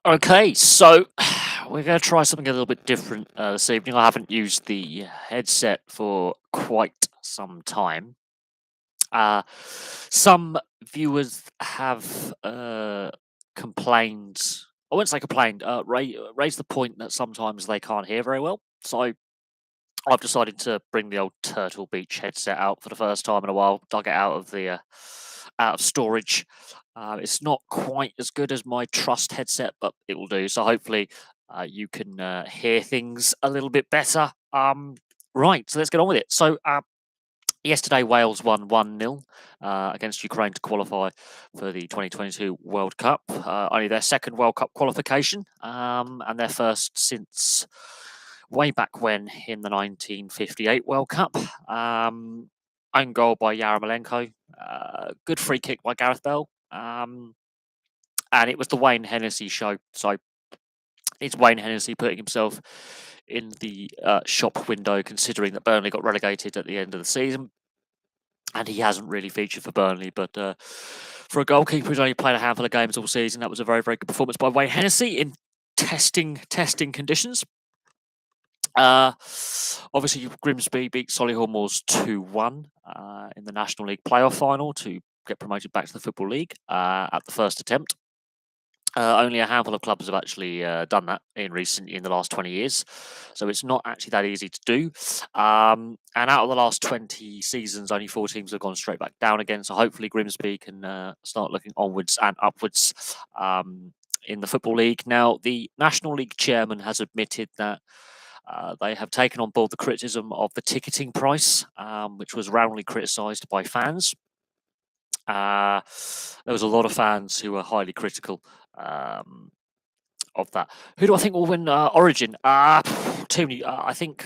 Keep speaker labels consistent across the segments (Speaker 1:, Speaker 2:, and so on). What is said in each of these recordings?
Speaker 1: Okay, so we're going to try something a little bit different this evening. I haven't used the headset for quite some time. Uh, some viewers have complained. I wouldn't say complained. Raised the point that sometimes they can't hear very well. So I've decided to bring the old Turtle Beach headset out for the first time in a while. Dug it out of the out of storage. It's not quite as good as my Trust headset, but it will do. So hopefully you can hear things a little bit better. Right, so let's get on with it. So yesterday, Wales won 1-0 against Ukraine to qualify for the 2022 World Cup. Only their second World Cup qualification and their first since way back when in the 1958 World Cup. Own goal by Yarmolenko. Good free kick by Gareth Bale. And it was the Wayne Hennessy show. So it's Wayne Hennessy putting himself in the shop window, considering that Burnley got relegated at the end of the season. And he hasn't really featured for Burnley, but for a goalkeeper who's only played a handful of games all season, that was a very, very good performance by Wayne Hennessy in testing conditions. Obviously, Grimsby beat Solihull Moors 2-1 in the National League playoff final to get promoted back to the Football League at the first attempt. Only a handful of clubs have actually done that in the last 20 years, so it's not actually that easy to do. And out of the last 20 seasons, only 4 teams have gone straight back down again. So hopefully Grimsby can start looking onwards and upwards in the Football League. Now, the National League chairman has admitted that they have taken on board the criticism of the ticketing price, which was roundly criticised by fans. There was a lot of fans who were highly critical of that. Who do I think will win Origin? Too many. I think.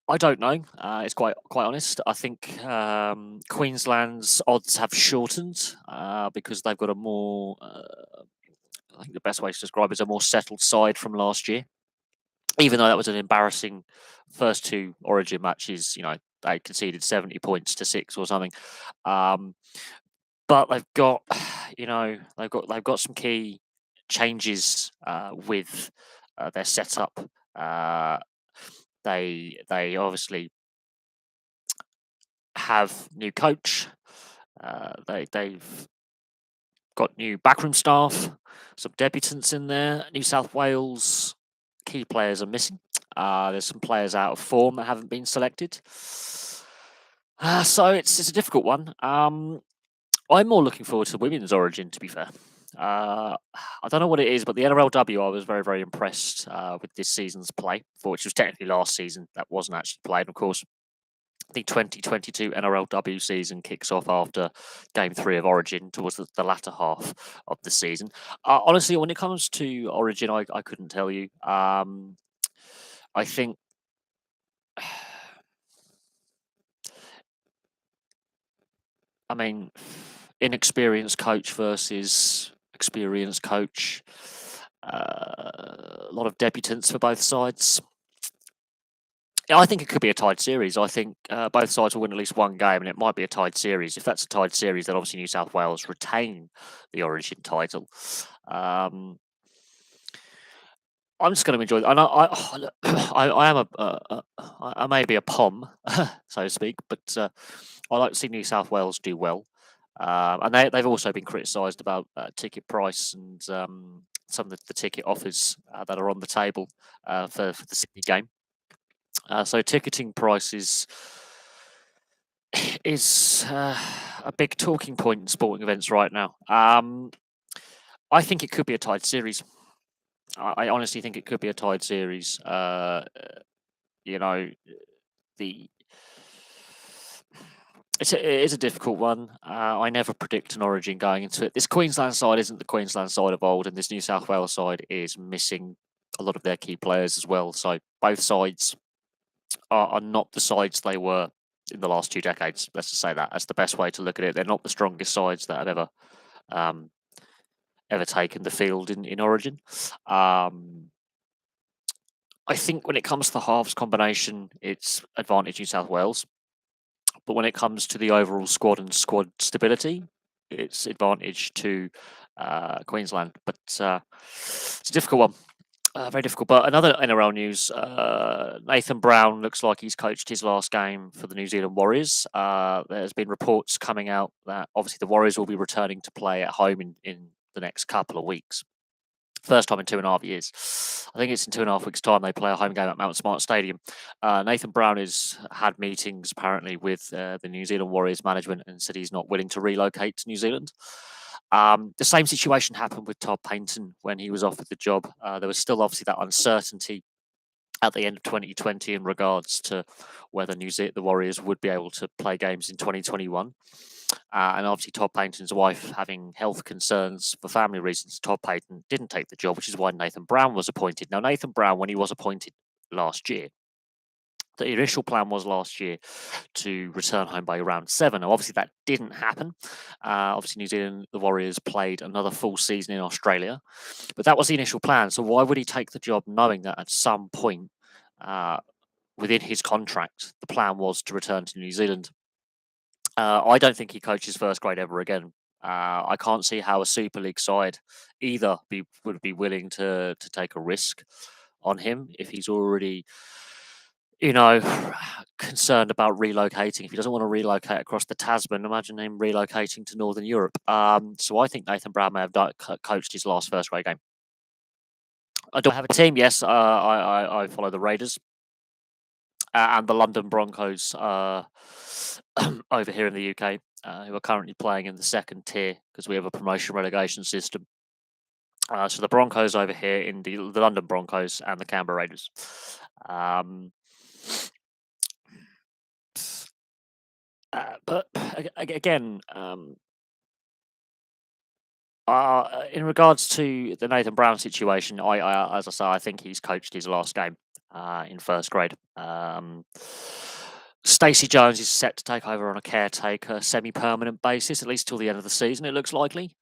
Speaker 1: I don't know. It's quite honest. I think Queensland's odds have shortened because they've got a more. I think the best way to describe it is a more settled side from last year. Even though that was an embarrassing first 2 Origin matches, they conceded 70 points to 6 or something. But they've got, they've got some key changes with their setup. They obviously have new coach. They've got new backroom staff, some debutants in there. New South Wales key players are missing. There's some players out of form that haven't been selected. So it's a difficult one. I'm more looking forward to the women's Origin, to be fair. I don't know what it is, but the NRLW, I was very, very impressed with this season's play, for which was technically last season. That wasn't actually played, of course. The 2022 NRLW season kicks off after Game 3 of Origin towards the latter half of the season. Honestly, when it comes to Origin, I couldn't tell you. I think I mean, inexperienced coach versus experienced coach. A lot of debutants for both sides. Yeah, I think it could be a tied series. I think both sides will win at least one game, and it might be a tied series. If that's a tied series, then obviously New South Wales retain the Origin title. I'm just going to enjoy it. And I am I may be a pom, so to speak, but I like to see New South Wales do well. And they've also been criticised about ticket price and some of the ticket offers that are on the table for the Sydney game. So ticketing prices is a big talking point in sporting events right now. I think it could be a tied series. I honestly think it could be a tied series. It is a difficult one. I never predict an Origin going into it. This Queensland side isn't the Queensland side of old, and this New South Wales side is missing a lot of their key players as well. So both sides are not the sides they were in the last 2 decades. Let's just say that. That's the best way to look at it. They're not the strongest sides that have ever taken the field in Origin. I think when it comes to the halves combination, it's advantage New South Wales. but when it comes to the overall squad and squad stability, it's advantage to Queensland. But it's a difficult one. Very difficult. But another NRL news: Nathan Brown looks like he's coached his last game for the New Zealand Warriors. There's been reports coming out that obviously the Warriors will be returning to play at home in the next couple of weeks. First time in 2.5 years. I think it's in 2.5 weeks' time they play a home game at Mount Smart Stadium. Nathan Brown has had meetings apparently with the New Zealand Warriors management and said he's not willing to relocate to New Zealand. The same situation happened with Todd Paynton when he was offered the job. There was still obviously that uncertainty at the end of 2020 in regards to whether the Warriors would be able to play games in 2021. And obviously Todd Paynton's wife having health concerns for family reasons, Todd Paynton didn't take the job, which is why Nathan Brown was appointed. Now, Nathan Brown, when he was appointed last year, the initial plan was last year to return home by round 7. Now, obviously, that didn't happen. Obviously, New Zealand, the Warriors played another full season in Australia, but that was the initial plan. So why would he take the job knowing that at some point within his contract, the plan was to return to New Zealand? I don't think he coaches first grade ever again. I can't see how a Super League side either would be willing to take a risk on him if he's already, concerned about relocating. If he doesn't want to relocate across the Tasman, imagine him relocating to Northern Europe. So I think Nathan Brown may have coached his last first grade game. Do I have a team? Yes, I follow the Raiders and the London Broncos over here in the UK, who are currently playing in the second tier because we have a promotion relegation system. So the Broncos over here in the London Broncos and the Canberra Raiders. But again, in regards to the Nathan Brown situation, as I say, I think he's coached his last game in first grade. Stacey Jones is set to take over on a caretaker, semi-permanent basis, at least till the end of the season. It looks likely.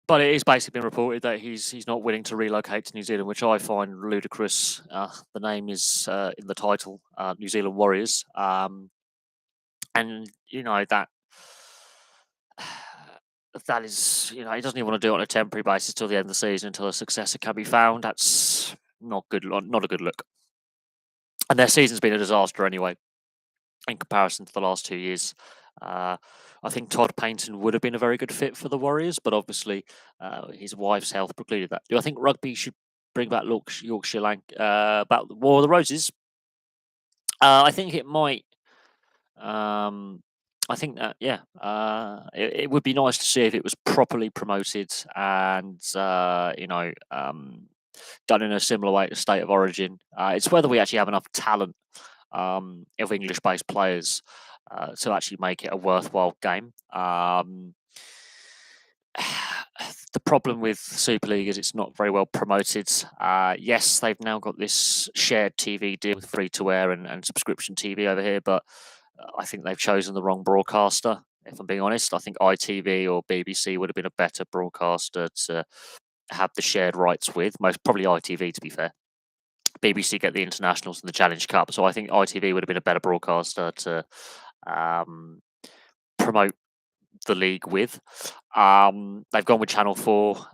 Speaker 1: But it is basically been reported that he's not willing to relocate to New Zealand, which I find ludicrous. The name is in the title, New Zealand Warriors, and that is, he doesn't even want to do it on a temporary basis till the end of the season until a successor can be found. That's not good. Not a good look. And their season's been a disaster anyway, in comparison to the last 2 years. I think Todd Paynton would have been a very good fit for the Warriors, but obviously his wife's health precluded that. Do I think rugby should bring back Yorkshire about the War of the Roses? I think it might. I think that it would be nice to see if it was properly promoted and done in a similar way to State of Origin. It's whether we actually have enough talent of English-based players to actually make it a worthwhile game. The problem with Super League is it's not very well promoted. Yes, they've now got this shared TV deal with free-to-air and subscription TV over here, but I think they've chosen the wrong broadcaster, if I'm being honest. I think ITV or BBC would have been a better broadcaster to have the shared rights with. Most probably ITV, to be fair. BBC get the internationals and the Challenge Cup, so I think ITV would have been a better broadcaster to promote the league with. They've gone with Channel 4.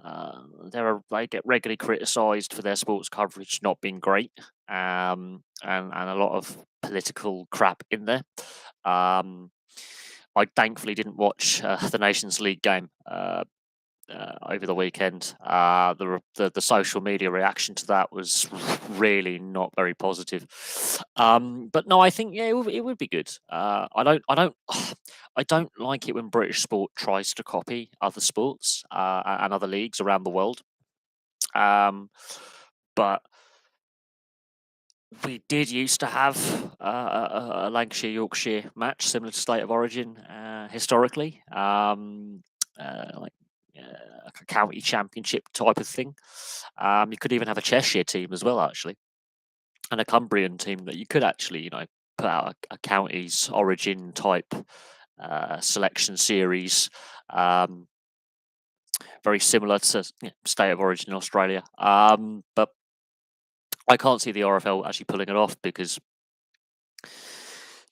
Speaker 1: They get regularly criticised for their sports coverage not being great, and a lot of political crap in there. I thankfully didn't watch the Nations League game over the weekend. The social media reaction to that was really not very positive. But no, I think it would be good. I don't like it when British sport tries to copy other sports and other leagues around the world. But we did used to have a Lancashire-Yorkshire match similar to State of Origin historically, like a county championship type of thing. You could even have a Cheshire team as well, actually, and a Cumbrian team that you could actually, put out a counties origin type selection series, very similar to State of Origin in Australia. But I can't see the RFL actually pulling it off because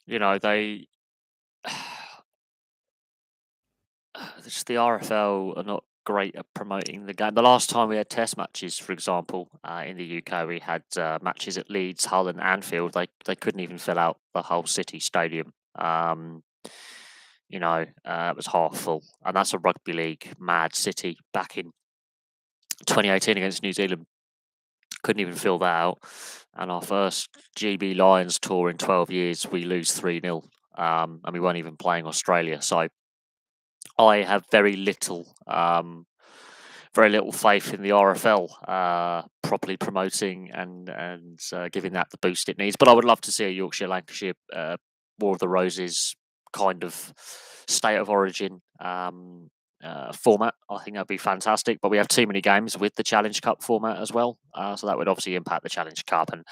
Speaker 1: they just the RFL are not great at promoting the game. The last time we had test matches, for example, in the UK, we had matches at Leeds, Hull, and Anfield. They couldn't even fill out the whole City stadium. It was half full, and that's a rugby league mad city. Back in 2018 against New Zealand, couldn't even fill that out. And our first GB Lions tour in 12 years, we lose 3-0, and we weren't even playing Australia. So I have very little faith in the RFL properly promoting and giving that the boost it needs. But I would love to see a Yorkshire Lancashire War of the Roses kind of state of origin format. I think that'd be fantastic. But we have too many games with the Challenge Cup format as well, so that would obviously impact the Challenge Cup. And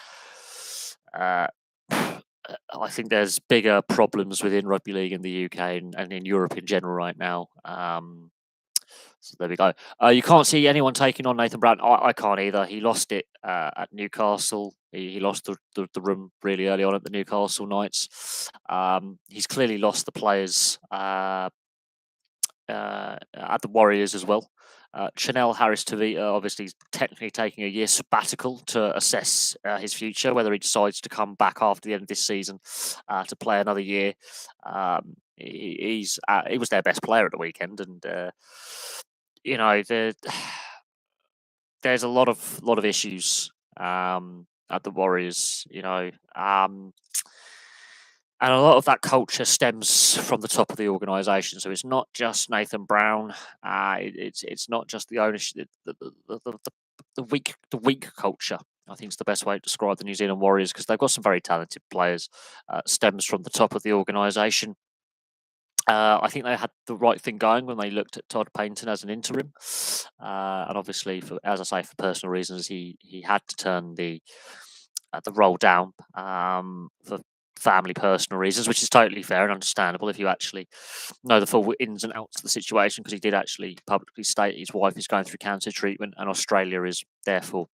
Speaker 1: I think there's bigger problems within rugby league in the UK and in Europe in general right now. So there we go. You can't see anyone taking on Nathan Brown. I can't either. He lost it at Newcastle. He lost the room really early on at the Newcastle Knights. He's clearly lost the players at the Warriors as well. Chanel Harris Tavita obviously is technically taking a year sabbatical to assess his future, whether he decides to come back after the end of this season to play another year. He was their best player at the weekend, and there's a lot of issues at the Warriors, and a lot of that culture stems from the top of the organisation. So it's not just Nathan Brown. It's not just the ownership, the weak culture. I think it's the best way to describe the New Zealand Warriors because they've got some very talented players. Stems from the top of the organisation. I think they had the right thing going when they looked at Todd Paynton as an interim, and obviously, as I say, for personal reasons, he had to turn the role down for family personal reasons, which is totally fair and understandable if you actually know the full ins and outs of the situation. Because he did actually publicly state his wife is going through cancer treatment, and Australia is therefore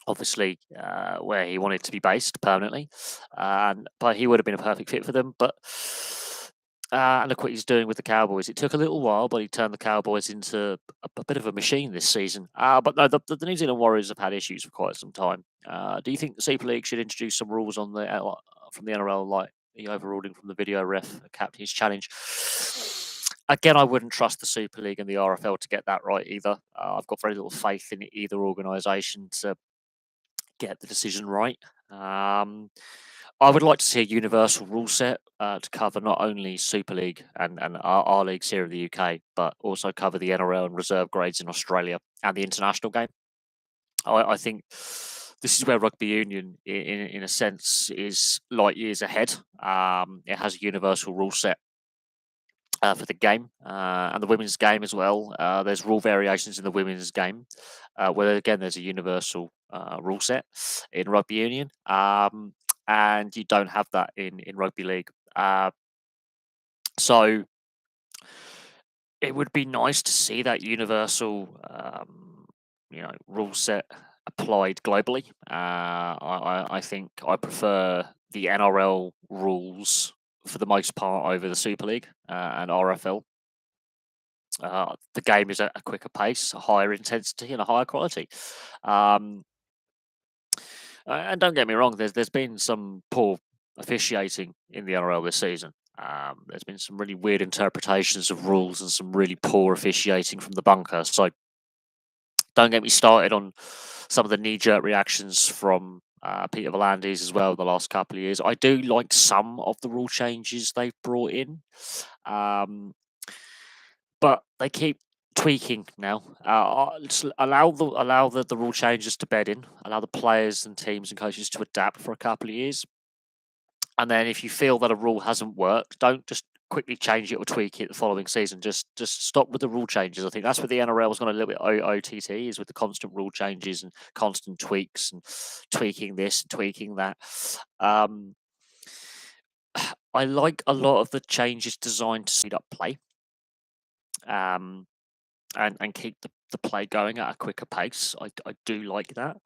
Speaker 1: obviously where he wanted to be based permanently, but he would have been a perfect fit for them. But and look what he's doing with the Cowboys. It took a little while, but he turned the Cowboys into a bit of a machine this season. But no, the New Zealand Warriors have had issues for quite some time. Do you think the Super League should introduce some rules on from the NRL, like the overruling from the video ref captain's challenge? Again, I wouldn't trust the Super League and the RFL to get that right either. I've got very little faith in either organisation to get the decision right. I would like to see a universal rule set to cover not only Super League and our leagues here in the UK, but also cover the NRL and reserve grades in Australia and the international game. I think this is where rugby union, in a sense, is light years ahead. It has a universal rule set for the game and the women's game as well. There's rule variations in the women's game, where again there's a universal rule set in rugby union. And you don't have that in rugby league. So it would be nice to see that universal, rule set applied globally. I think I prefer the NRL rules for the most part over the Super League and RFL. The game is at a quicker pace, a higher intensity, and a higher quality. And don't get me wrong, there's been some poor officiating in the NRL this season. There's been some really weird interpretations of rules and some really poor officiating from the bunker. So don't get me started on some of the knee-jerk reactions from Peter V'landys as well the last couple of years. I do like some of the rule changes they've brought in, but they keep tweaking now. Allow the rule changes to bed in. Allow the players and teams and coaches to adapt for a couple of years, and then if you feel that a rule hasn't worked, don't just quickly change it or tweak it the following season. Just stop with the rule changes. I think that's where the NRL has gone a little bit OTT, is with the constant rule changes and constant tweaks and tweaking this, tweaking that. I like a lot of the changes designed to speed up play. And keep the play going at a quicker pace. I do like that.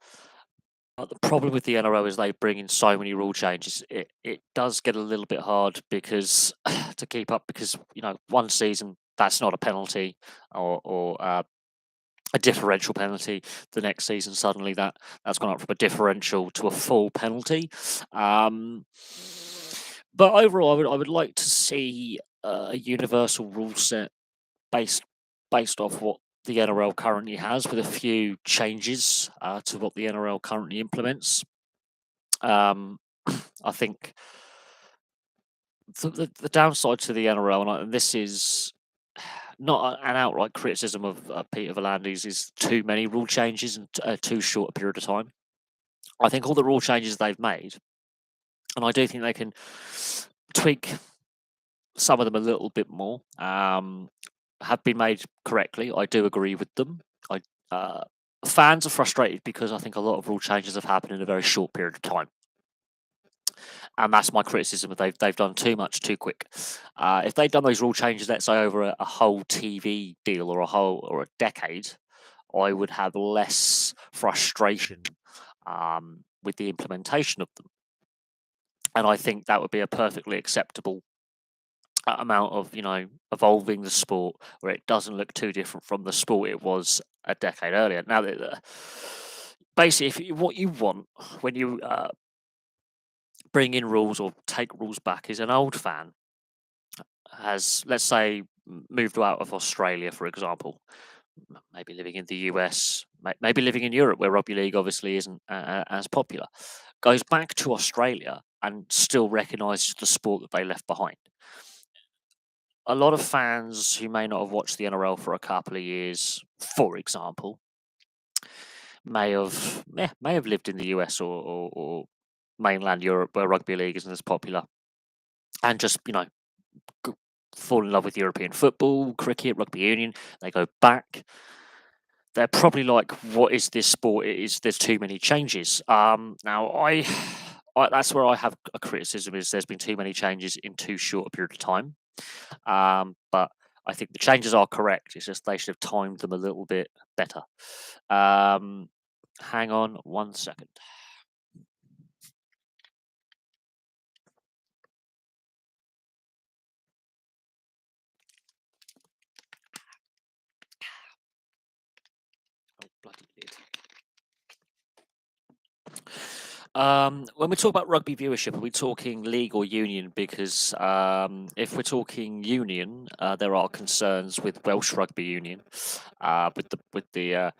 Speaker 1: The problem with the NRL is they bring in so many rule changes. It does get a little bit hard because to keep up because one season that's not a penalty or a differential penalty. The next season suddenly that's gone up from a differential to a full penalty. Um, but overall, I would like to see a universal rule set based off what the NRL currently has, with a few changes to what the NRL currently implements. I think the downside to the NRL, and this is not an outright criticism of Peter V'landys, is too many rule changes in too short a period of time. I think all the rule changes they've made, and I do think they can tweak some of them a little bit more, have been made correctly. I do agree with them. Fans are frustrated because I think a lot of rule changes have happened in a very short period of time. And that's my criticism. They've done too much too quick. If they'd done those rule changes, let's say over a whole TV deal or a decade, I would have less frustration with the implementation of them. And I think that would be a perfectly acceptable amount of evolving the sport where it doesn't look too different from the sport it was a decade earlier. Now, basically, what you want when you bring in rules or take rules back is an old fan has, let's say, moved out of Australia, for example, maybe living in the US, maybe living in Europe, where rugby league obviously isn't as popular, goes back to Australia and still recognises the sport that they left behind. A lot of fans who may not have watched the NRL for a couple of years, for example, may have lived in the US or mainland Europe where rugby league isn't as popular, and just fall in love with European football, cricket, rugby union. They go back. They're probably like, "What is this sport? There's too many changes." Now that's where I have a criticism, is there's been too many changes in too short a period of time. But I think the changes are correct. It's just they should have timed them a little bit better. Hang on 1 second. Oh, bloody lid. When we talk about rugby viewership, are we talking league or union? Because if we're talking union, there are concerns with Welsh Rugby Union, with the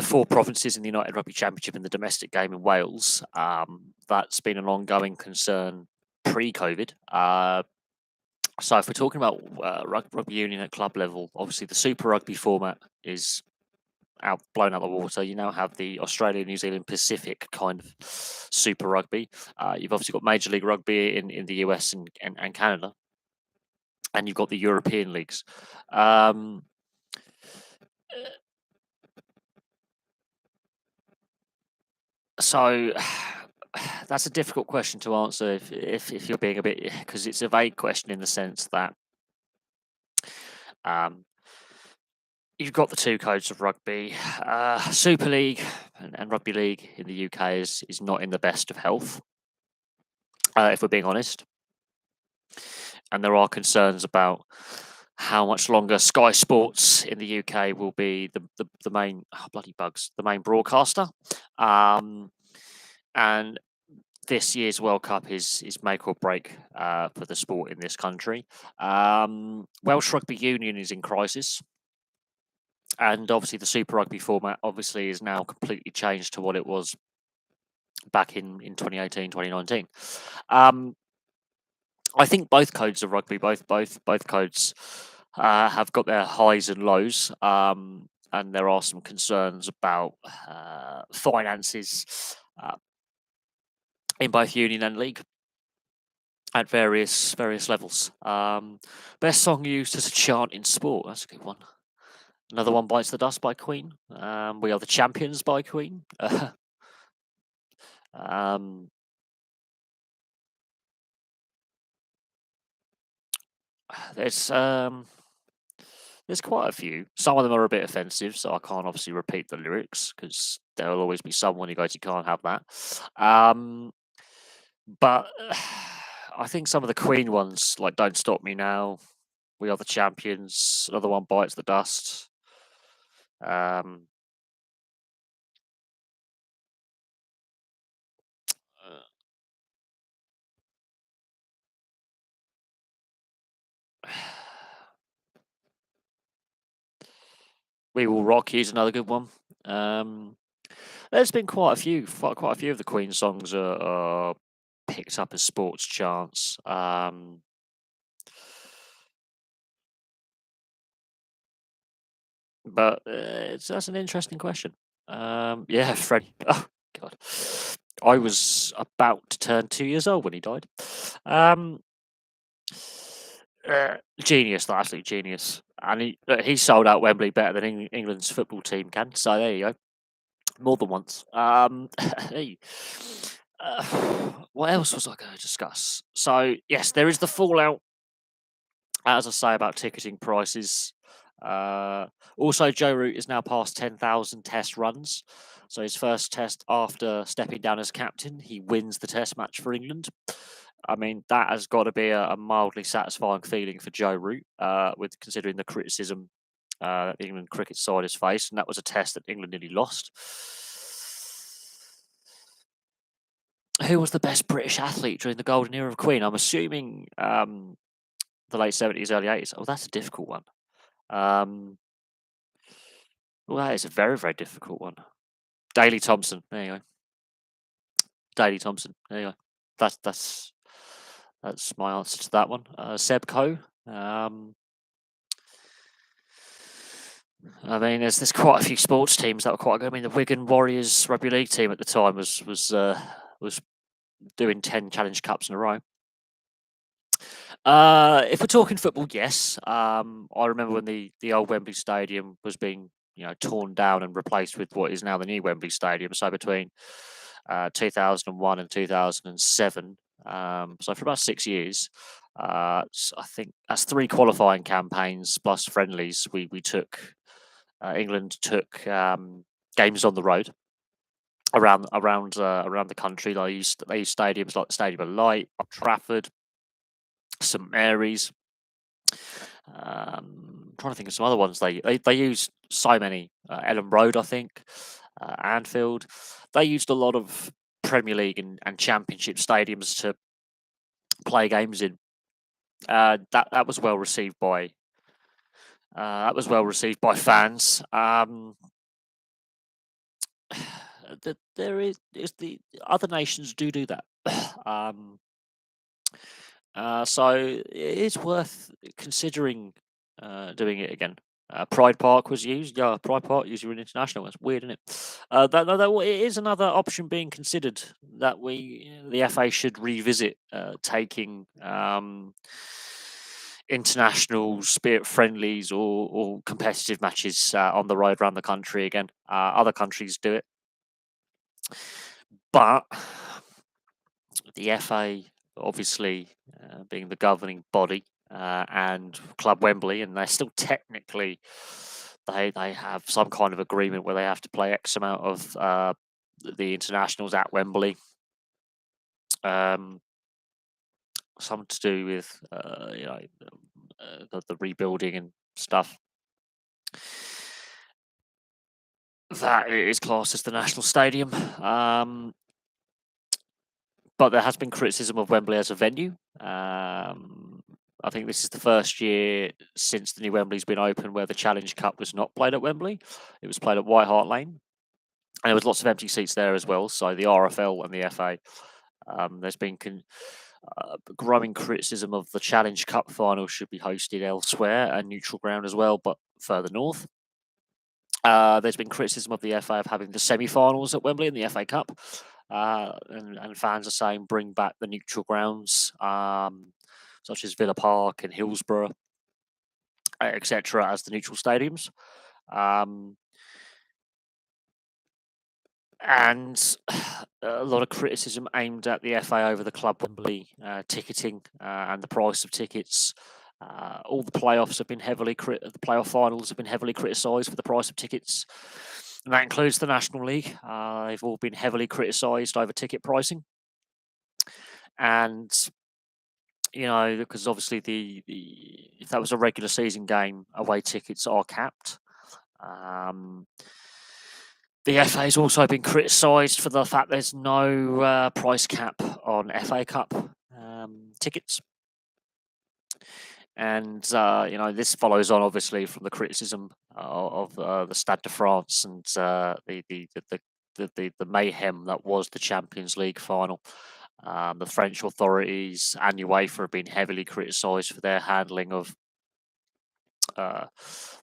Speaker 1: four provinces in the United Rugby Championship and the domestic game in Wales. That's been an ongoing concern pre-COVID. So if we're talking about rugby union at club level, obviously the Super Rugby format is blown out the water. You now have the Australia, New Zealand, Pacific kind of Super Rugby. You've obviously got Major League Rugby in the US and Canada, and you've got the European leagues. So that's a difficult question to answer if you're being a bit, because it's a vague question in the sense that you've got the two codes of rugby. Super League and Rugby League in the UK is not in the best of health, if we're being honest. And there are concerns about how much longer Sky Sports in the UK will be the main bloody bugs, the main broadcaster. And this year's World Cup is make or break for the sport in this country. Welsh Rugby Union is in crisis. And obviously the Super Rugby format obviously is now completely changed to what it was back in 2018, 2019. I think both codes of rugby, both codes have got their highs and lows. And there are some concerns about finances in both union and league at various levels. Best song used as a chant in sport. That's a good one. Another one, Bites the Dust by Queen. We Are the Champions by Queen. There's There's quite a few. Some of them are a bit offensive, so I can't obviously repeat the lyrics because there'll always be someone who goes, "You can't have that." Um, but I think some of the Queen ones, like "Don't Stop Me Now," "We Are the Champions," another one, "Bites the Dust." Um, "We Will Rock You" is another good one. Um, there's been quite a few, quite a few of the Queen songs are picked up as sports chants. But that's an interesting question. Yeah, Freddie. Oh God, I was about to turn 2 years old when he died. Um, Genius, though, absolute genius, and he sold out Wembley better than England's football team can. So there you go, more than once. Hey. Uh, what else was I going to discuss? So yes, there is the fallout, as I say, about ticketing prices. Uh, Also, Joe Root is now past 10,000 test runs. So his first test after stepping down as captain, he wins the test match for England. I mean, that has got to be a mildly satisfying feeling for Joe Root, with considering the criticism that the England cricket side has faced, and that was a test that England nearly lost. Who was the best British athlete during the golden era of Queen? I'm assuming the late 70s, early 80s. Oh, that's a difficult one. Um, well, that is a very, very difficult one. Daley Thompson. There you go. Daley Thompson. There you go. That's that's my answer to that one. Seb Coe. I mean, there's quite a few sports teams that were quite good. I mean, the Wigan Warriors rugby league team at the time was doing 10 Challenge Cups in a row. If we're talking football, yes. I remember when the old Wembley Stadium was being torn down and replaced with what is now the new Wembley Stadium. So between 2001 and 2007, so for about 6 years, I think that's 3 qualifying campaigns plus friendlies. We took England took games on the road around the country. They used stadiums like the Stadium of Light, Old Trafford, St Mary's. Trying to think of some other ones. They used so many. Ellen Road, I think, Anfield. They used a lot of Premier League and Championship stadiums to play games in. That was well received by fans. There is the other nations do that. um, so it is worth considering doing it again. Pride Park was used. Yeah, Pride Park used an international. That's weird, isn't it? It is another option being considered that the FA should revisit taking international spirit friendlies or competitive matches on the road around the country again. Other countries do it, but the FA, obviously, being the governing body, and Club Wembley, and they're still technically they have some kind of agreement where they have to play X amount of the internationals at Wembley. Something to do with the rebuilding and stuff. That is classed as the national stadium. But there has been criticism of Wembley as a venue. I think this is the first year since the new Wembley's been open where the Challenge Cup was not played at Wembley. It was played at White Hart Lane. And there was lots of empty seats there as well. So the RFL and the FA, there's been growing criticism of the Challenge Cup final should be hosted elsewhere, a neutral ground as well, but further north. There's been criticism of the FA of having the semi-finals at Wembley in the FA Cup, and fans are saying bring back the neutral grounds, such as Villa Park and Hillsborough, etc., as the neutral stadiums. And a lot of criticism aimed at the FA over the Club Wembley ticketing and the price of tickets. All the playoffs have been the playoff finals have been heavily criticised for the price of tickets, and that includes the National League. They've all been heavily criticised over ticket pricing, and because obviously if that was a regular season game, away tickets are capped. The FA has also been criticised for the fact there's no price cap on FA Cup tickets. And this follows on obviously from the criticism of the Stade de France and the mayhem that was the Champions League final. The French authorities and UEFA have been heavily criticised for their handling of the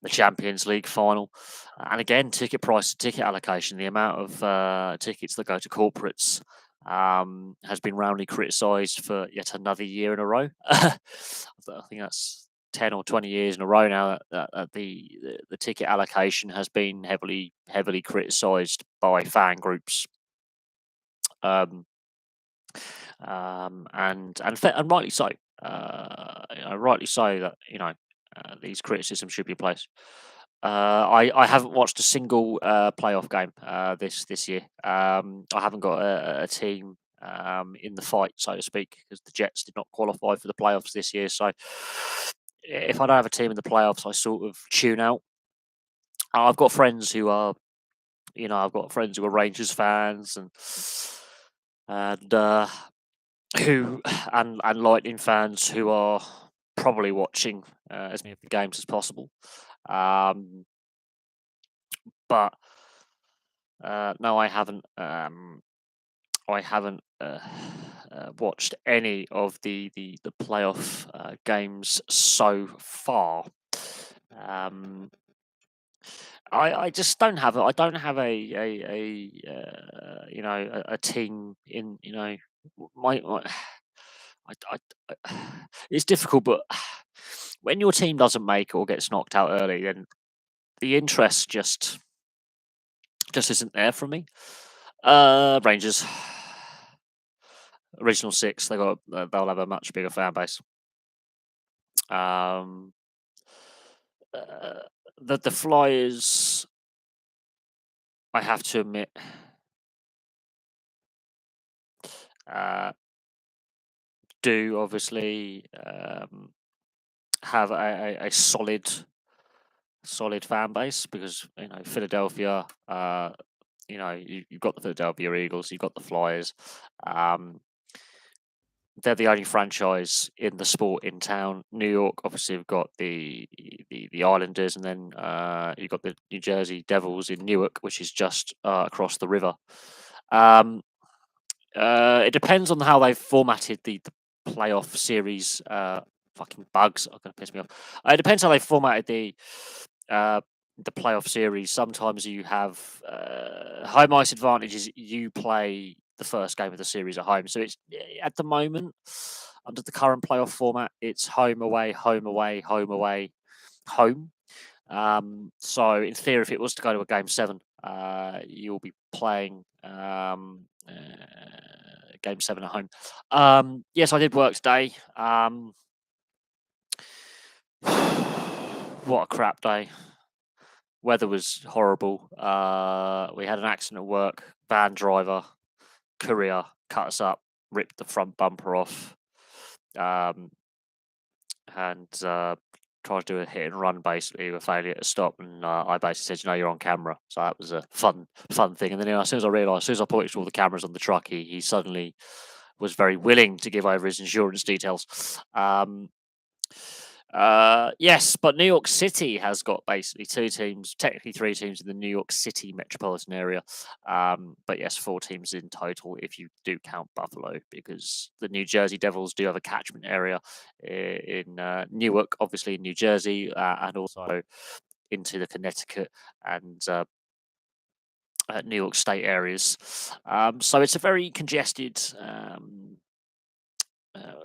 Speaker 1: Champions League final. And again, ticket price, ticket allocation, the amount of tickets that go to corporates has been roundly criticised for yet another year in a row. I think that's 10 or 20 years in a row now that the ticket allocation has been heavily criticised by fan groups. And rightly so. Rightly so that these criticisms should be placed. I haven't watched a single playoff game this year. I haven't got a team in the fight, so to speak, because the Jets did not qualify for the playoffs this year. So if I don't have a team in the playoffs, I sort of tune out. I've got friends who are, Rangers fans and Lightning fans who are probably watching as many of the games as possible. But no, I haven't. Watched any of the playoff games so far. I just don't have it. I don't have a team in my it's difficult, but when your team doesn't make it or gets knocked out early, then the interest just isn't there for me. Rangers, original six. They'll have a much bigger fan base. The Flyers, I have to admit, do obviously have a solid fan base because Philadelphia. You've got the Philadelphia Eagles, you've got the Flyers. They're the only franchise in the sport in town. New York, obviously, have got the Islanders, and then you've got the New Jersey Devils in Newark, which is just across the river. It depends on how they've formatted the playoff series. Fucking bugs are going to piss me off. It depends how they formatted the playoff series. Sometimes you have home ice advantages. You play the first game of the series at home. So it's at the moment under the current playoff format, it's home away, home away, home away, home. So in theory, if it was to go to a game 7, you'll be playing game 7 at home. Yes, I did work today. What a crap day. Weather was horrible. We had an accident at work. Van driver, courier, cut us up, ripped the front bumper off, and tried to do a hit and run basically with failure to stop. And I basically said, you're on camera. So that was a fun thing. And then as soon as I pointed to all the cameras on the truck, he suddenly was very willing to give over his insurance details. Yes, but New York City has got basically 2 teams, technically 3 teams in the New York City metropolitan area. But yes, 4 teams in total if you do count Buffalo, because the New Jersey Devils do have a catchment area in Newark, obviously in New Jersey, and also into the Connecticut and New York State areas. So it's a very congested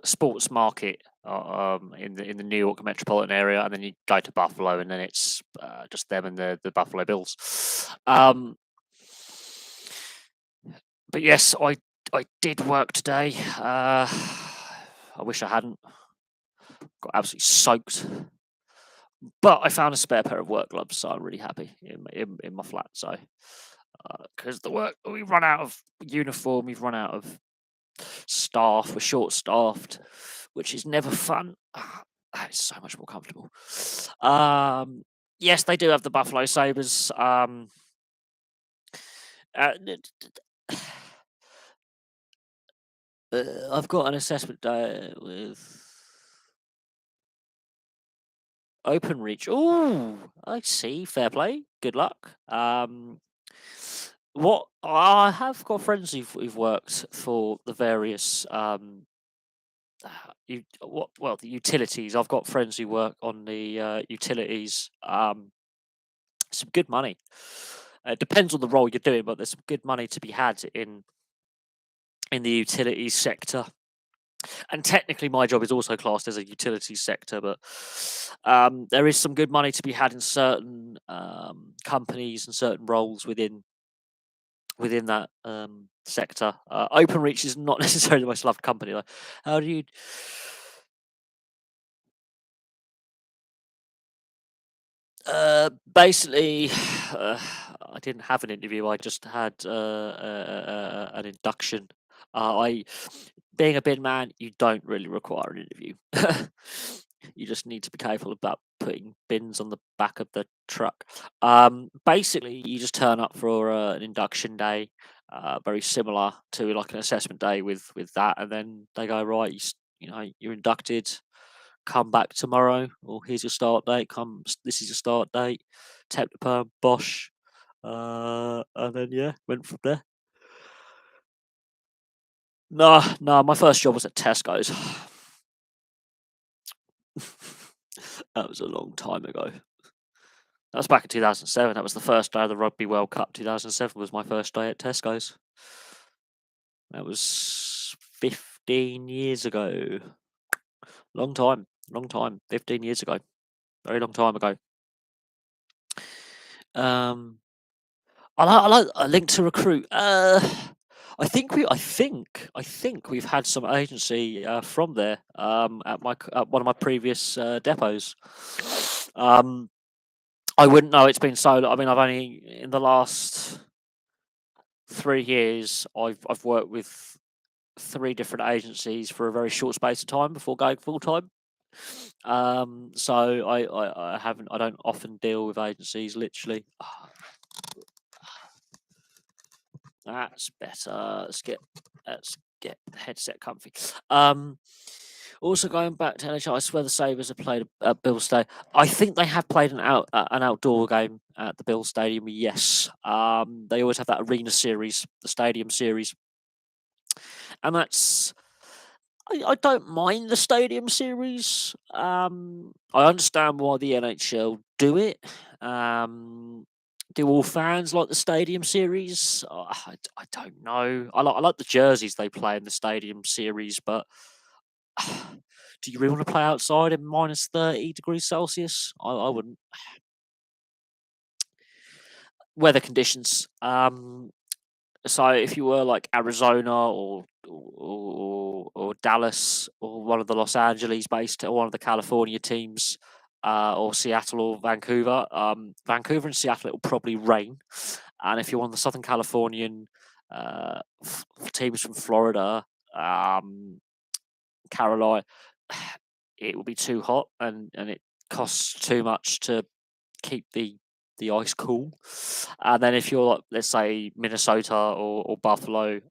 Speaker 1: sports market in the New York metropolitan area, and then you go to Buffalo, and then it's just them and the Buffalo Bills. But yes, I did work today. I wish I hadn't. got absolutely soaked. But I found a spare pair of work gloves, so I'm really happy in my flat. So because the work we run out of uniform, we've run out of staff, we're short staffed, which is never fun. That is so much more comfortable. Yes, they do have the Buffalo Sabres. I've got an assessment day with Openreach. Oh, I see. Fair play. Good luck. What I have got friends who've worked for the various the utilities. I've got friends who work on the utilities. Some good money. It depends on the role you're doing, but there's some good money to be had in the utilities sector. And technically, my job is also classed as a utilities sector, but there is some good money to be had in certain companies and certain roles within that sector. Openreach is not necessarily the most loved company. Like, how do you? Basically, I didn't have an interview. I just had an induction. Being a bin man, you don't really require an interview. You just need to be careful about putting bins on the back of the truck. Basically, you just turn up for an induction day, very similar to like an assessment day with that, and then they go, right, you're inducted. Come back tomorrow, or here's your start date. This is your start date. Temp to perm, bosh, and then went from there. No, my first job was at Tesco's. That was a long time ago. That was back in 2007. That was the first day of the Rugby World Cup. 2007 was my first day at Tesco's. That was 15 years ago. Long time. 15 years ago. Very long time ago. I like a link to recruit. I think we've had some agency from there at one of my previous depots. I wouldn't know. It's been so. I mean, I've only in the last 3 years I've worked with 3 different agencies for a very short space of time before going full time. So I haven't. I don't often deal with agencies. Literally. That's better. Let's get the headset comfy. Also going back to NHL, I swear the Sabres have played at Bill Stadium. I think they have played an outdoor game at the Bill Stadium. Yes. They always have that arena series, the stadium series, and that's. I don't mind the stadium series. I understand why the NHL do it. Do all fans like the stadium series? I don't know. I like the jerseys they play in the stadium series, but do you really want to play outside in minus 30 degrees Celsius? I wouldn't. Weather conditions. So if you were like Arizona or Dallas or one of the Los Angeles based or one of the California teams, or Seattle or Vancouver, Vancouver and Seattle, it will probably rain. And if you're one of the Southern Californian teams from Florida, Carolina, it will be too hot and it costs too much to keep the ice cool. And then if you're like, let's say Minnesota or Buffalo,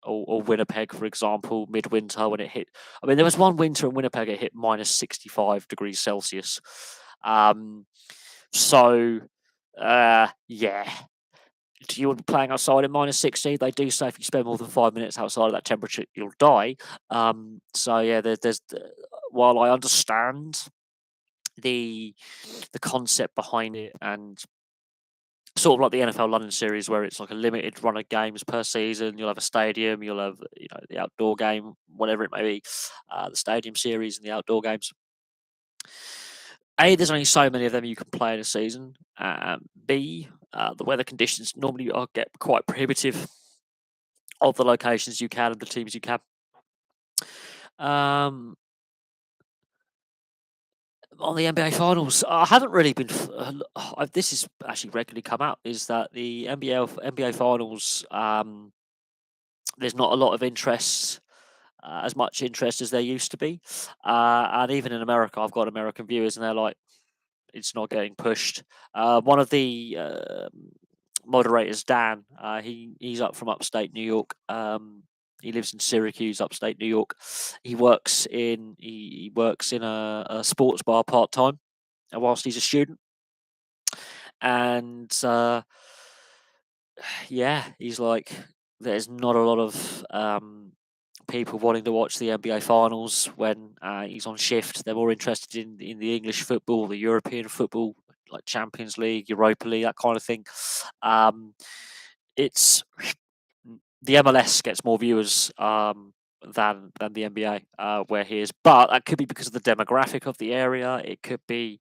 Speaker 1: or Winnipeg, for example, midwinter when it hit. I mean, there was one winter in Winnipeg it hit minus 65 degrees Celsius. So, yeah. Do you want to be playing outside at minus 60? They do say if you spend more than 5 minutes outside of that temperature, you'll die. So yeah, there's while I understand the concept behind it and sort of like the NFL London series where it's like a limited run of games per season. You'll have a stadium, you'll have the outdoor game, whatever it may be, the stadium series and the outdoor games. A, there's only so many of them you can play in a season. B, the weather conditions normally get quite prohibitive of the locations you can and the teams you can. On the NBA Finals, I haven't really been. This has actually regularly come out. Is that the NBA Finals? There's not a lot of interest, as much interest as there used to be, and even in America, I've got American viewers, and they're like, it's not getting pushed. One of the moderators, Dan, he's up from upstate New York. He lives in Syracuse, upstate New York. He works in a sports bar part time, whilst he's a student, and yeah, he's like, there's not a lot of people wanting to watch the NBA finals when he's on shift. They're more interested in the English football, the European football, like Champions League, Europa League, that kind of thing. It's the MLS gets more viewers than the NBA where he is, but that could be because of the demographic of the area. It could be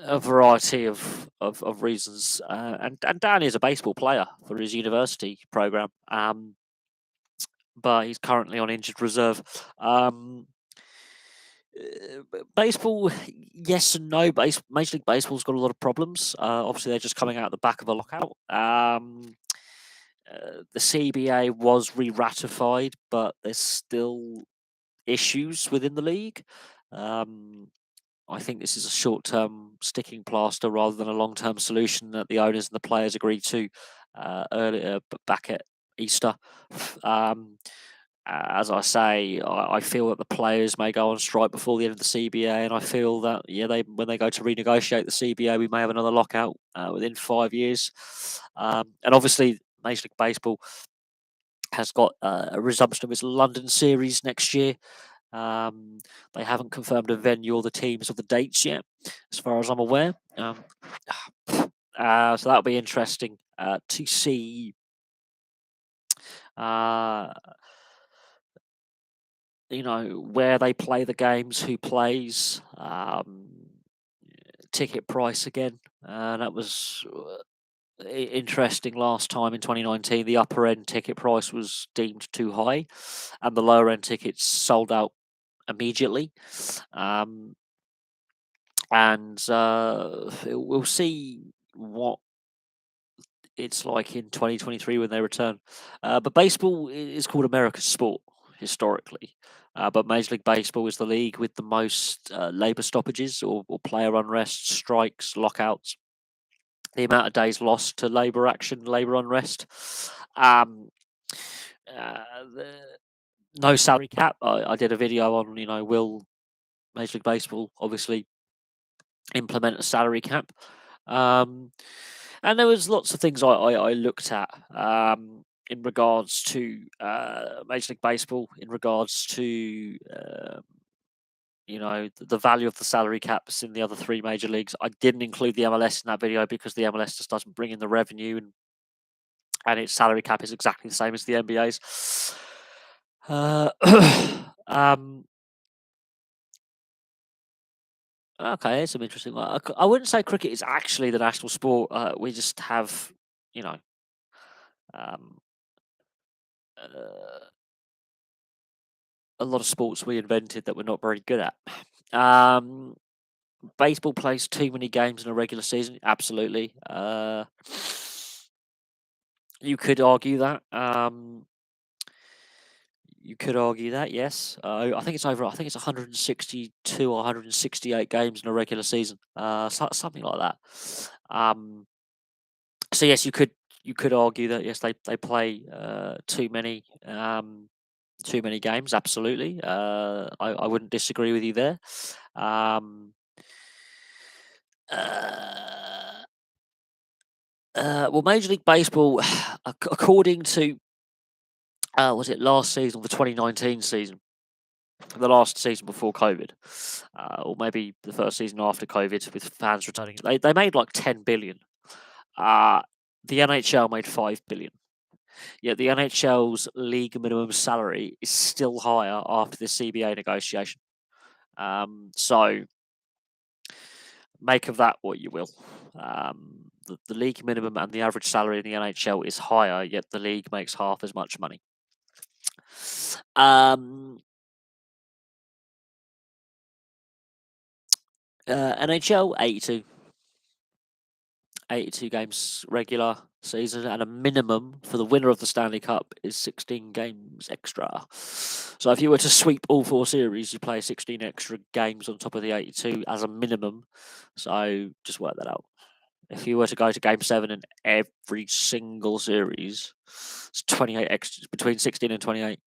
Speaker 1: a variety of reasons. And Dan is a baseball player for his university program, but he's currently on injured reserve. Baseball, yes and no. Major League Baseball's got a lot of problems. Obviously, they're just coming out the back of a lockout. The CBA was re-ratified, but there's still issues within the league. I think this is a short-term sticking plaster rather than a long-term solution that the owners and the players agreed to earlier, back at Easter. As I say, I feel that the players may go on strike before the end of the CBA, and I feel that when they go to renegotiate the CBA, we may have another lockout within 5 years. And obviously, Major League Baseball has got a resumption of its London series next year. They haven't confirmed a venue or the teams or the dates yet, as far as I'm aware. So that'll be interesting to see. Where they play the games, who plays, ticket price again. That was interesting last time in 2019. The upper end ticket price was deemed too high, and the lower end tickets sold out immediately. And we'll see what it's like in 2023 when they return. But baseball is called America's sport historically. But Major League Baseball is the league with the most labour stoppages or player unrest, strikes, lockouts. The amount of days lost to labour action, labour unrest. No salary cap. I did a video on, will Major League Baseball obviously implement a salary cap? And there was lots of things I looked at in regards to Major League Baseball, in regards to the value of the salary caps in the other three major leagues. I didn't include the MLS in that video because the MLS just doesn't bring in the revenue, and its salary cap is exactly the same as the NBA's. Okay, it's some interesting. I wouldn't say cricket is actually the national sport. We just have, um, a lot of sports we invented that we're not very good at. Baseball plays too many games in a regular season. Absolutely. You could argue that. Yes. I think it's over. I think it's 162 or 168 games in a regular season. Something like that. So yes, you could argue that yes, they play too many games. Absolutely. I wouldn't disagree with you there. Well, Major League Baseball, according to was it last season, the 2019 season, the last season before COVID, or maybe the first season after COVID, with fans returning, they made like 10 billion. The NHL made 5 billion. Yet the NHL's league minimum salary is still higher after the CBA negotiation. So make of that what you will. The league minimum and the average salary in the NHL is higher, yet the league makes half as much money. NHL 82. 82 games regular season, and a minimum for the winner of the Stanley Cup is 16 games extra. So if you were to sweep all 4 series, you play 16 extra games on top of the 82 as a minimum. So just work that out. If you were to go to Game 7 in every single series, it's 28 extra, between 16 and 28.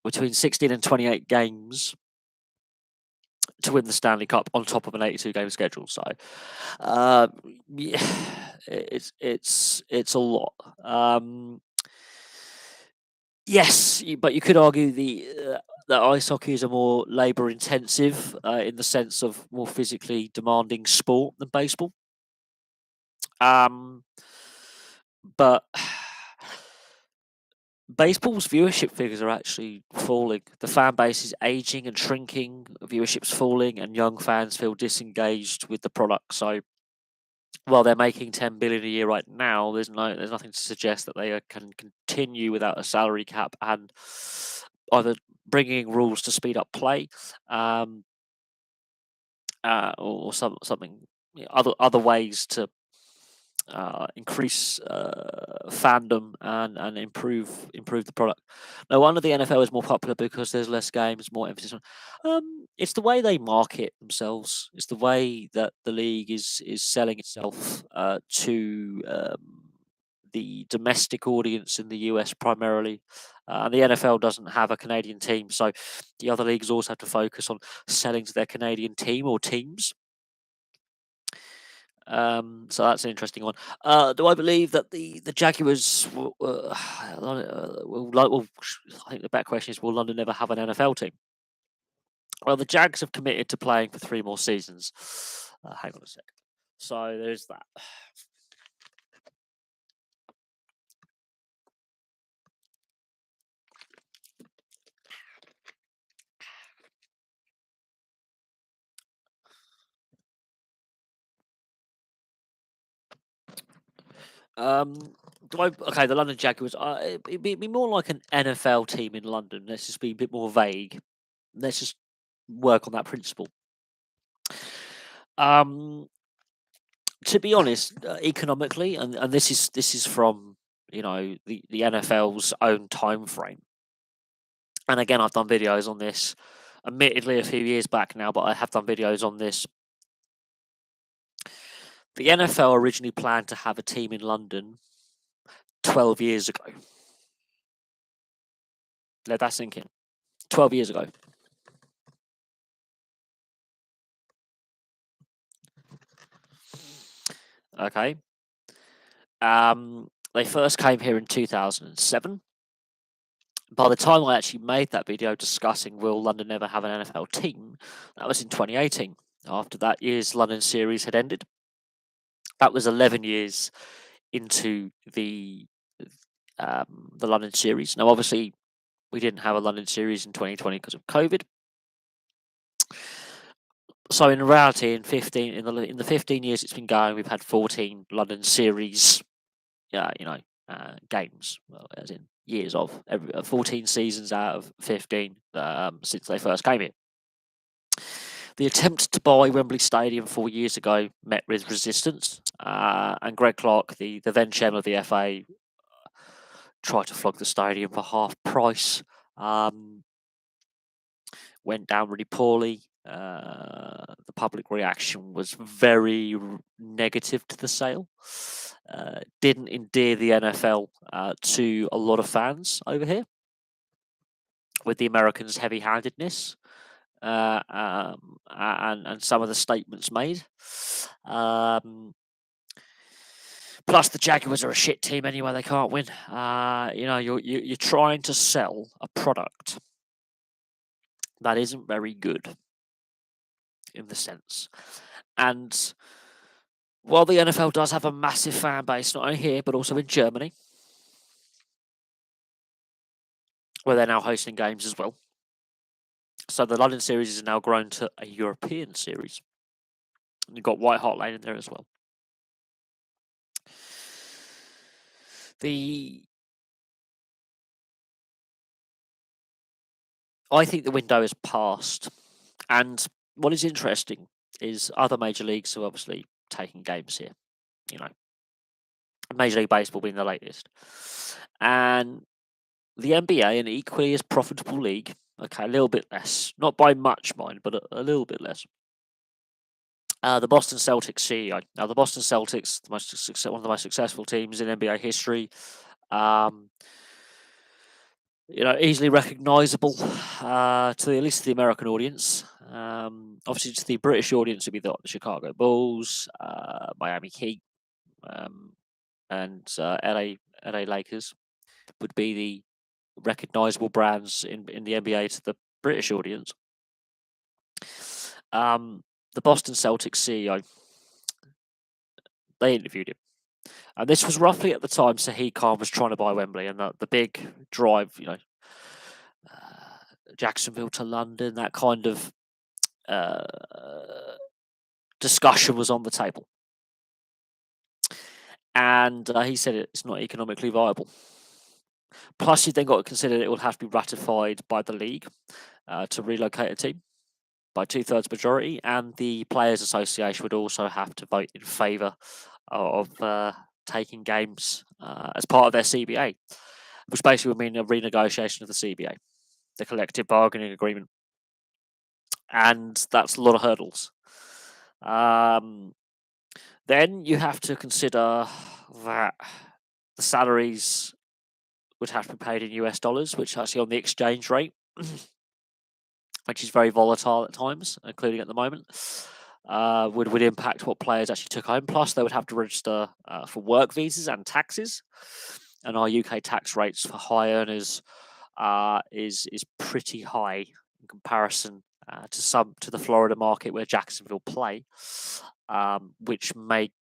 Speaker 1: Between 16 and 28 games to win the Stanley Cup on top of an 82 game schedule. So, yeah, it's a lot. Yes, but you could argue that ice hockey is a more labour intensive in the sense of more physically demanding sport than baseball. But baseball's viewership figures are actually falling. The fan base is aging and shrinking, viewership's falling, and young fans feel disengaged with the product. So while they're making 10 billion a year right now, there's nothing to suggest that they can continue without a salary cap and either bringing rules to speed up play, or something, other ways to increase fandom and improve the product. No wonder the NFL is more popular because there's less games, more emphasis on. It's the way they market themselves. It's the way that the league is selling itself to the domestic audience in the US primarily. And the NFL doesn't have a Canadian team, so the other leagues also have to focus on selling to their Canadian team or teams. So that's an interesting one. Do I believe that the Jaguars will, I think the better question is, will London never have an NFL team? Well, the Jags have committed to playing for 3 more seasons. Hang on a sec. So there's that. Okay, the London Jaguars. It'd be more like an NFL team in London. Let's just be a bit more vague. Let's just work on that principle. To be honest, economically, and this is from the NFL's own time frame. And again, I've done videos on this, admittedly a few years back now, but I have done videos on this. The NFL originally planned to have a team in London 12 years ago. Let that sink in. 12 years ago. Okay. They first came here in 2007. By the time I actually made that video discussing will London ever have an NFL team, that was in 2018. After that year's London series had ended. That was 11 years into the London series. Now, obviously, we didn't have a London series in 2020 because of COVID. So in reality, in the 15 years it's been going, we've had 14 London series, games. Well, as in years of 14 seasons out of 15 since they first came here. The attempt to buy Wembley Stadium 4 years ago met with resistance, and Greg Clark, the then chairman of the FA, tried to flog the stadium for half price. Went down really poorly. The public reaction was very negative to the sale. Didn't endear the NFL to a lot of fans over here, with the Americans' heavy-handedness and some of the statements made. Plus, the Jaguars are a shit team anyway; they can't win. You're trying to sell a product that isn't very good in the sense. And while the NFL does have a massive fan base, not only here, but also in Germany, where they're now hosting games as well. So the London series is now grown to a European series. And you've got White Hart Lane in there as well. I think the window is passed. And what is interesting is other major leagues are obviously taking games here. Major League Baseball being the latest, and the NBA, an equally as profitable league. Okay, a little bit less, not by much, mind, but a little bit less. The Boston Celtics CEO. Now, the Boston Celtics, one of the most successful teams in NBA history. Easily recognisable to at least the American audience. Obviously, to the British audience, would be the Chicago Bulls, Miami Heat, and LA Lakers would be the recognisable brands in the NBA to the British audience. The Boston Celtics CEO, they interviewed him. And this was roughly at the time Sahid Khan was trying to buy Wembley, and the big drive, Jacksonville to London, that kind of discussion was on the table. And he said it's not economically viable. Plus, you then got to consider it will have to be ratified by the league to relocate a team by 2/3 majority, and the Players Association would also have to vote in favour of taking games as part of their CBA, which basically would mean a renegotiation of the CBA, the collective bargaining agreement, and that's a lot of hurdles. Then you have to consider that the salaries would have to be paid in US dollars, which actually on the exchange rate, which is very volatile at times, including at the moment, would impact what players actually took home. Plus, they would have to register for work visas and taxes. And our UK tax rates for high earners is pretty high in comparison to the Florida market where Jacksonville play, which make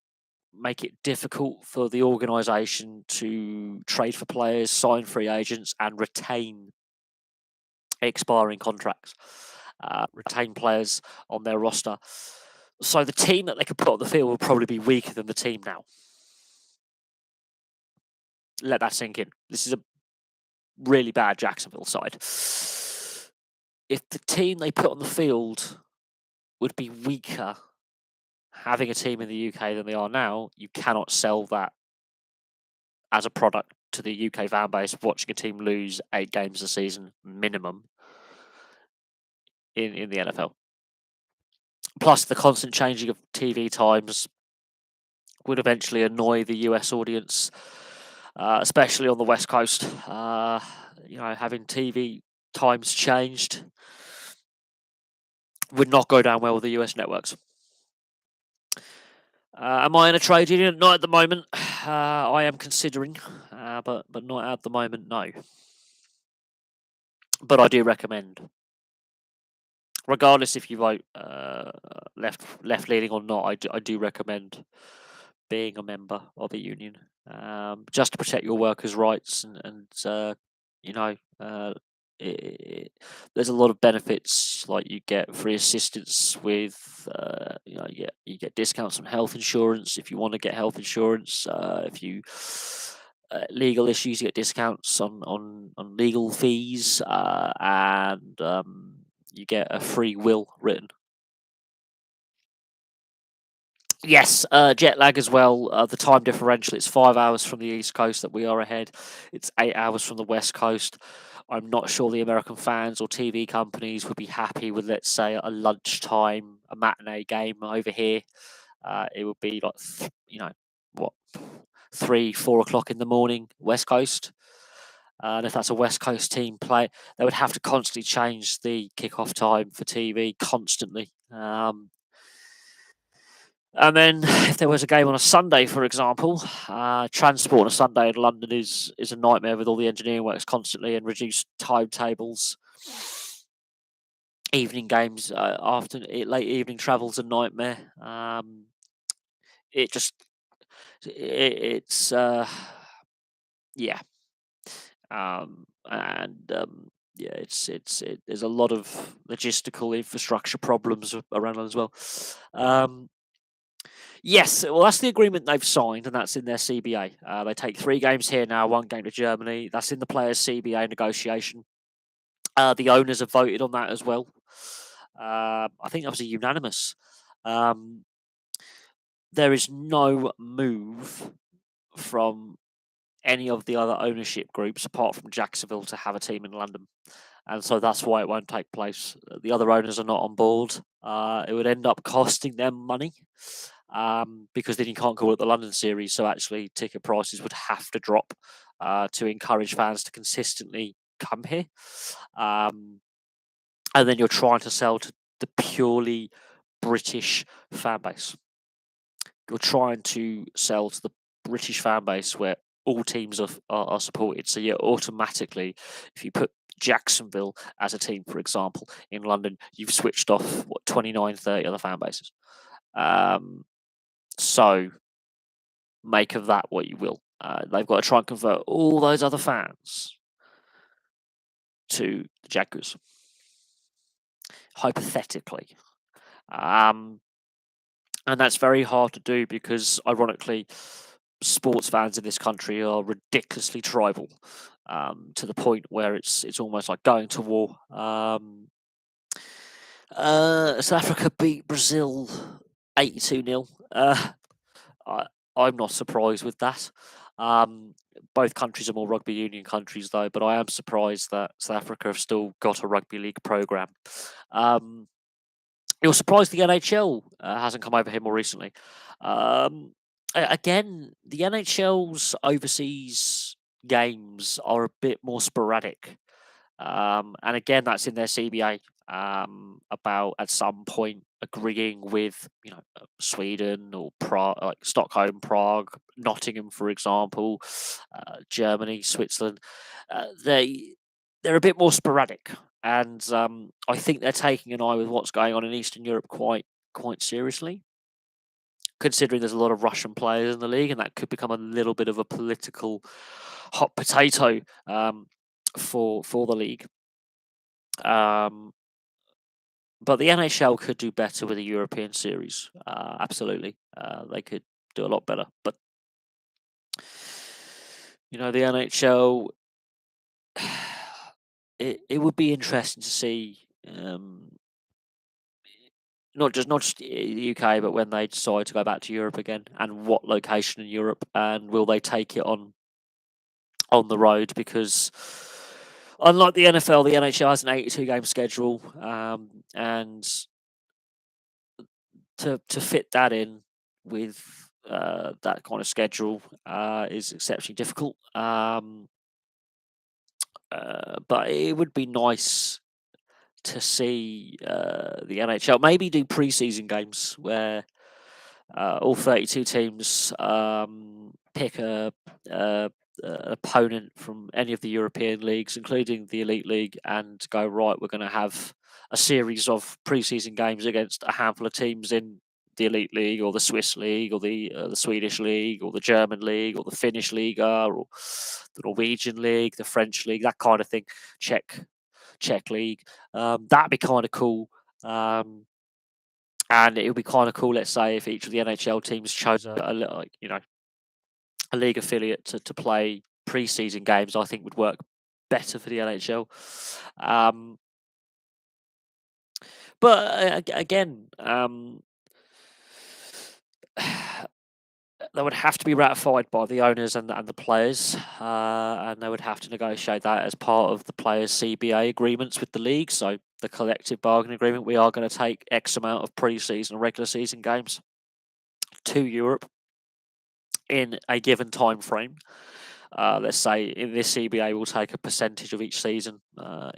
Speaker 1: it difficult for the organisation to trade for players, sign free agents, and retain expiring contracts, retain players on their roster. So the team that they could put on the field will probably be weaker than the team now. Let that sink in. This is a really bad Jacksonville side. If the team they put on the field would be weaker having a team in the UK than they are now, you cannot sell that as a product to the UK fan base watching a team lose 8 games a season minimum in the NFL. Plus, the constant changing of TV times would eventually annoy the US audience, especially on the West Coast. Having TV times changed would not go down well with the US networks. Am I in a trade union? Not at the moment. I am considering, but not at the moment, no. But I do recommend, regardless if you vote left leaning or not, I do recommend being a member of a union, just to protect your workers' rights and there's a lot of benefits, like you get free assistance with you get discounts on health insurance if you want to get health insurance. If you legal issues, you get discounts on legal fees, and you get a free will written. Yes, jet lag as well. The time differential, it's 5 hours from the East Coast that we are ahead. It's 8 hours from the West Coast. I'm not sure the American fans or TV companies would be happy with, let's say, a lunchtime, a matinee game over here. It would be like, 3, 4 o'clock in the morning, West Coast. And if that's a West Coast team play, they would have to constantly change the kickoff time for TV constantly. And then if there was a game on a Sunday, for example, transport on a Sunday in London is a nightmare with all the engineering works constantly and reduced timetables. Evening games, late evening travel's a nightmare. It's there's a lot of logistical infrastructure problems around as well. Yes, well, that's the agreement they've signed, and that's in their CBA. They take 3 games here now, 1 game to Germany. That's in the players' CBA negotiation. The owners have voted on that as well. I think that was a unanimous. There is no move from any of the other ownership groups apart from Jacksonville to have a team in London. And so that's why it won't take place. The other owners are not on board. It would end up costing them money because then you can't call it the London series. So actually, ticket prices would have to drop to encourage fans to consistently come here. And then you're trying to sell to the purely British fan base. You're trying to sell to the British fan base where all teams are supported. So, yeah, automatically, if you put Jacksonville as a team, for example, in London, you've switched off 29, 30 other fan bases. So, make of that what you will. They've got to try and convert all those other fans to the Jaguars, hypothetically. And that's very hard to do because, ironically, sports fans in this country are ridiculously tribal to the point where it's almost like going to war. South Africa beat Brazil 82-0. I'm not surprised with that. Both countries are more rugby union countries, though, but I am surprised that South Africa have still got a rugby league program. You're surprised the NHL hasn't come over here more recently. Again, the NHL's overseas games are a bit more sporadic. And again, that's in their CBA about at some point agreeing with Sweden or Prague, like Stockholm, Prague, Nottingham, for example, Germany, Switzerland. They're a bit more sporadic, and I think they're taking an eye with what's going on in Eastern Europe quite seriously, considering there's a lot of Russian players in the league, and that could become a little bit of a political hot potato for the league. But the NHL could do better with a European series. Absolutely, they could do a lot better. But the NHL, it would be interesting to see. Not just the UK, but when they decide to go back to Europe again, and what location in Europe, and will they take it on the road? Because unlike the NFL, the NHL has an 82-game schedule, and to fit that in with that kind of schedule is exceptionally difficult. But it would be nice to see the NHL maybe do preseason games where all 32 teams pick a opponent from any of the European leagues, including the Elite League, and go, right, we're going to have a series of preseason games against a handful of teams in the Elite League or the Swiss League or the Swedish League or the German League or the Finnish Liga or the Norwegian League, the French League, that kind of thing, Czech League. That'd be kind of cool. And it would be kind of cool, let's say, if each of the NHL teams chose a league affiliate to play preseason games. I think would work better for the NHL. But again, that would have to be ratified by the owners and the players, and they would have to negotiate that as part of the players' CBA agreements with the league. So the collective bargaining agreement, we are going to take X amount of pre-season and regular season games to Europe in a given time frame. Let's say in this CBA, we'll take a percentage of each season.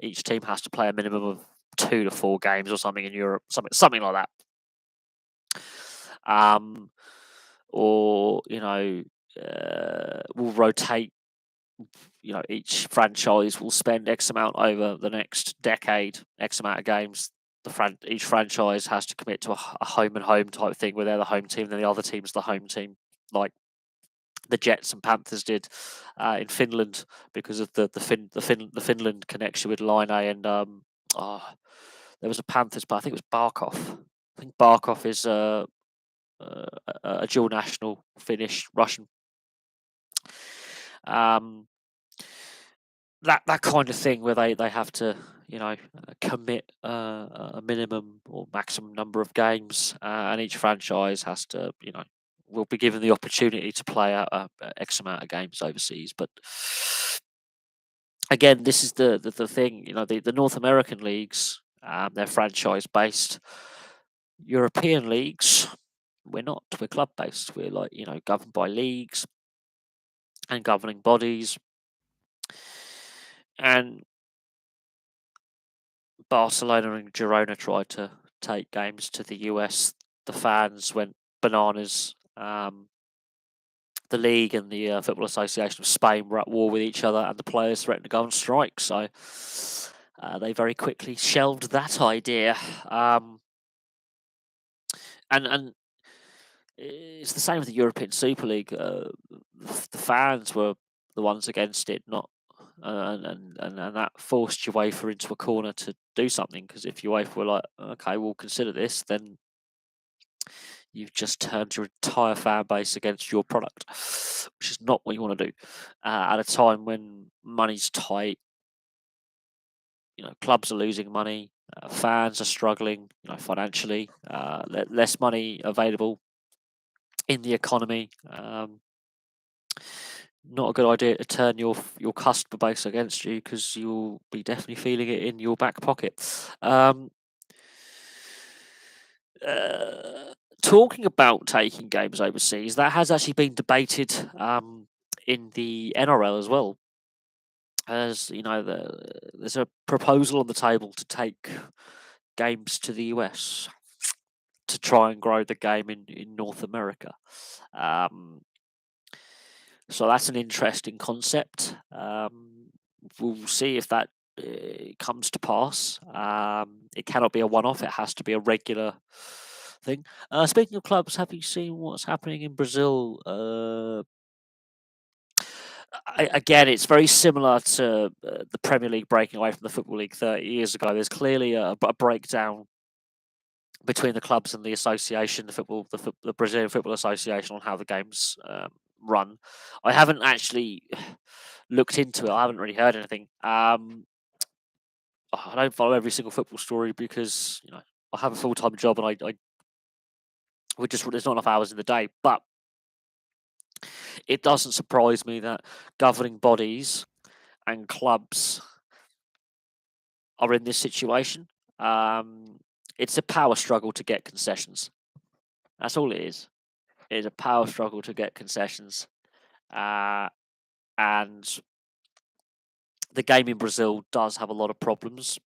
Speaker 1: Each team has to play a minimum of 2 to 4 games or something in Europe, something like that. Or we'll rotate. Each franchise will spend X amount over the next decade, X amount of games. Each franchise has to commit to a home and home type thing, where they're the home team, then the other team's the home team, like the Jets and Panthers did in Finland, because of the Finland connection with Line A, and there was a Panthers, but I think it was Barkov. I think Barkov is a dual national, Finnish, Russian. That kind of thing, where they have to commit a minimum or maximum number of games, and each franchise has to, will be given the opportunity to play out X amount of games overseas. But again, this is the thing. The North American leagues, they're franchise based. European leagues, we're not. We're club based. We're governed by leagues and governing bodies. And Barcelona and Girona tried to take games to the US. The fans went bananas. The league and the Football Association of Spain were at war with each other, and the players threatened to go on strike. So they very quickly shelved that idea. And it's the same with the European Super League. The fans were the ones against it, not and that forced UEFA into a corner to do something. Because if UEFA were like, okay, we'll consider this, then you've just turned your entire fan base against your product, which is not what you want to do at a time when money's tight. Clubs are losing money, fans are struggling, financially, less money available in the economy. Not a good idea to turn your customer base against you, because you'll be definitely feeling it in your back pocket. Talking about taking games overseas, that has actually been debated in the NRL as well. As there's a proposal on the table to take games to the US to try and grow the game in North America. So that's an interesting concept. We'll see if that comes to pass. It cannot be a one-off. It has to be a regular thing. Speaking of clubs, have you seen what's happening in Brazil? Again, it's very similar to the Premier League breaking away from the Football League 30 years ago. There's clearly a breakdown between the clubs and the association, the Brazilian Football Association, on how the games run. I haven't actually looked into it. I haven't really heard anything. I don't follow every single football story because I have a full-time job, and I there's not enough hours in the day. But it doesn't surprise me that governing bodies and clubs are in this situation. It's a power struggle to get concessions. That's all it is. It is a power struggle to get concessions. And the game in Brazil does have a lot of problems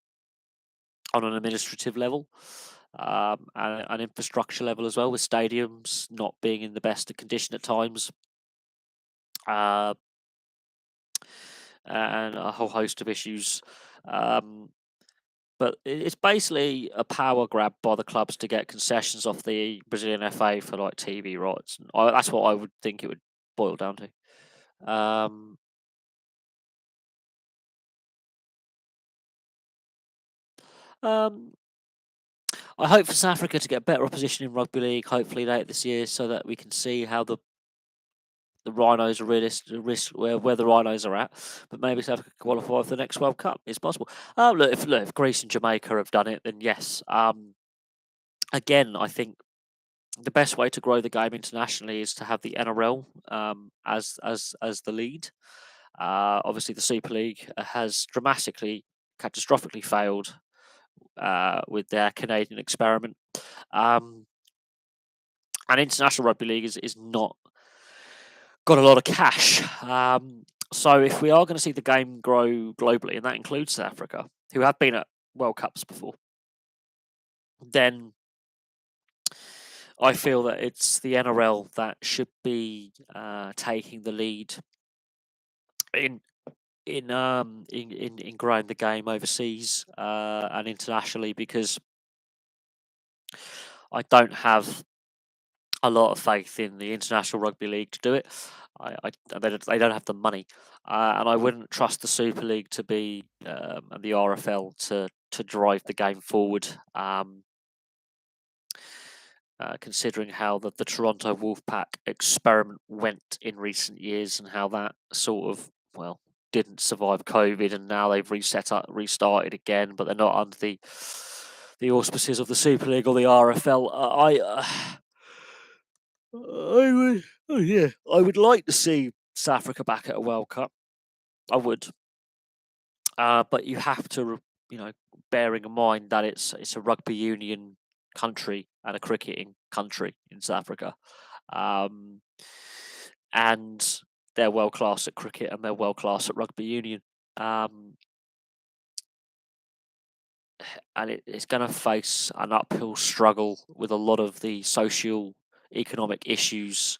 Speaker 1: on an administrative level, and an infrastructure level as well, with stadiums not being in the best of condition at times, and a whole host of issues. But it's basically a power grab by the clubs to get concessions off the Brazilian FA for TV rights. That's what I would think it would boil down to. I hope for South Africa to get better opposition in rugby league, hopefully later this year, so that we can see how the Rhinos are where the Rhinos are at. But maybe South Africa can qualify for the next World Cup. It's possible. If Greece and Jamaica have done it, then yes. Again, I think the best way to grow the game internationally is to have the NRL as the lead. Obviously, the Super League has catastrophically failed with their Canadian experiment. And International Rugby League is not got a lot of cash. So if we are going to see the game grow globally, and that includes South Africa, who have been at World Cups before, then I feel that it's the NRL that should be taking the lead in growing the game overseas and internationally, because I don't have a lot of faith in the International Rugby League to do it. They don't have the money, and I wouldn't trust the Super League to be and the RFL to drive the game forward. Considering how the Toronto Wolfpack experiment went in recent years, and how that sort of didn't survive COVID, and now they've restarted again, but they're not under the auspices of the Super League or the RFL. I would, oh yeah, I would like to see South Africa back at a World Cup. I would, but you have to, bearing in mind that it's a rugby union country and a cricketing country in South Africa, and they're world class at cricket and they're world class at rugby union. And it's going to face an uphill struggle with a lot of the socio-economic issues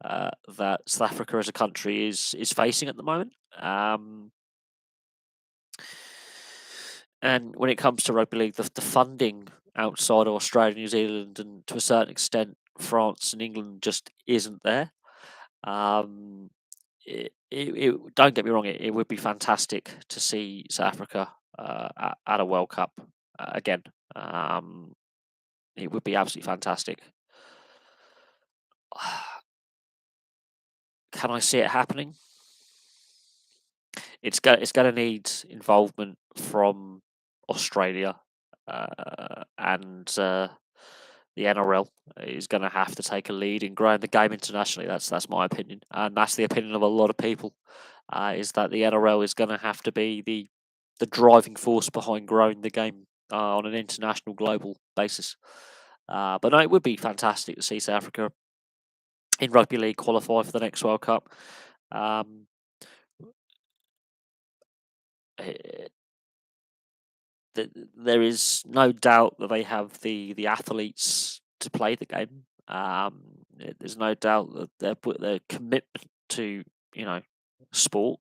Speaker 1: that South Africa as a country is facing at the moment. And when it comes to rugby league, the funding outside of Australia, New Zealand, and to a certain extent France and England just isn't there. Don't get me wrong, it would be fantastic to see South Africa at a World Cup again. It would be absolutely fantastic. Can I see it happening? It's going to need involvement from Australia and the NRL is going to have to take a lead in growing the game internationally. That's my opinion, and that's the opinion of a lot of people. Is that the NRL is going to have to be the driving force behind growing the game on an international, global basis. But no, it would be fantastic to see South Africa in rugby league qualify for the next World Cup. There is no doubt that they have the athletes to play the game. There's no doubt that their commitment to sport.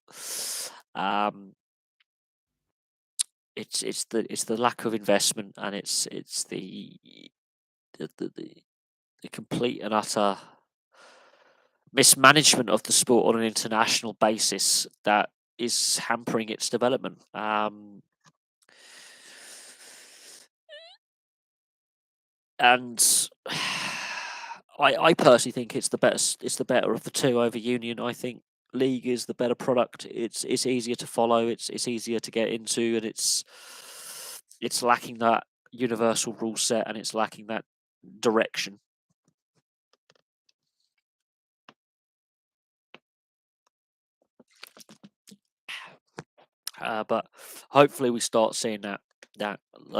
Speaker 1: It's the lack of investment, and it's the complete and utter mismanagement of the sport on an international basis that is hampering its development. And I personally think it's the better of the two over union. I think league is the better product. It's easier to follow. It's easier to get into, and it's lacking that universal rule set, and it's lacking that direction. But hopefully we start seeing that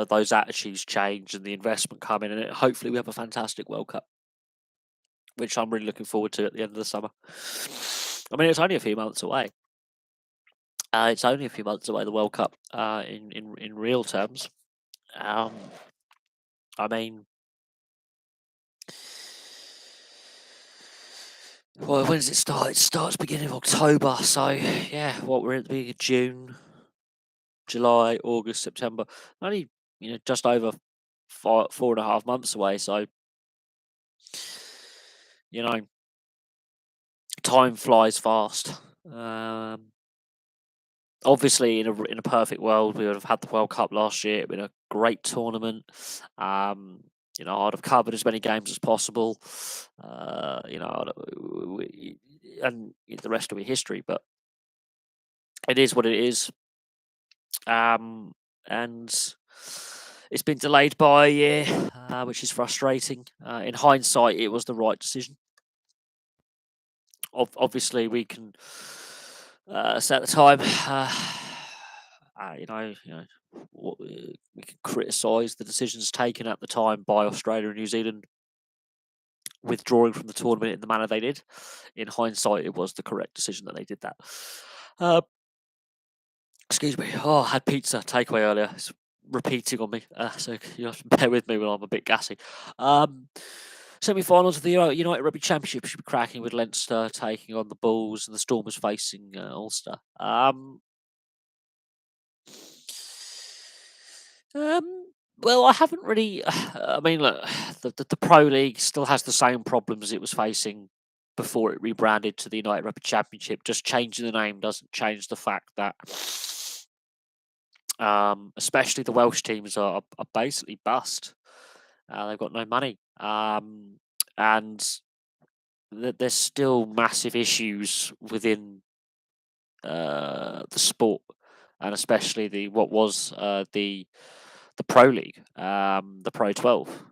Speaker 1: those attitudes change and the investment come in, and hopefully we have a fantastic World Cup, which I'm really looking forward to at the end of the summer. I mean, it's only a few months away. It's only a few months away, the World Cup, in real terms. I mean, well, when does it start? It starts beginning of October. So yeah, we're at the beginning of June, July, August, September. Only just over 4.5 months away. So time flies fast. Obviously, in a perfect world, we would have had the World Cup last year. It'd been a great tournament. I'd have covered as many games as possible. And the rest will be history. But it is what it is. And it's been delayed by a year, which is frustrating. In hindsight, it was the right decision. Obviously, we can say at the time, we can criticise the decisions taken at the time by Australia and New Zealand, withdrawing from the tournament in the manner they did. In hindsight, it was the correct decision that they did that. Excuse me. Oh, I had pizza takeaway earlier. It's repeating on me, so you have to bear with me when I'm a bit gassy. Semi-finals of the United Rugby Championship should be cracking, with Leinster taking on the Bulls and the Stormers facing Ulster. Well, I haven't really. I mean, look, the Pro League still has the same problems it was facing before it rebranded to the United Rugby Championship. Just changing the name doesn't change the fact that, especially the Welsh teams are basically bust. They've got no money, and there's still massive issues within the sport, and especially what was the Pro League, the Pro 12,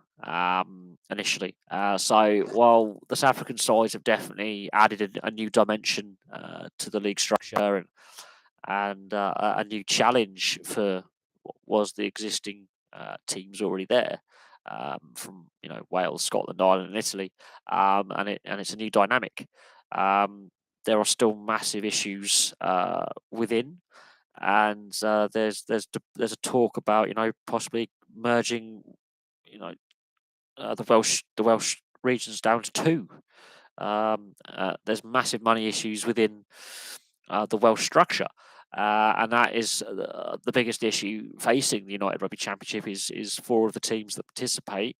Speaker 1: initially. So while the South African sides have definitely added a new dimension to the league structure and a new challenge for what was the existing teams already there, from Wales, Scotland, Ireland, and Italy, and it's a new dynamic. There are still massive issues within, and there's a talk about possibly merging the Welsh regions down to two. There's massive money issues within the Welsh structure, and that is the biggest issue facing the United Rugby Championship. Is four of the teams that participate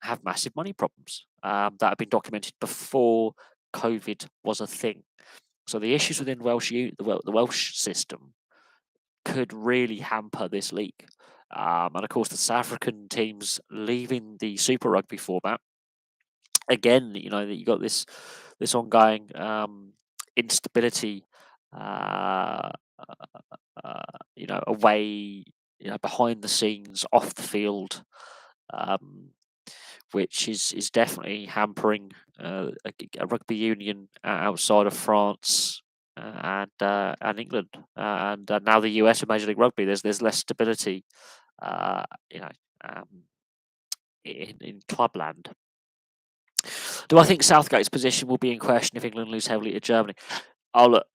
Speaker 1: have massive money problems that have been documented before COVID was a thing. So the issues within the Welsh system could really hamper this league. And of course, the South African teams leaving the Super Rugby format again. That you got this ongoing instability. Uh, away, behind the scenes, off the field, which is definitely hampering a rugby union outside of France and England, and now the US with Major League Rugby. There's less stability, uh, you know, um, in clubland. Do I think Southgate's position will be in question if England lose heavily to Germany? Oh, look,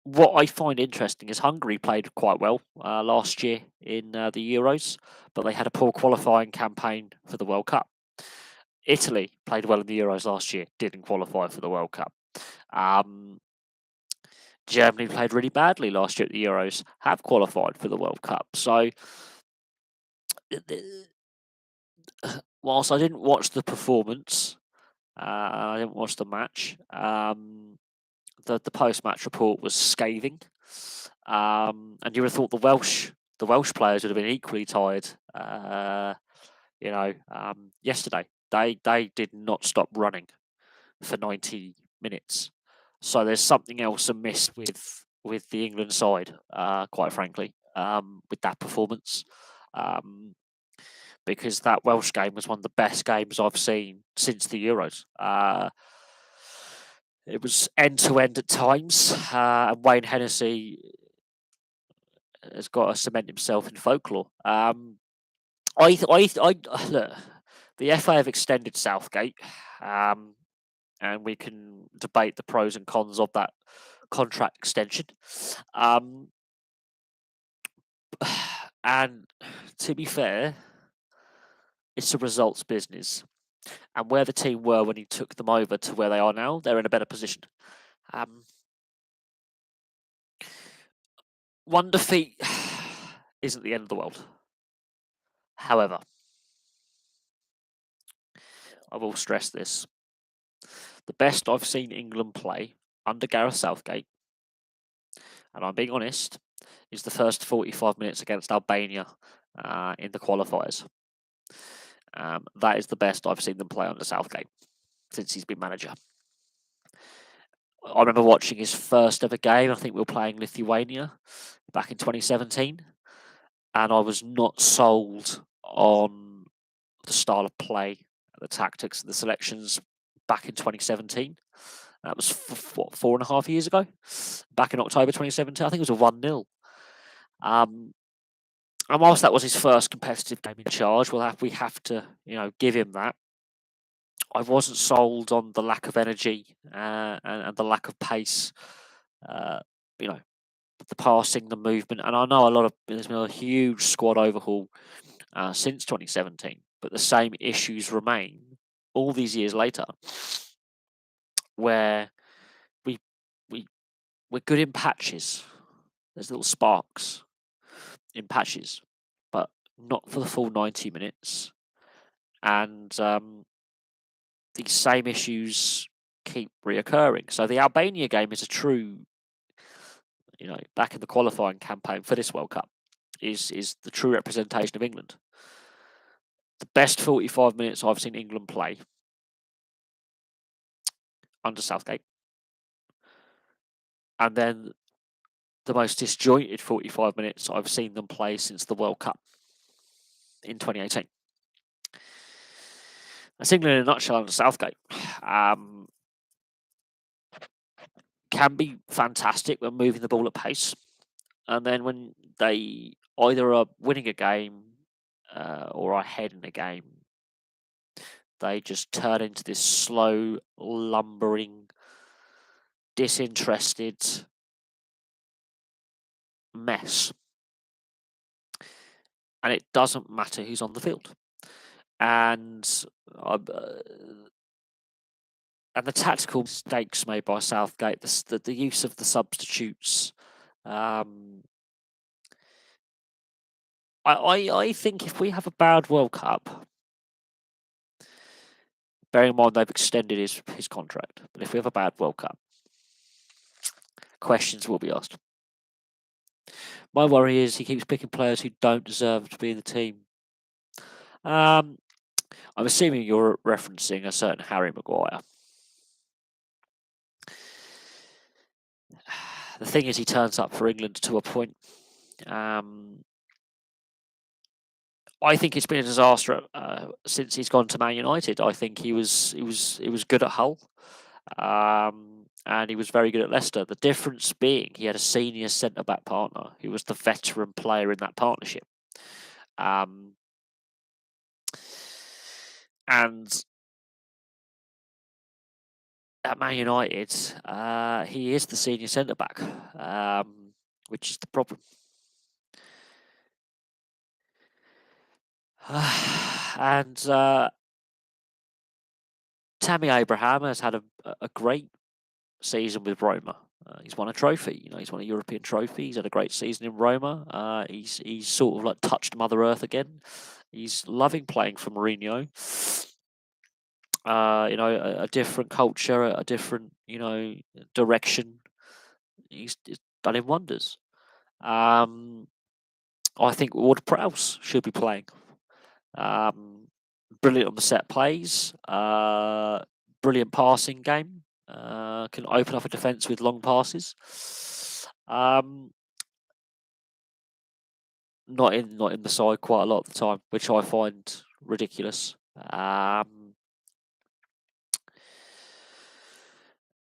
Speaker 1: what I find interesting is Hungary played quite well last year in the Euros, but they had a poor qualifying campaign for the World Cup. Italy played well in the Euros last year, didn't qualify for the World Cup. Germany played really badly last year at the Euros, have qualified for the World Cup. So, whilst I didn't watch the performance, I didn't watch the match, the post-match report was scathing, and you would have thought the Welsh players would have been equally tired. Yesterday they did not stop running for 90 minutes. So there's something else amiss with the England side, quite frankly, with that performance. Because that Welsh game was one of the best games I've seen since the Euros. It was end to end at times, and Wayne Hennessy has got to cement himself in folklore. Look, the FA have extended Southgate, and we can debate the pros and cons of that contract extension. And to be fair, it's a results business. And where the team were when he took them over to where they are now, they're in a better position. One defeat isn't the end of the world. However, I will stress this. The best I've seen England play under Gareth Southgate, and I'm being honest, is the first 45 minutes against Albania in the qualifiers. That is the best I've seen them play under Southgate since he's been manager. I remember watching his first ever game. I think we were playing Lithuania back in 2017, and I was not sold on the style of play, the tactics, and the selections back in 2017. That was 4.5 years ago. Back in October 2017, I think it was a 1-0. And whilst that was his first competitive game in charge, we have to give him that. I wasn't sold on the lack of energy and the lack of pace. The passing, the movement, and I know there's been a huge squad overhaul since 2017, but the same issues remain all these years later, where we're good in patches. There's little sparks in patches, but not for the full 90 minutes. And these same issues keep reoccurring. So the Albania game is a true, back in the qualifying campaign for this World Cup, is the true representation of England. The best 45 minutes I've seen England play under Southgate. and then the most disjointed 45 minutes I've seen them play since the World Cup in 2018. That's England in a nutshell under Southgate. Can be fantastic when moving the ball at pace, and then when they either are winning a game or are ahead in a game, they just turn into this slow, lumbering, disinterested mess. And it doesn't matter who's on the field. And the tactical mistakes made by Southgate, the use of the substitutes. I think if we have a bad World Cup, bearing in mind they've extended his contract, but if we have a bad World Cup, questions will be asked. My worry is he keeps picking players who don't deserve to be in the team. I'm assuming you're referencing a certain Harry Maguire. The thing is, he turns up for England to a point. I think it's been a disaster since he's gone to Man United. I think he was good at Hull, and he was very good at Leicester. The difference being he had a senior centre back partner who was the veteran player in that partnership, and at Man United, he is the senior centre back, which is the problem. And Tammy Abraham has had a great season with Roma. He's won a trophy. He's won a European trophy. He's had a great season in Roma. He's sort of like touched Mother Earth again. He's loving playing for Mourinho. A different culture, a different direction. He's done him wonders. I think Ward-Prowse should be playing. Brilliant on the set plays. Brilliant passing game. Can open up a defence with long passes. Not in the side quite a lot of the time, which I find ridiculous.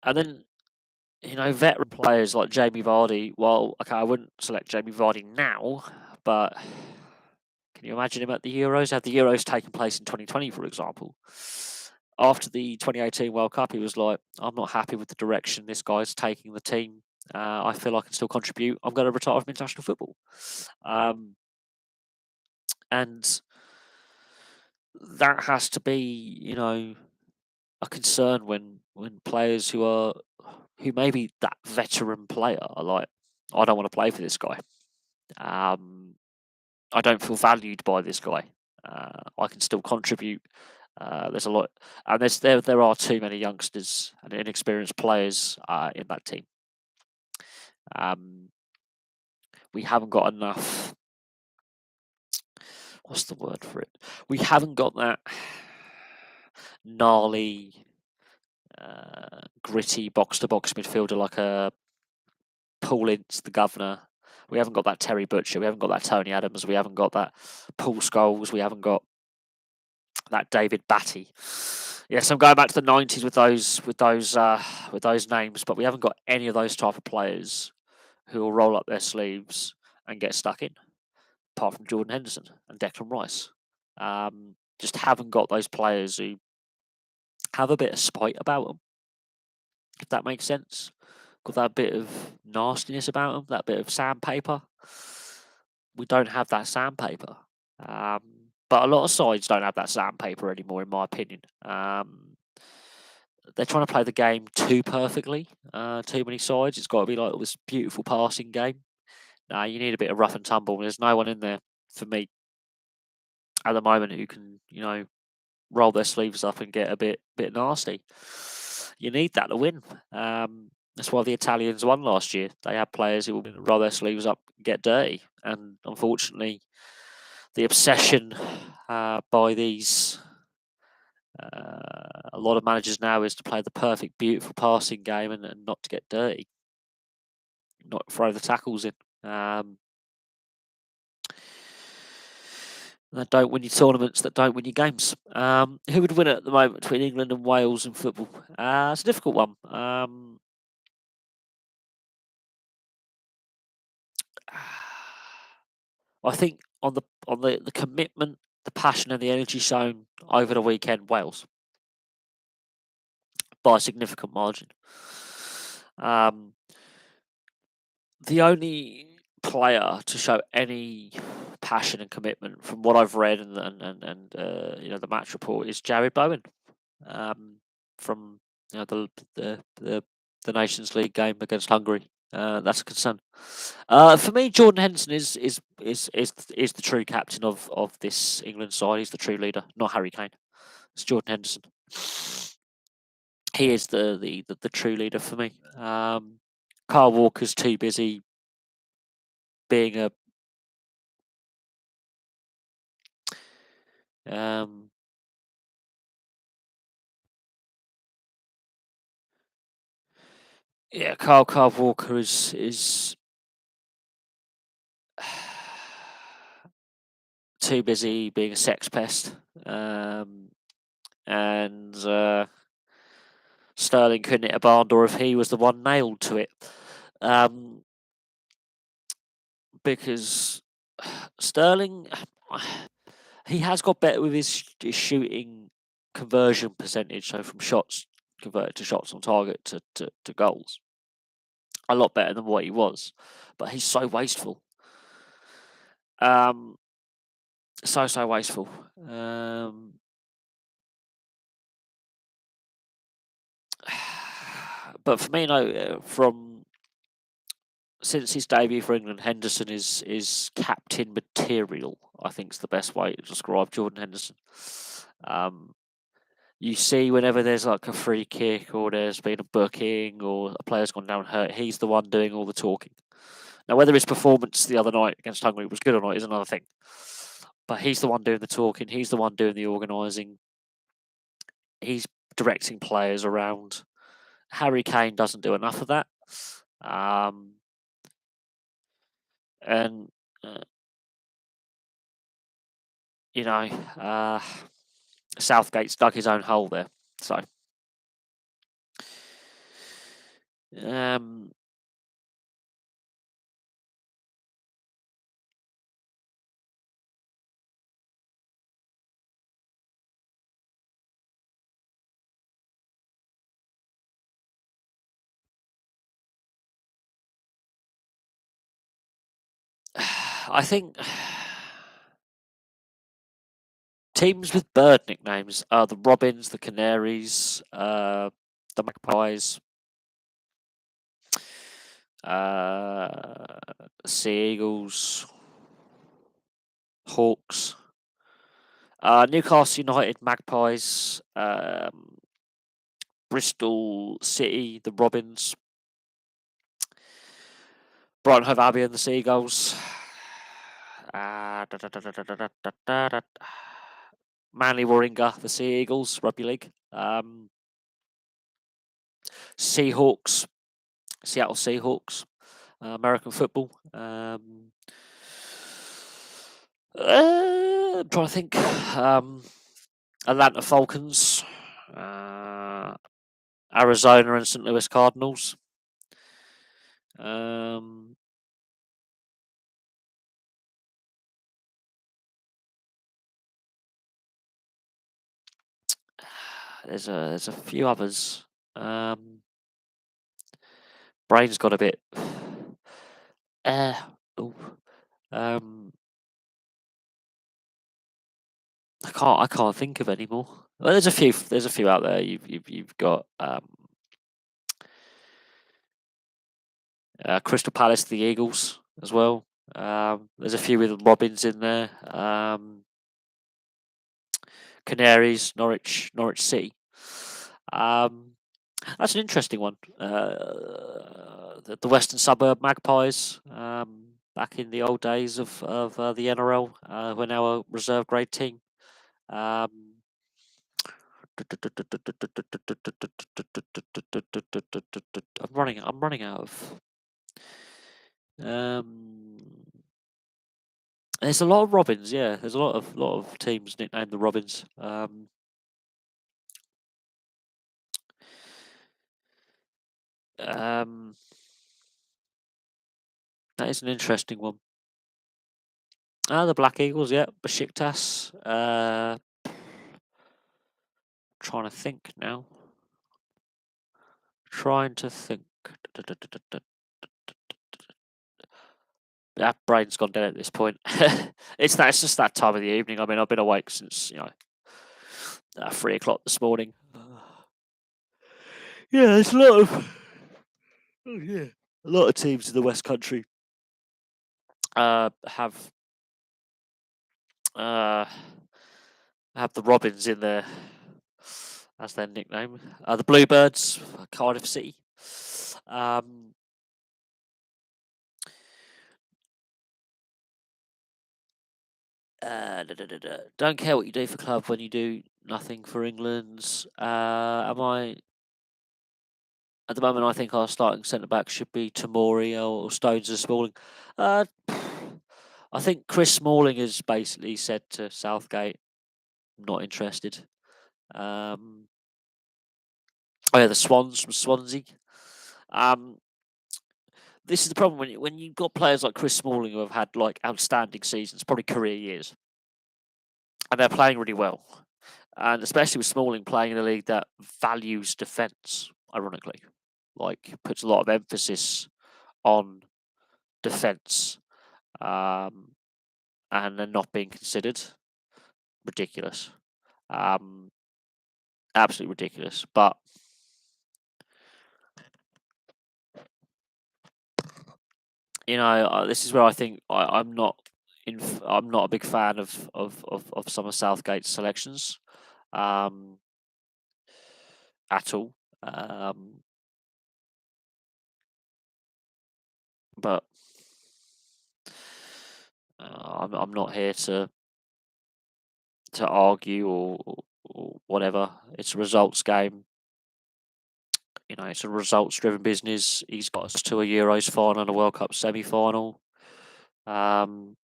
Speaker 1: And then, veteran players like Jamie Vardy. Well, okay, I wouldn't select Jamie Vardy now, but can you imagine him at the Euros? Had the Euros taken place in 2020, for example? After the 2018 World Cup, he was like, I'm not happy with the direction this guy's taking the team. I feel I can still contribute. I'm going to retire from international football. And that has to be, a concern when players who may be that veteran player are like, I don't want to play for this guy. I don't feel valued by this guy. I can still contribute. There's a lot, and there are too many youngsters and inexperienced players in that team. We haven't got enough. What's the word for it? We haven't got that gnarly, gritty box-to-box midfielder like a Paul Ince, the Governor. We haven't got that Terry Butcher. We haven't got that Tony Adams. We haven't got that Paul Scholes. We haven't got that David Batty. Yes, I'm going back to the 90s with those names, but we haven't got any of those type of players who will roll up their sleeves and get stuck in, apart from Jordan Henderson and Declan Rice. Just haven't got those players who have a bit of spite about them, if that makes sense. Got that bit of nastiness about them, that bit of sandpaper. We don't have that sandpaper. But a lot of sides don't have that sandpaper anymore, in my opinion. They're trying to play the game too perfectly. Too many sides. It's got to be like this beautiful passing game. No, you need a bit of rough and tumble. There's no one in there for me at the moment who can, roll their sleeves up and get a bit nasty. You need that to win. That's why the Italians won last year. They had players who will roll their sleeves up and get dirty. And unfortunately, the obsession by these a lot of managers now is to play the perfect, beautiful passing game and not to get dirty. not throw the tackles in. That don't win you tournaments, that don't win you games. Who would win it at the moment between England and Wales in football? It's a difficult one. I think on the commitment, the passion, and the energy shown over the weekend, Wales by a significant margin. The only player to show any passion and commitment, from what I've read and the match report, is Jared Bowen, from the Nations League game against Hungary. That's a concern. For me, Jordan Henderson is the true captain of this England side. He's the true leader, not Harry Kane. It's Jordan Henderson. He is the true leader for me. Kyle Walker's too busy being a Kyle Walker is too busy being a sex pest, and Sterling couldn't hit a barn door if he was the one nailed to it, because Sterling, he has got better with his shooting conversion percentage, so from shots converted to shots on target to goals. A lot better than what he was, but he's so wasteful. So wasteful. But for me, since his debut for England, Henderson is captain material. I think is the best way to describe Jordan Henderson. You see, whenever there's like a free kick or there's been a booking or a player's gone down hurt, he's the one doing all the talking. Now, whether his performance the other night against Hungary was good or not is another thing. But he's the one doing the talking. He's the one doing the organising. He's directing players around. Harry Kane doesn't do enough of that. And Southgate's dug his own hole there. So, I think teams with bird nicknames are the Robins, the Canaries, the Magpies, Sea Eagles, Hawks, Newcastle United, Magpies, Bristol City, the Robins, Brighton Hove Albion, the Seagulls, Manly Warringah, the Sea Eagles, Rugby League, Seahawks, Seattle Seahawks, American football. I'm trying to think. Atlanta Falcons, Arizona and St. Louis Cardinals. There's a few others. Brain's got a bit. I can't think of any more. Well, there's a few out there. You've got Crystal Palace, the Eagles as well. There's a few with Robins in there. Canaries, Norwich City. That's an interesting one. The Western Suburb Magpies, back in the old days of the NRL, when our reserve grade team. I'm running out of There's a lot of Robins, yeah. There's a lot of teams nicknamed the Robins. That is an interesting one. The Black Eagles, yeah. Besiktas. Trying to think now. That brain's gone dead at this point. It's just that time of the evening. I mean, I've been awake since 3 o'clock this morning. Yeah, there's a lot of teams in the West Country have the Robins in there as their nickname. The Bluebirds, Cardiff City. Don't care what you do for club when you do nothing for England. Am I? At the moment, I think our starting centre back should be Tamori or Stones or Smalling. I think Chris Smalling has basically said to Southgate, "Not interested." Oh yeah, the Swans from Swansea. This is the problem when you've got players like Chris Smalling who have had like outstanding seasons, probably career years, and they're playing really well. And especially with Smalling playing in a league that values defence, ironically, like puts a lot of emphasis on defence, and then not being considered. Ridiculous. Absolutely ridiculous. But this is where I think I'm not a big fan of some of Southgate's selections, at all. But I'm not here to argue or whatever. It's a results game. It's a results-driven business. He's got us to a Euros final and a World Cup semi-final. What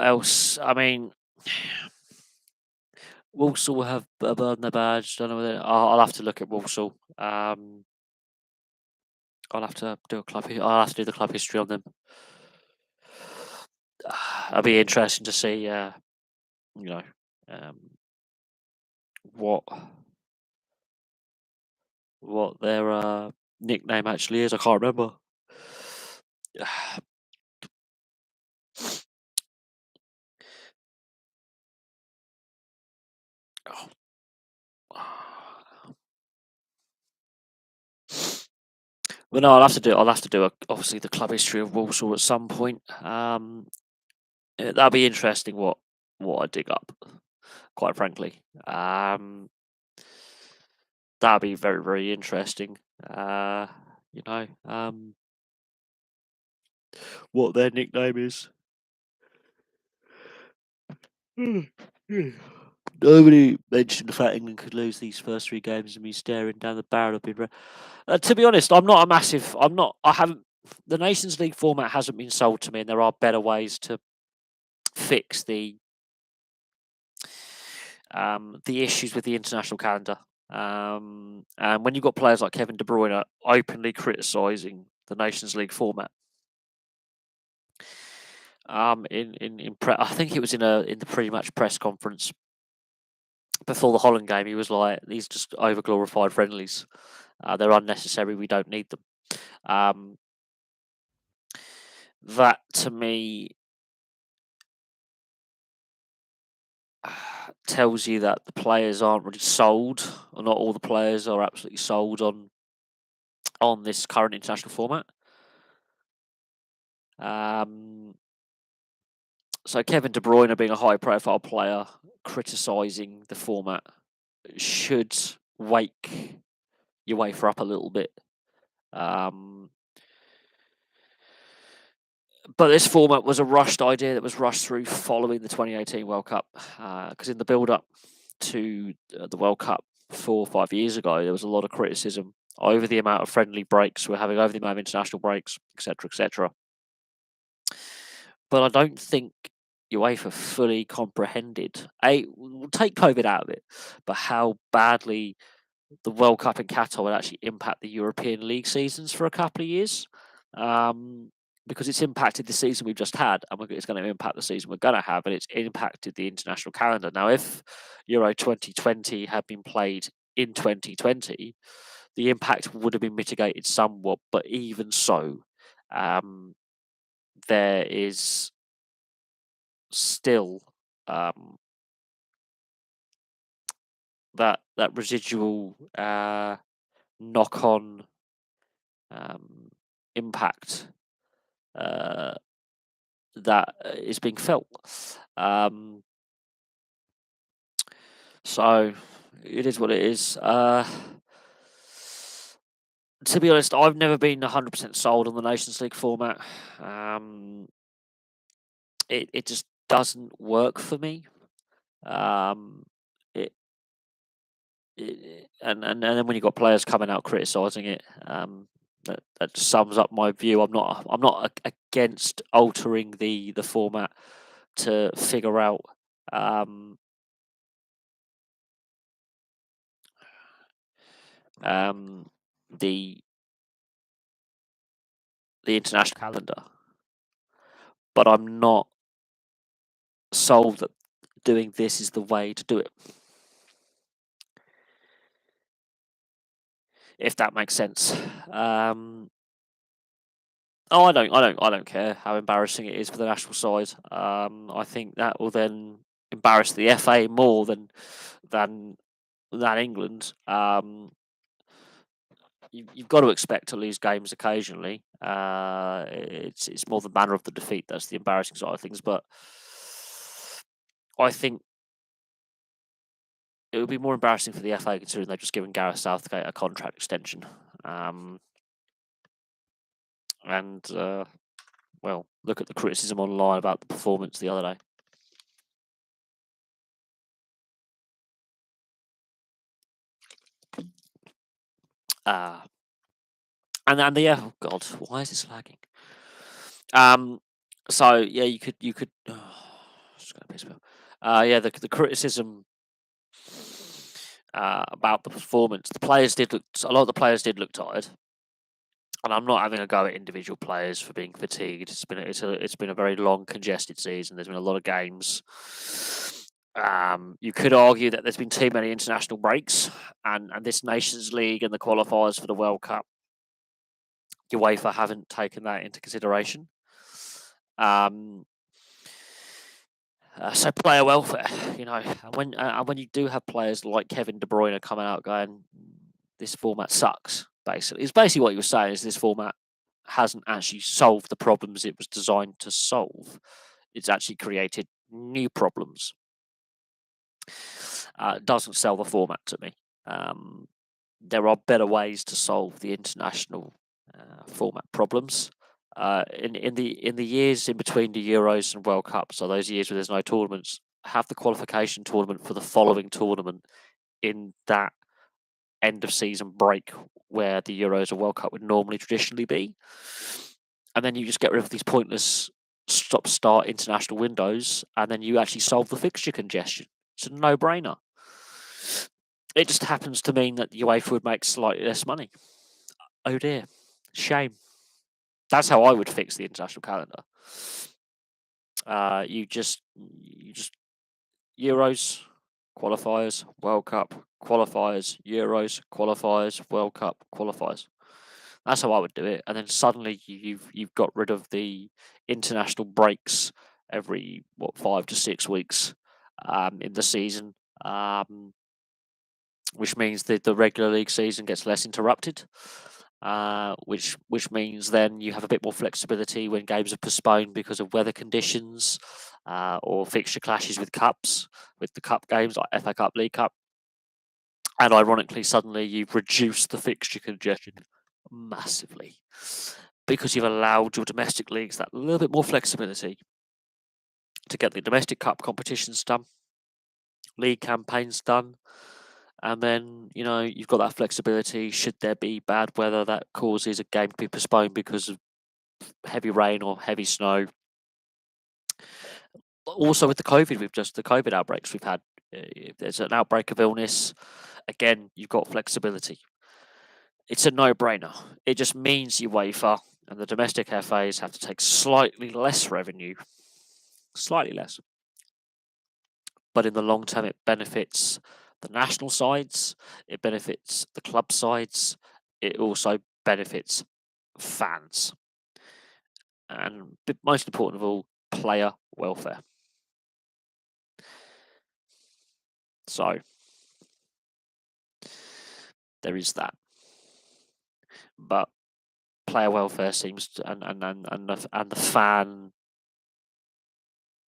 Speaker 1: else? I mean, Walsall will have a bird in their badge. Don't know whether I'll have to look at Walsall. I'll have to do I'll have to do the club history on them. It'll be interesting to see. What their nickname actually is. I can't remember. But no, I'll have to do obviously the club history of Walsall at some point. That'll be interesting. What I dig up, quite frankly. That'll be very, very interesting. What their nickname is. Nobody mentioned the fact England could lose these first 3 games and me staring down the barrel of being. To be honest, I'm not a massive. I haven't. The Nations League format hasn't been sold to me, and there are better ways to fix the issues with the international calendar. And when you've got players like Kevin De Bruyne openly criticising the Nations League format, I think it was in the pre-match press conference before the Holland game, he was like, "These just over glorified friendlies. They're unnecessary. We don't need them." That to me tells you that the players aren't really sold, or not all the players are absolutely sold on this current international format. So Kevin De Bruyne, being a high-profile player, criticising the format should wake your wafer up a little bit. But this format was a rushed idea that was rushed through following the 2018 World Cup, because in the build-up to the World Cup 4 or 5 years ago, there was a lot of criticism over the amount of friendly breaks we're having, over the amount of international breaks, etc., etc. But I don't think UEFA fully comprehended. We'll take COVID out of it, but how badly the World Cup in Qatar would actually impact the European League seasons for a couple of years. Because it's impacted the season we've just had, and it's going to impact the season we're going to have, and it's impacted the international calendar. Now, if Euro 2020 had been played in 2020, the impact would have been mitigated somewhat, but even so, there is still that residual knock-on impact that is being felt. So it is what it is. To be honest, I've never been 100% sold on the Nations League format. It just doesn't work for me. It and then when you've got players coming out criticising it, that sums up my view. I'm not against altering the format to figure out the international calendar, but I'm not sold that doing this is the way to do it. If that makes sense. I don't care how embarrassing it is for the national side. I think that will then embarrass the FA more than England. You've got to expect to lose games occasionally. It's more the manner of the defeat that's the embarrassing side of things. But I think it would be more embarrassing for the FA considering they've just given Gareth Southgate a contract extension. Well, look at the criticism online about the performance the other day. And oh god, why is this lagging? So yeah, you could. Just gonna piss me off. Yeah, the criticism about the performance, a lot of the players did look tired, and I'm not having a go at individual players for being fatigued. It's been a very long, congested season. There's been a lot of games. You could argue that there's been too many international breaks, and this Nations League and the qualifiers for the World Cup, UEFA haven't taken that into consideration. So player welfare, when you do have players like Kevin De Bruyne coming out going, this format sucks. Basically, it's basically what you were saying is this format hasn't actually solved the problems it was designed to solve. It's actually created new problems. It doesn't sell the format to me. There are better ways to solve the international format problems. In the years in between the Euros and World Cup, so those years where there's no tournaments, have the qualification tournament for the following tournament in that end of season break where the Euros or World Cup would normally traditionally be, and then you just get rid of these pointless stop-start international windows, and then you actually solve the fixture congestion. It's a no-brainer. It just happens to mean that UEFA would make slightly less money. Oh dear, shame. That's how I would fix the international calendar. You just Euros, qualifiers, World Cup, qualifiers, Euros, qualifiers, World Cup, qualifiers. That's how I would do it. And then suddenly you've got rid of the international breaks every 5 to 6 weeks in the season, which means that the regular league season gets less interrupted. Which means then you have a bit more flexibility when games are postponed because of weather conditions or fixture clashes with the cup games like FA Cup, League Cup. And ironically, suddenly you've reduced the fixture congestion massively because you've allowed your domestic leagues that little bit more flexibility to get the domestic cup competitions done, league campaigns done, And then, you've got that flexibility. Should there be bad weather that causes a game to be postponed because of heavy rain or heavy snow? Also with the COVID outbreaks we've had, if there's an outbreak of illness, again, you've got flexibility. It's a no-brainer. It just means UEFA and the domestic FAs have to take slightly less revenue, slightly less. But in the long term, it benefits the national sides, it benefits the club sides, it also benefits fans. And most important of all, player welfare. So there is that. But player welfare seems to, and the fan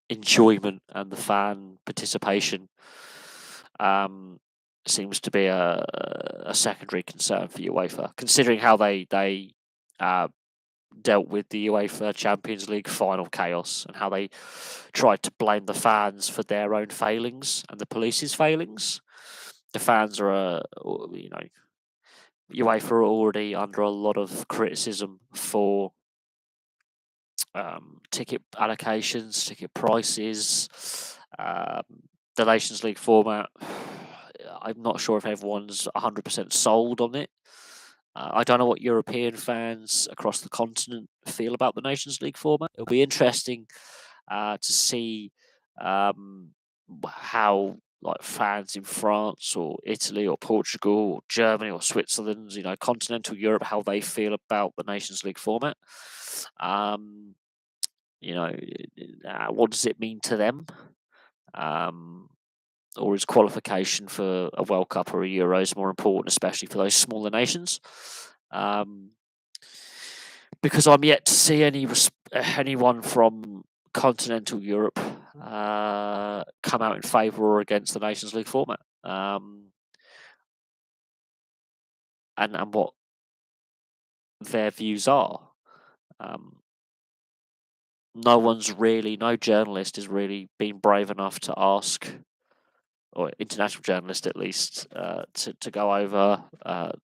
Speaker 1: enjoyment and the fan participation seems to be a secondary concern for UEFA, considering how they dealt with the UEFA Champions League final chaos and how they tried to blame the fans for their own failings and the police's failings. The fans are, UEFA are already under a lot of criticism for ticket allocations, ticket prices, the Nations League format. I'm not sure if everyone's 100% sold on it. I don't know what European fans across the continent feel about the Nations League format. It'll be interesting to see how fans in France or Italy or Portugal or Germany or Switzerland, continental Europe, how they feel about the Nations League format. What does it mean to them? Or is qualification for a World Cup or a Euros more important, especially for those smaller nations? Because I'm yet to see anyone from continental Europe come out in favour or against the Nations League format, and what their views are. No journalist has really been brave enough to ask, or international journalist at least, to go over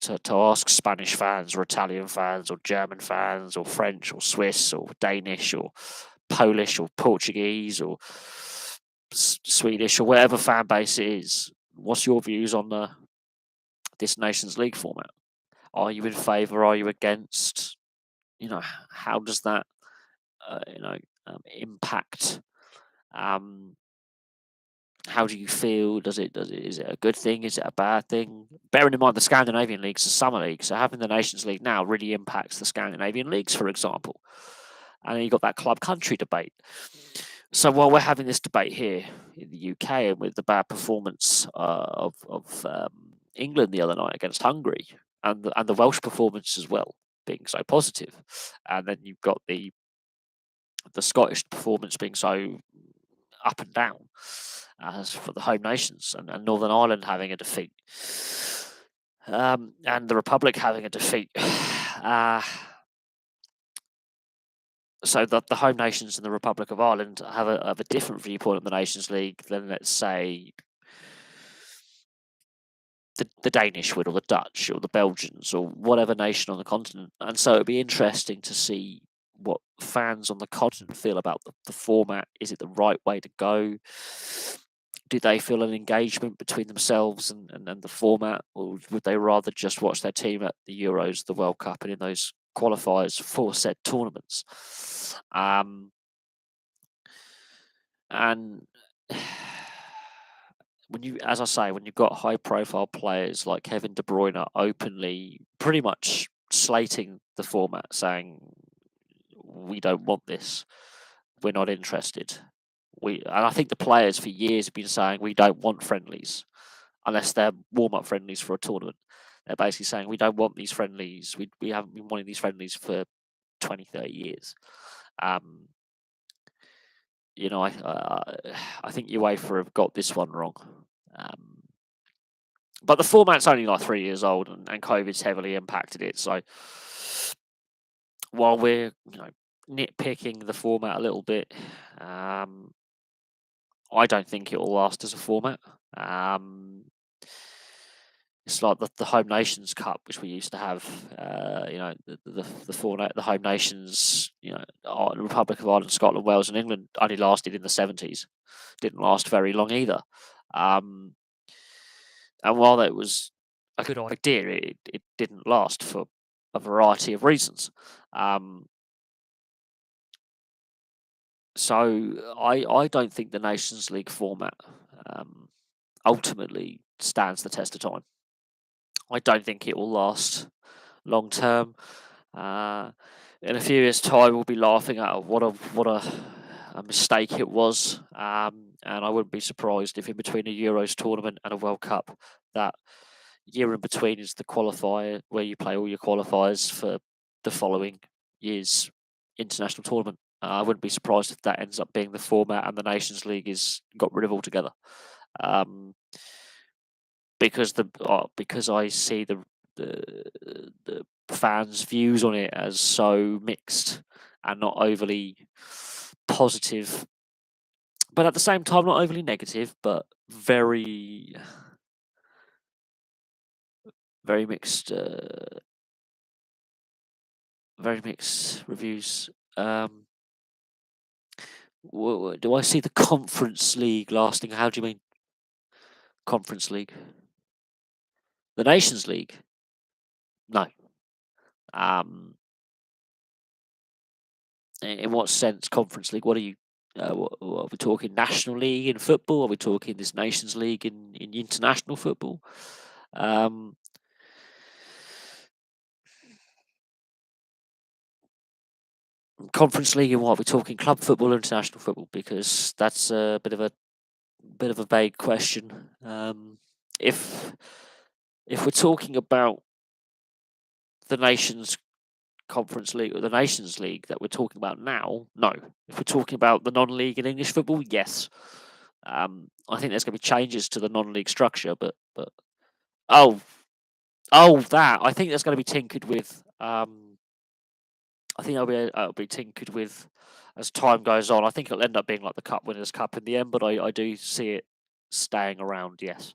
Speaker 1: to ask Spanish fans or Italian fans or German fans or French or Swiss or Danish or Polish or Portuguese or Swedish or whatever fan base it is. What's your views on this Nations League format? Are you in favour? Are you against? How does that impact? How do you feel? Is it a good thing? Is it a bad thing? Bearing in mind the Scandinavian leagues are summer leagues, so having the Nations League now really impacts the Scandinavian leagues, for example. And then you've got that club country debate. So while we're having this debate here in the UK and with the bad performance of England the other night against Hungary and the Welsh performance as well being so positive, and then you've got the Scottish performance being so up and down as for the home nations, and Northern Ireland having a defeat, and the Republic having a defeat. So the home nations in the Republic of Ireland have a different viewpoint on the Nations League than, let's say, the Danish would, or the Dutch, or the Belgians, or whatever nation on the continent. And so it'd be interesting to see what fans on the continent feel about the format. Is it the right way to go? Do they feel an engagement between themselves and the format, or would they rather just watch their team at the Euros, the World Cup, and in those qualifiers for said tournaments? And when you've got high-profile players like Kevin De Bruyne openly, pretty much slating the format, saying we don't want this, we're not interested. And I think the players for years have been saying we don't want friendlies unless they're warm-up friendlies for a tournament. They're basically saying we don't want these friendlies. We haven't been wanting these friendlies for 20, 30 years. I think UEFA have got this one wrong. But the format's only like 3 years old, and COVID's heavily impacted it. So while we're nitpicking the format a little bit, I don't think it will last as a format. It's like the Home Nations Cup, which we used to have. The Home Nations. The Republic of Ireland, Scotland, Wales, and England only lasted in the 70s. Didn't last very long either. And while that was a good idea, it didn't last for a variety of reasons. So I don't think the Nations League format ultimately stands the test of time. I don't think it will last long term. In a few years' time, we'll be laughing at what a mistake it was, and I wouldn't be surprised if in between a Euros tournament and a World Cup, that year in between is the qualifier where you play all your qualifiers for the following year's international tournament. I wouldn't be surprised if that ends up being the format and the Nations League is got rid of altogether. Because I see the fans' views on it as so mixed and not overly positive, but at the same time not overly negative, but very very mixed reviews. Do I see the Conference League lasting? How do you mean Conference League? The Nations League? No. In what sense, Conference League? What are you? What are we talking? National League in football? Are we talking this Nations League in international football? Conference League in what? Are we talking club football or international football? Because that's a bit of a vague question. If we're talking about the Nations Conference League or the Nations League that we're talking about now, no. If we're talking about the non-league in English football, yes. I think there's going to be changes to the non-league structure, but that I think that's going to be tinkered with. I think it'll be tinkered with as time goes on. I think it'll end up being like the Cup Winners' Cup in the end, but I do see it staying around. Yes.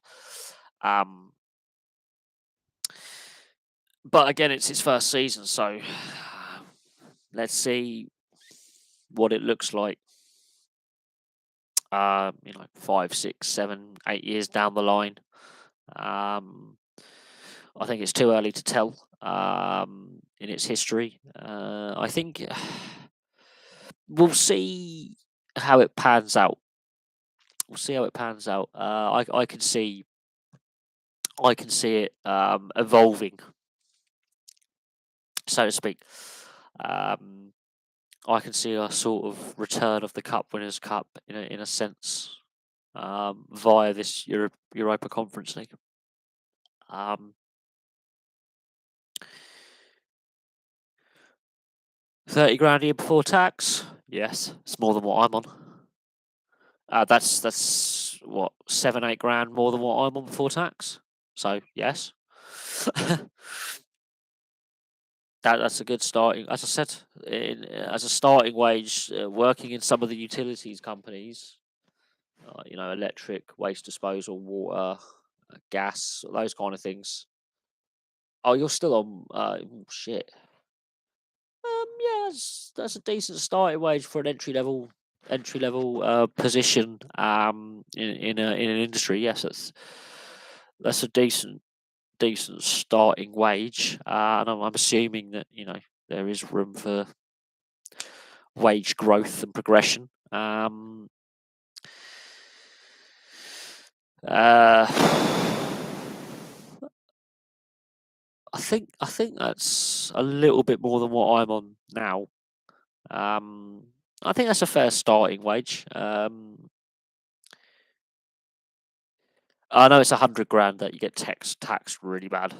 Speaker 1: But again, it's its first season, so let's see what it looks like. 5, 6, 7, 8 years down the line. I think it's too early to tell in its history. I think we'll see how it pans out. I can see it evolving, so to speak. I can see a sort of return of the Cup Winners' Cup in a sense via this Europa Conference League. 30 grand a year before tax? Yes, it's more than what I'm on. That's what, 7-8 grand more than what I'm on before tax. So yes, that's a good starting. As I said, as a starting wage, working in some of the utilities companies, electric, waste disposal, water, gas, those kind of things. Oh, you're still on shit. Yeah, that's a decent starting wage for an entry level position in an industry. Yes, that's a decent starting wage, and I'm assuming that there is room for wage growth and progression. I think that's a little bit more than what I'm on now. I think that's a fair starting wage. I know it's 100 grand that you get taxed really bad.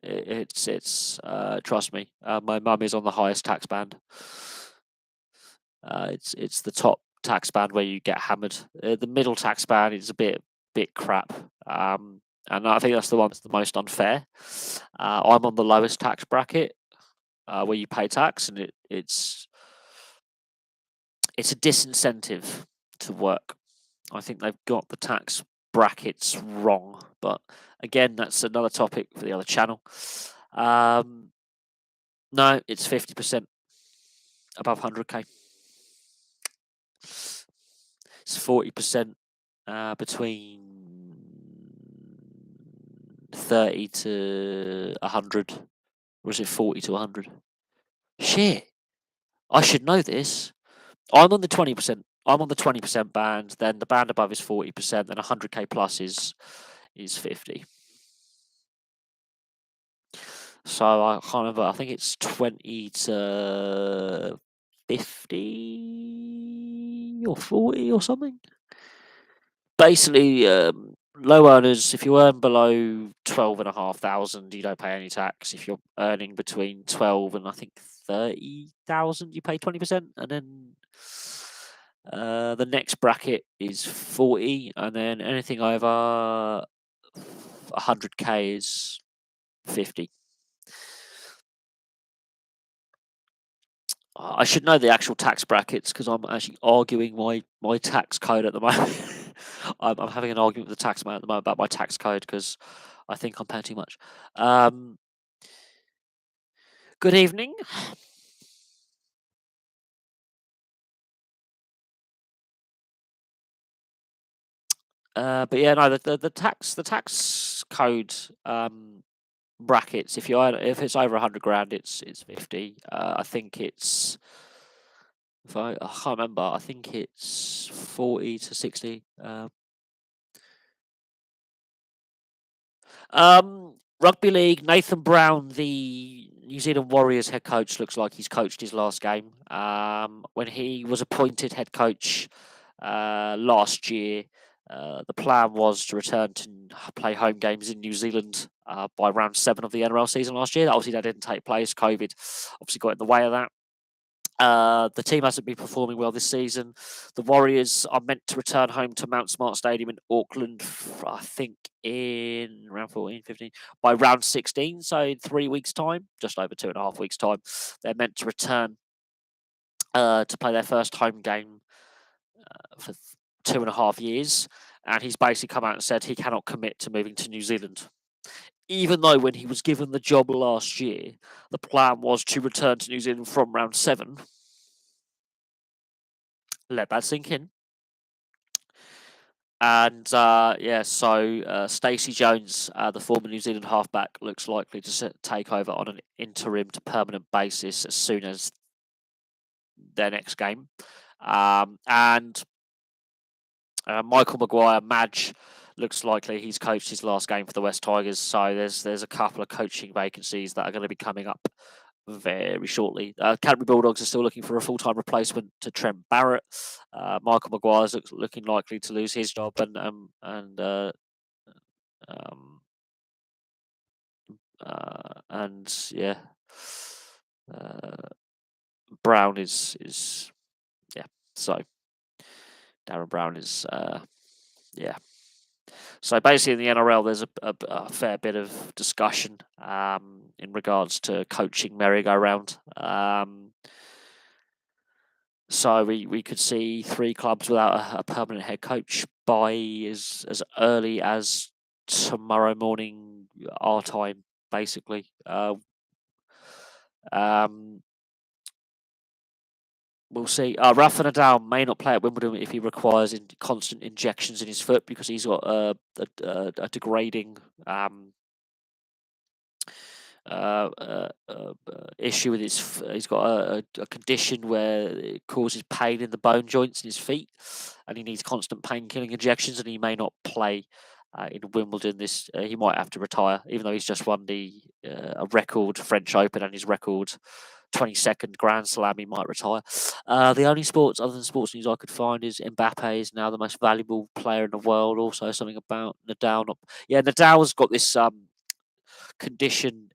Speaker 1: It's trust me. My mum is on the highest tax band. It's the top tax band where you get hammered. The middle tax band is a bit crap. And I think that's the one that's the most unfair. I'm on the lowest tax bracket where you pay tax, and it's a disincentive to work. I think they've got the tax brackets wrong. But again, that's another topic for the other channel. No, it's 50% above 100k. It's 40% between 30 to 100. Or is it 40 to 100? Shit. I should know this. I'm on the 20%. I'm on the 20% band. Then the band above is 40%. Then 100k plus is 50. So I can't remember. I think it's 20 to 50 or 40 or something. Basically, low earners, if you earn below 12,500, you don't pay any tax. If you're earning between 12 and I think 30,000, you pay 20%. And then the next bracket is 40, and then anything over 100k is 50. I should know the actual tax brackets because I'm actually arguing my tax code at the moment. I'm having an argument with the tax man at the moment about my tax code because I think I'm paying too much. Good evening. But yeah, no, the tax code brackets. If it's over 100 grand, it's 50. I think it's I can't remember. I think it's 40 to 60. Rugby league. Nathan Brown, the New Zealand Warriors head coach, looks like he's coached his last game. When he was appointed head coach last year, the plan was to return to play home games in New Zealand by round 7 of the NRL season last year. Obviously, that didn't take place. COVID obviously got in the way of that. The team hasn't been performing well this season. The Warriors are meant to return home to Mount Smart Stadium in Auckland, I think, in round 14, 15, by round 16. So in 3 weeks' time, just over 2.5 weeks' time, they're meant to return to play their first home game for 2.5 years. And he's basically come out and said he cannot commit to moving to New Zealand. Even though when he was given the job last year, the plan was to return to New Zealand from round 7. Let that sink in. And so Stacey Jones, the former New Zealand halfback, looks likely to take over on an interim to permanent basis as soon as their next game. And Michael Maguire, Madge, looks likely he's coached his last game for the West Tigers. So there's a couple of coaching vacancies that are going to be coming up very shortly. Canterbury Bulldogs are still looking for a full-time replacement to Trent Barrett. Michael Maguire's looking likely to lose his job, Brown is so Darren Brown is So basically, in the NRL, there's a fair bit of discussion in regards to coaching merry-go-round. So we could see 3 clubs without a permanent head coach by as early as tomorrow morning, our time, basically. We'll see. Rafa Nadal may not play at Wimbledon if he requires constant injections in his foot because he's got a degrading issue with his. He's got a condition where it causes pain in the bone joints in his feet, and he needs constant pain-killing injections, and he may not play in Wimbledon. He might have to retire, even though he's just won a record French Open and his record 22nd Grand Slam. He might retire. The only sports other than sports news I could find is Mbappe is now the most valuable player in the world. Also, something about Nadal. Nadal's got this condition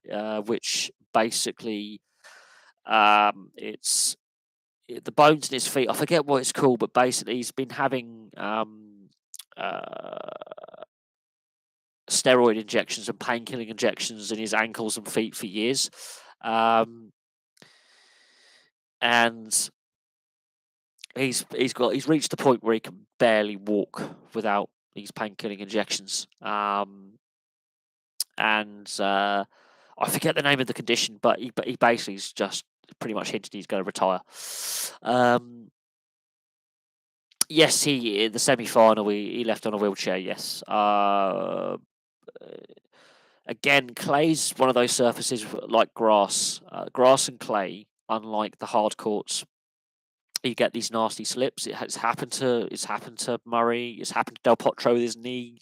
Speaker 1: which basically it's the bones in his feet. I forget what it's called, but basically he's been having steroid injections and pain-killing injections in his ankles and feet for years. And he's reached the point where he can barely walk without these pain-killing injections. And I forget the name of the condition, but he basically is just pretty much hinted he's going to retire. Yes, he in the semi-final he left on a wheelchair. Yes. Again, clay's one of those surfaces like grass. Grass and clay, unlike the hard courts, you get these nasty slips. It's happened to Murray. It's happened to Del Potro with his knee.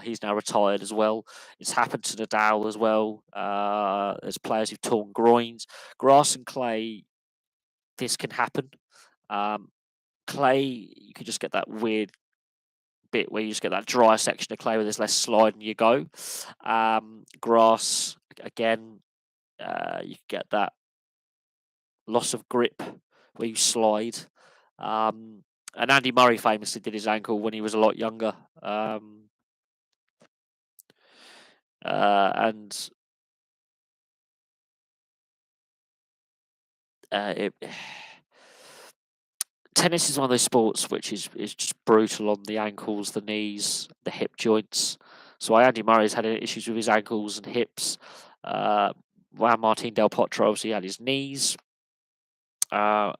Speaker 1: He's now retired as well. It's happened to Nadal as well. There's players who've torn groins. Grass and clay, this can happen. Clay, you could just get that weird bit where you just get that dry section of clay where there's less slide and you go. Grass, again, you get that loss of grip where you slide. And Andy Murray famously did his ankle when he was a lot younger. And tennis is one of those sports which is just brutal on the ankles, the knees, the hip joints. So Andy Murray's had issues with his ankles and hips. Juan Martín del Potro obviously had his knees. Nadal's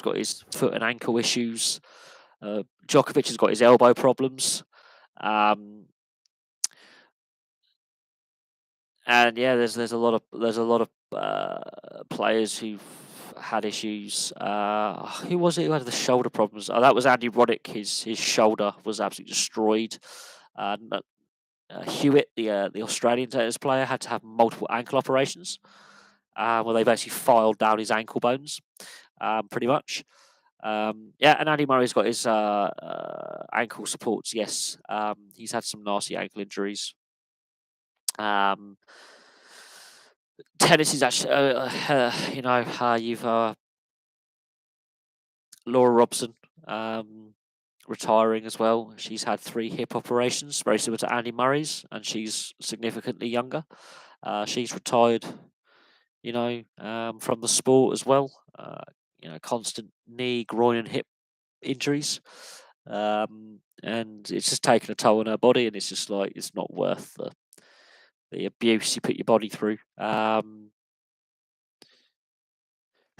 Speaker 1: got his foot and ankle issues. Djokovic has got his elbow problems. And yeah, there's a lot of players who've had issues. Who was it who had the shoulder problems? Oh, that was Andy Roddick. His shoulder was absolutely destroyed. Hewitt, the Australian tennis player, had to have multiple ankle operations, where they basically filed down his ankle bones, pretty much. And Andy Murray's got his ankle supports. Yes, he's had some nasty ankle injuries. Tennis is actually, you've Laura Robson retiring as well. She's had 3 hip operations, very similar to Andy Murray's, and she's significantly younger. She's retired, from the sport as well. Constant knee, groin, and hip injuries. And it's just taken a toll on her body, and it's just like it's not worth the abuse you put your body through.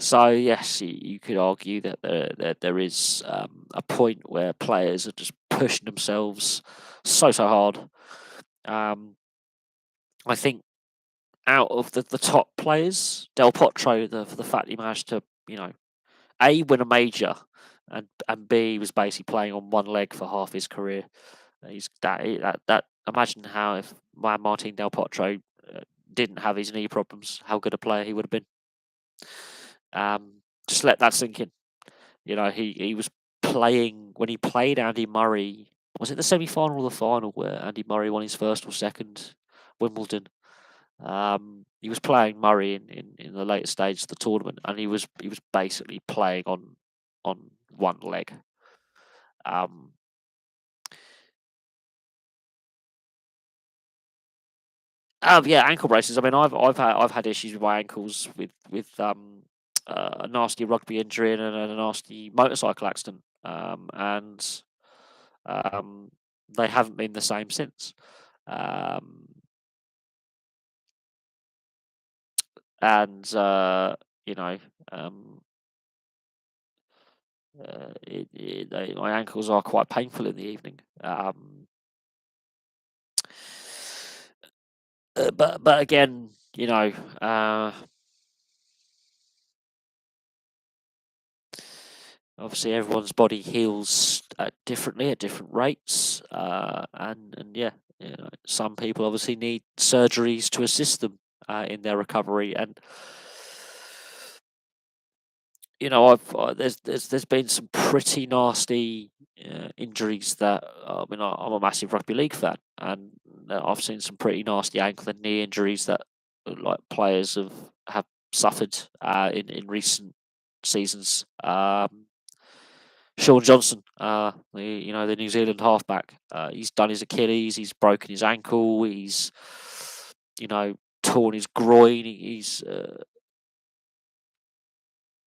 Speaker 1: So yes, you could argue that there is a point where players are just pushing themselves so hard. I think out of the top players, Del Potro, for the fact he managed to A, win a major, and B, was basically playing on one leg for half his career. He's that imagine how if Juan Martín Del Potro didn't have his knee problems, how good a player he would have been. Just let that sink in. He was playing when he played Andy Murray. Was it the semi-final or the final where Andy Murray won his first or second Wimbledon? He was playing Murray in the later stage of the tournament, and he was basically playing on one leg. Ankle braces. I mean, I've had issues with my ankles with a nasty rugby injury and a nasty motorcycle accident, and they haven't been the same since. My ankles are quite painful in the evening. But again, obviously everyone's body heals differently at different rates, and yeah, some people obviously need surgeries to assist them in their recovery, and there's been some pretty nasty injuries that I'm a massive rugby league fan, and I've seen some pretty nasty ankle and knee injuries that like players have suffered in recent seasons. Sean Johnson, the New Zealand halfback, he's done his Achilles, he's broken his ankle, he's torn his groin,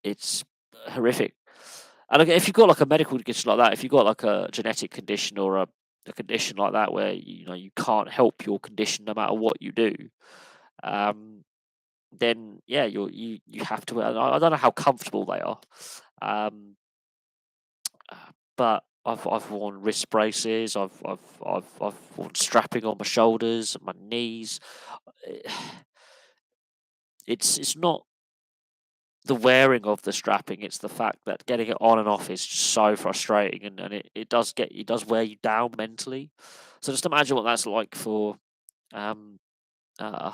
Speaker 1: it's horrific. And again, if you've got like a medical condition like that, if you've got like a genetic condition or a condition like that where you can't help your condition no matter what you do, um, then yeah, you have to. I don't know how comfortable they are, um, but I've worn wrist braces. I've worn strapping on my shoulders and my knees. It's not the wearing of the strapping; it's the fact that getting it on and off is just so frustrating, and it does wear you down mentally. So just imagine what that's like for um, a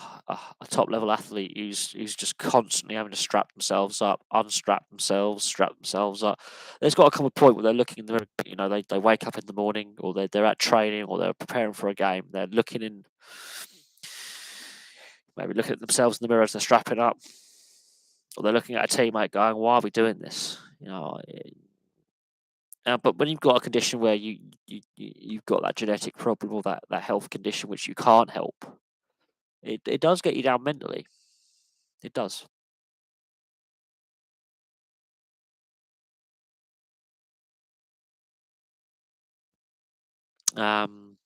Speaker 1: top level athlete who's just constantly having to strap themselves up, unstrap themselves, strap themselves up. There's got to come a point where they're looking in the, they wake up in the morning, or they're at training, or they're preparing for a game. They're looking in, maybe looking at themselves in the mirror as they're strapping up, or they're looking at a teammate going, "Why are we doing this?" But when you've got a condition where you've got that genetic problem or that health condition which you can't help, it does get you down mentally. It does. Um,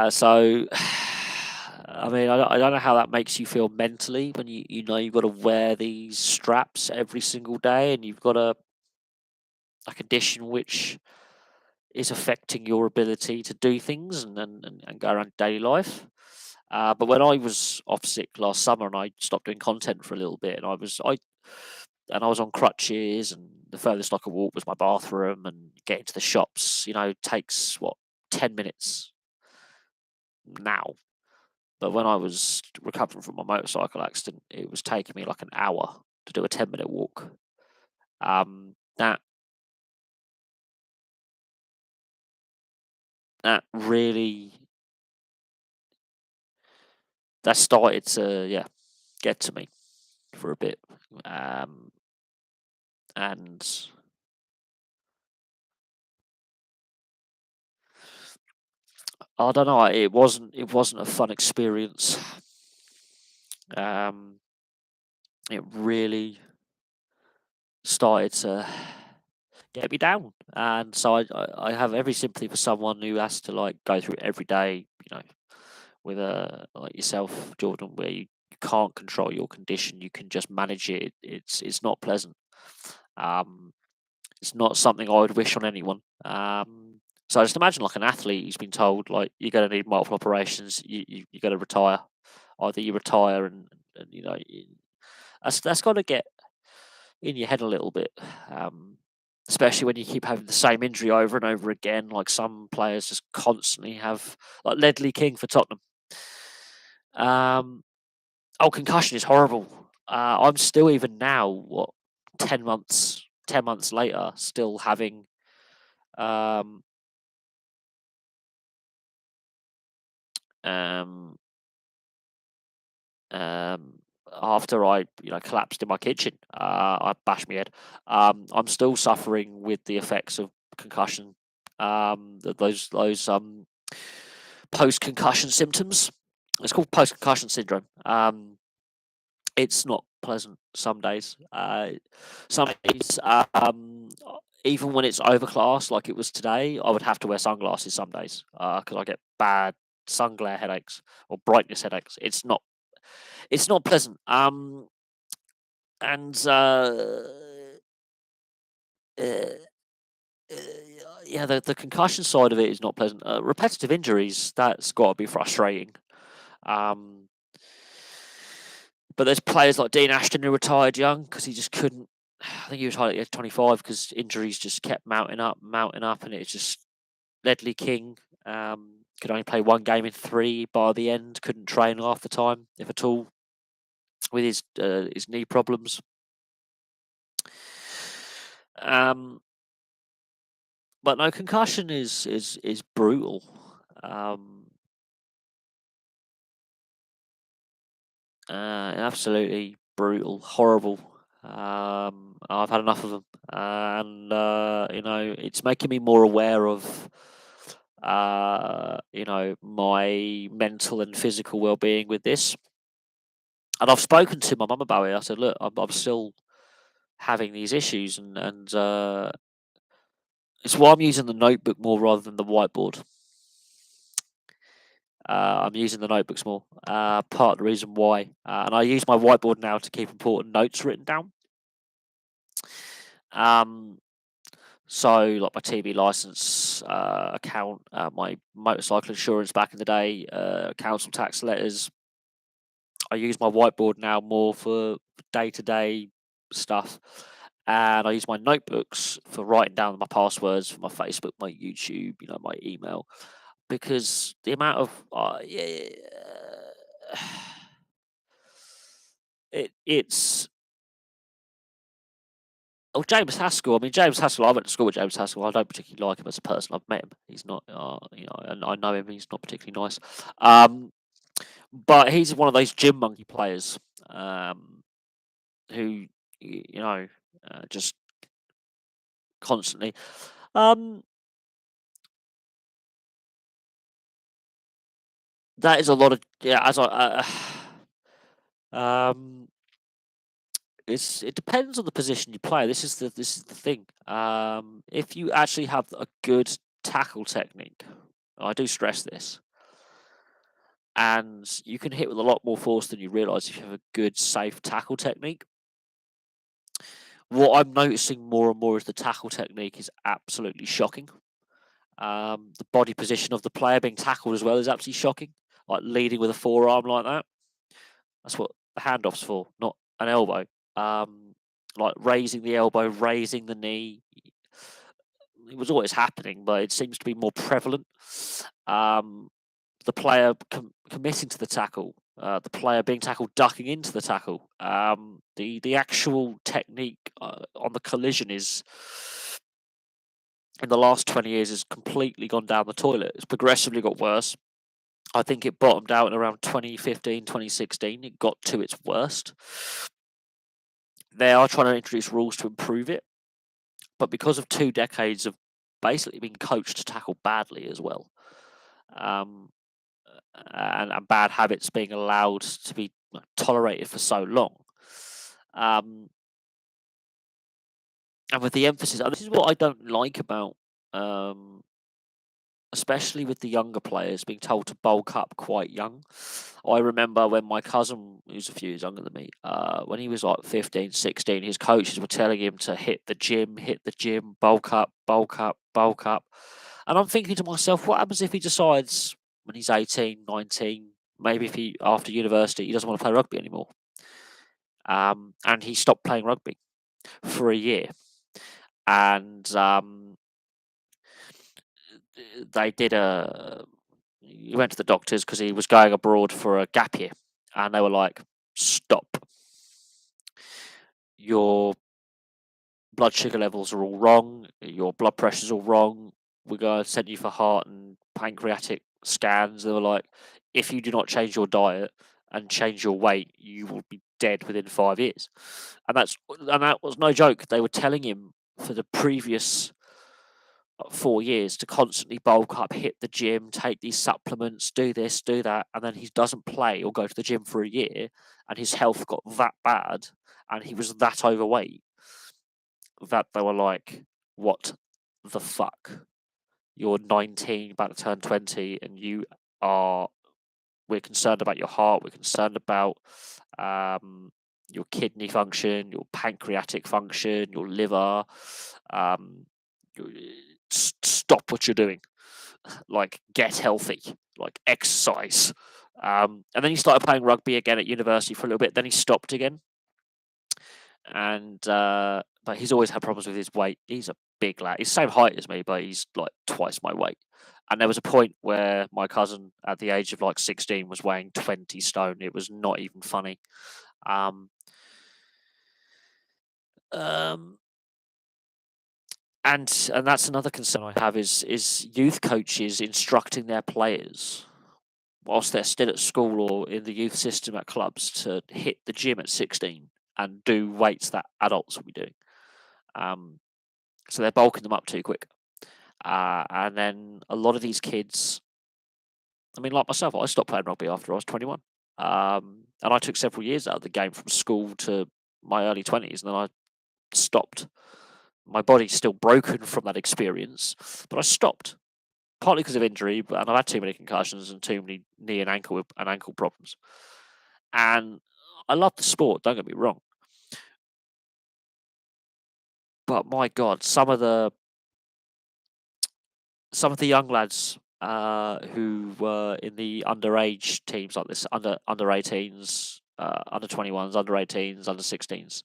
Speaker 1: so, I mean, I don't know how that makes you feel mentally when you know you've got to wear these straps every single day, and you've got a condition which is affecting your ability to do things and go around daily life. But when I was off sick last summer and I stopped doing content for a little bit, and I was on crutches, and the furthest I could walk was my bathroom, and getting to the shops, takes what 10 minutes now. But when I was recovering from my motorcycle accident, it was taking me like an hour to do a 10-minute walk. That really that started to get to me for a bit, and I don't know. It wasn't a fun experience. Um, it really started to get me down, and so I have every sympathy for someone who has to like go through it every day. With a like yourself, Jordan, where you can't control your condition, you can just manage it. It's not pleasant. Um, it's not something I would wish on anyone. So just imagine like an athlete who's been told like you're going to need multiple operations. You got to retire. Either you retire and that's got to get in your head a little bit. Especially when you keep having the same injury over and over again. Like some players just constantly have, like Ledley King for Tottenham. Concussion is horrible. I'm still, even now, what, 10 months later, still having um, um, um, after I collapsed in my kitchen. I bashed my head. I'm still suffering with the effects of concussion. Those post concussion symptoms. It's called post concussion syndrome. It's not pleasant some days. Some days, even when it's overcast, like it was today, I would have to wear sunglasses some days because I get bad sun glare headaches or brightness headaches. It's not pleasant. And uh, uh, yeah, the concussion side of it is not pleasant. Repetitive injuries, that's got to be frustrating. Um, but there's players like Dean Ashton who retired young because he just couldn't. I think he retired at the age of 25 because injuries just kept mounting up, and it's just Ledley King could only play one game in three by the end. Couldn't train half the time, if at all, with his knee problems. Um, but no, concussion is brutal. Absolutely brutal, horrible. I've had enough of them, and it's making me more aware of, my mental and physical well-being with this. And I've spoken to my mum about it. I said, look, I'm still having these issues, and it's why I'm using the notebook more rather than the whiteboard. I'm using the notebooks more. Part of the reason why, and I use my whiteboard now to keep important notes written down. So like my TV license account, my motorcycle insurance back in the day, council tax letters. I use my whiteboard now more for day-to-day stuff, and I use my notebooks for writing down my passwords for my Facebook, my YouTube, my email, because the amount of it's James Haskell. I mean, James Haskell. I went to school with James Haskell. I don't particularly like him as a person. I've met him. He's not, and I know him. He's not particularly nice. But he's one of those gym monkey players, who just constantly. That is a lot of As I it depends on the position you play. This is the thing. If you actually have a good tackle technique, I do stress this, and you can hit with a lot more force than you realise if you have a good, safe tackle technique. What I'm noticing more and more is the tackle technique is absolutely shocking. The body position of the player being tackled as well is absolutely shocking. Like leading with a forearm like that. That's what the handoff's for, not an elbow. Like raising the elbow, raising the knee. It was always happening, but it seems to be more prevalent. The player committing to the tackle, the player being tackled, ducking into the tackle. The actual technique on the collision is, in the last 20 years, has completely gone down the toilet. It's progressively got worse. I think it bottomed out in around 2015, 2016. It got to its worst. They are trying to introduce rules to improve it, but because of 2 decades of basically being coached to tackle badly as well, and bad habits being allowed to be tolerated for so long, and with the emphasis, and this is what I don't like about, especially with the younger players being told to bulk up quite young. I remember when my cousin, who's a few years younger than me, when he was like 15, 16, his coaches were telling him to hit the gym, bulk up, bulk up, bulk up. And I'm thinking to myself, what happens if he decides when he's 18, 19, maybe if he, after university, he doesn't want to play rugby anymore? And he stopped playing rugby for a year. And they did he went to the doctors because he was going abroad for a gap year, and they were like, stop, your blood sugar levels are all wrong, your blood pressure's all wrong, we're going to send you for heart and pancreatic scans. They were like, if you do not change your diet and change your weight, you will be dead within 5 years. And that was no joke. They were telling him for the previous 4 years to constantly bulk up, hit the gym, take these supplements, do this, do that, and then he doesn't play or go to the gym for a year, and his health got that bad, and he was that overweight that they were like, "What the fuck? You're 19, about to turn 20, and we're concerned about your heart. We're concerned about your kidney function, your pancreatic function, your liver. Stop what you're doing. Like, get healthy. Like, exercise." And then he started playing rugby again at university for a little bit. Then he stopped again. And but he's always had problems with his weight. He's a big lad. He's the same height as me, but he's like twice my weight. And there was a point where my cousin, at the age of like 16, was weighing 20 stone. It was not even funny. And that's another concern I have is youth coaches instructing their players whilst they're still at school or in the youth system at clubs to hit the gym at 16 and do weights that adults will be doing. So they're bulking them up too quick. And then a lot of these kids, I mean, like myself, I stopped playing rugby after I was 21. And I took several years out of the game from school to my early 20s, and then I stopped. My body's still broken from that experience, but I stopped partly because of injury, and I've had too many concussions and too many knee and ankle problems. And I love the sport. Don't get me wrong, but my God, some of the young lads who were in the underage teams like this, under 18s, under 21s, under 18s, under 16s.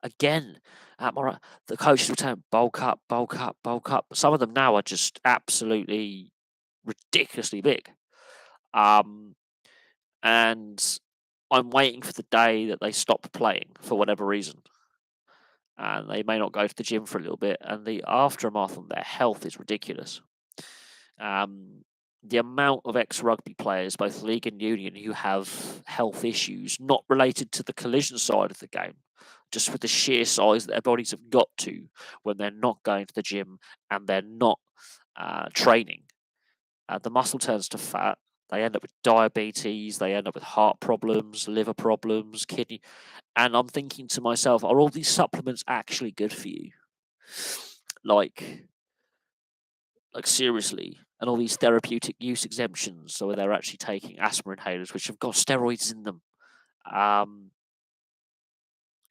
Speaker 1: Again, the coaches will tell them bulk up, bulk up, bulk up. Some of them now are just absolutely ridiculously big. And I'm waiting for the day that they stop playing for whatever reason. And they may not go to the gym for a little bit. And the aftermath on their health is ridiculous. The amount of ex-rugby players, both league and union, who have health issues not related to the collision side of the game, just with the sheer size that their bodies have got to when they're not going to the gym and they're not training. The muscle turns to fat. They end up with diabetes. They end up with heart problems, liver problems, kidney. And I'm thinking to myself, are all these supplements actually good for you? Like seriously, and all these therapeutic use exemptions, so they're actually taking asthma inhalers which have got steroids in them,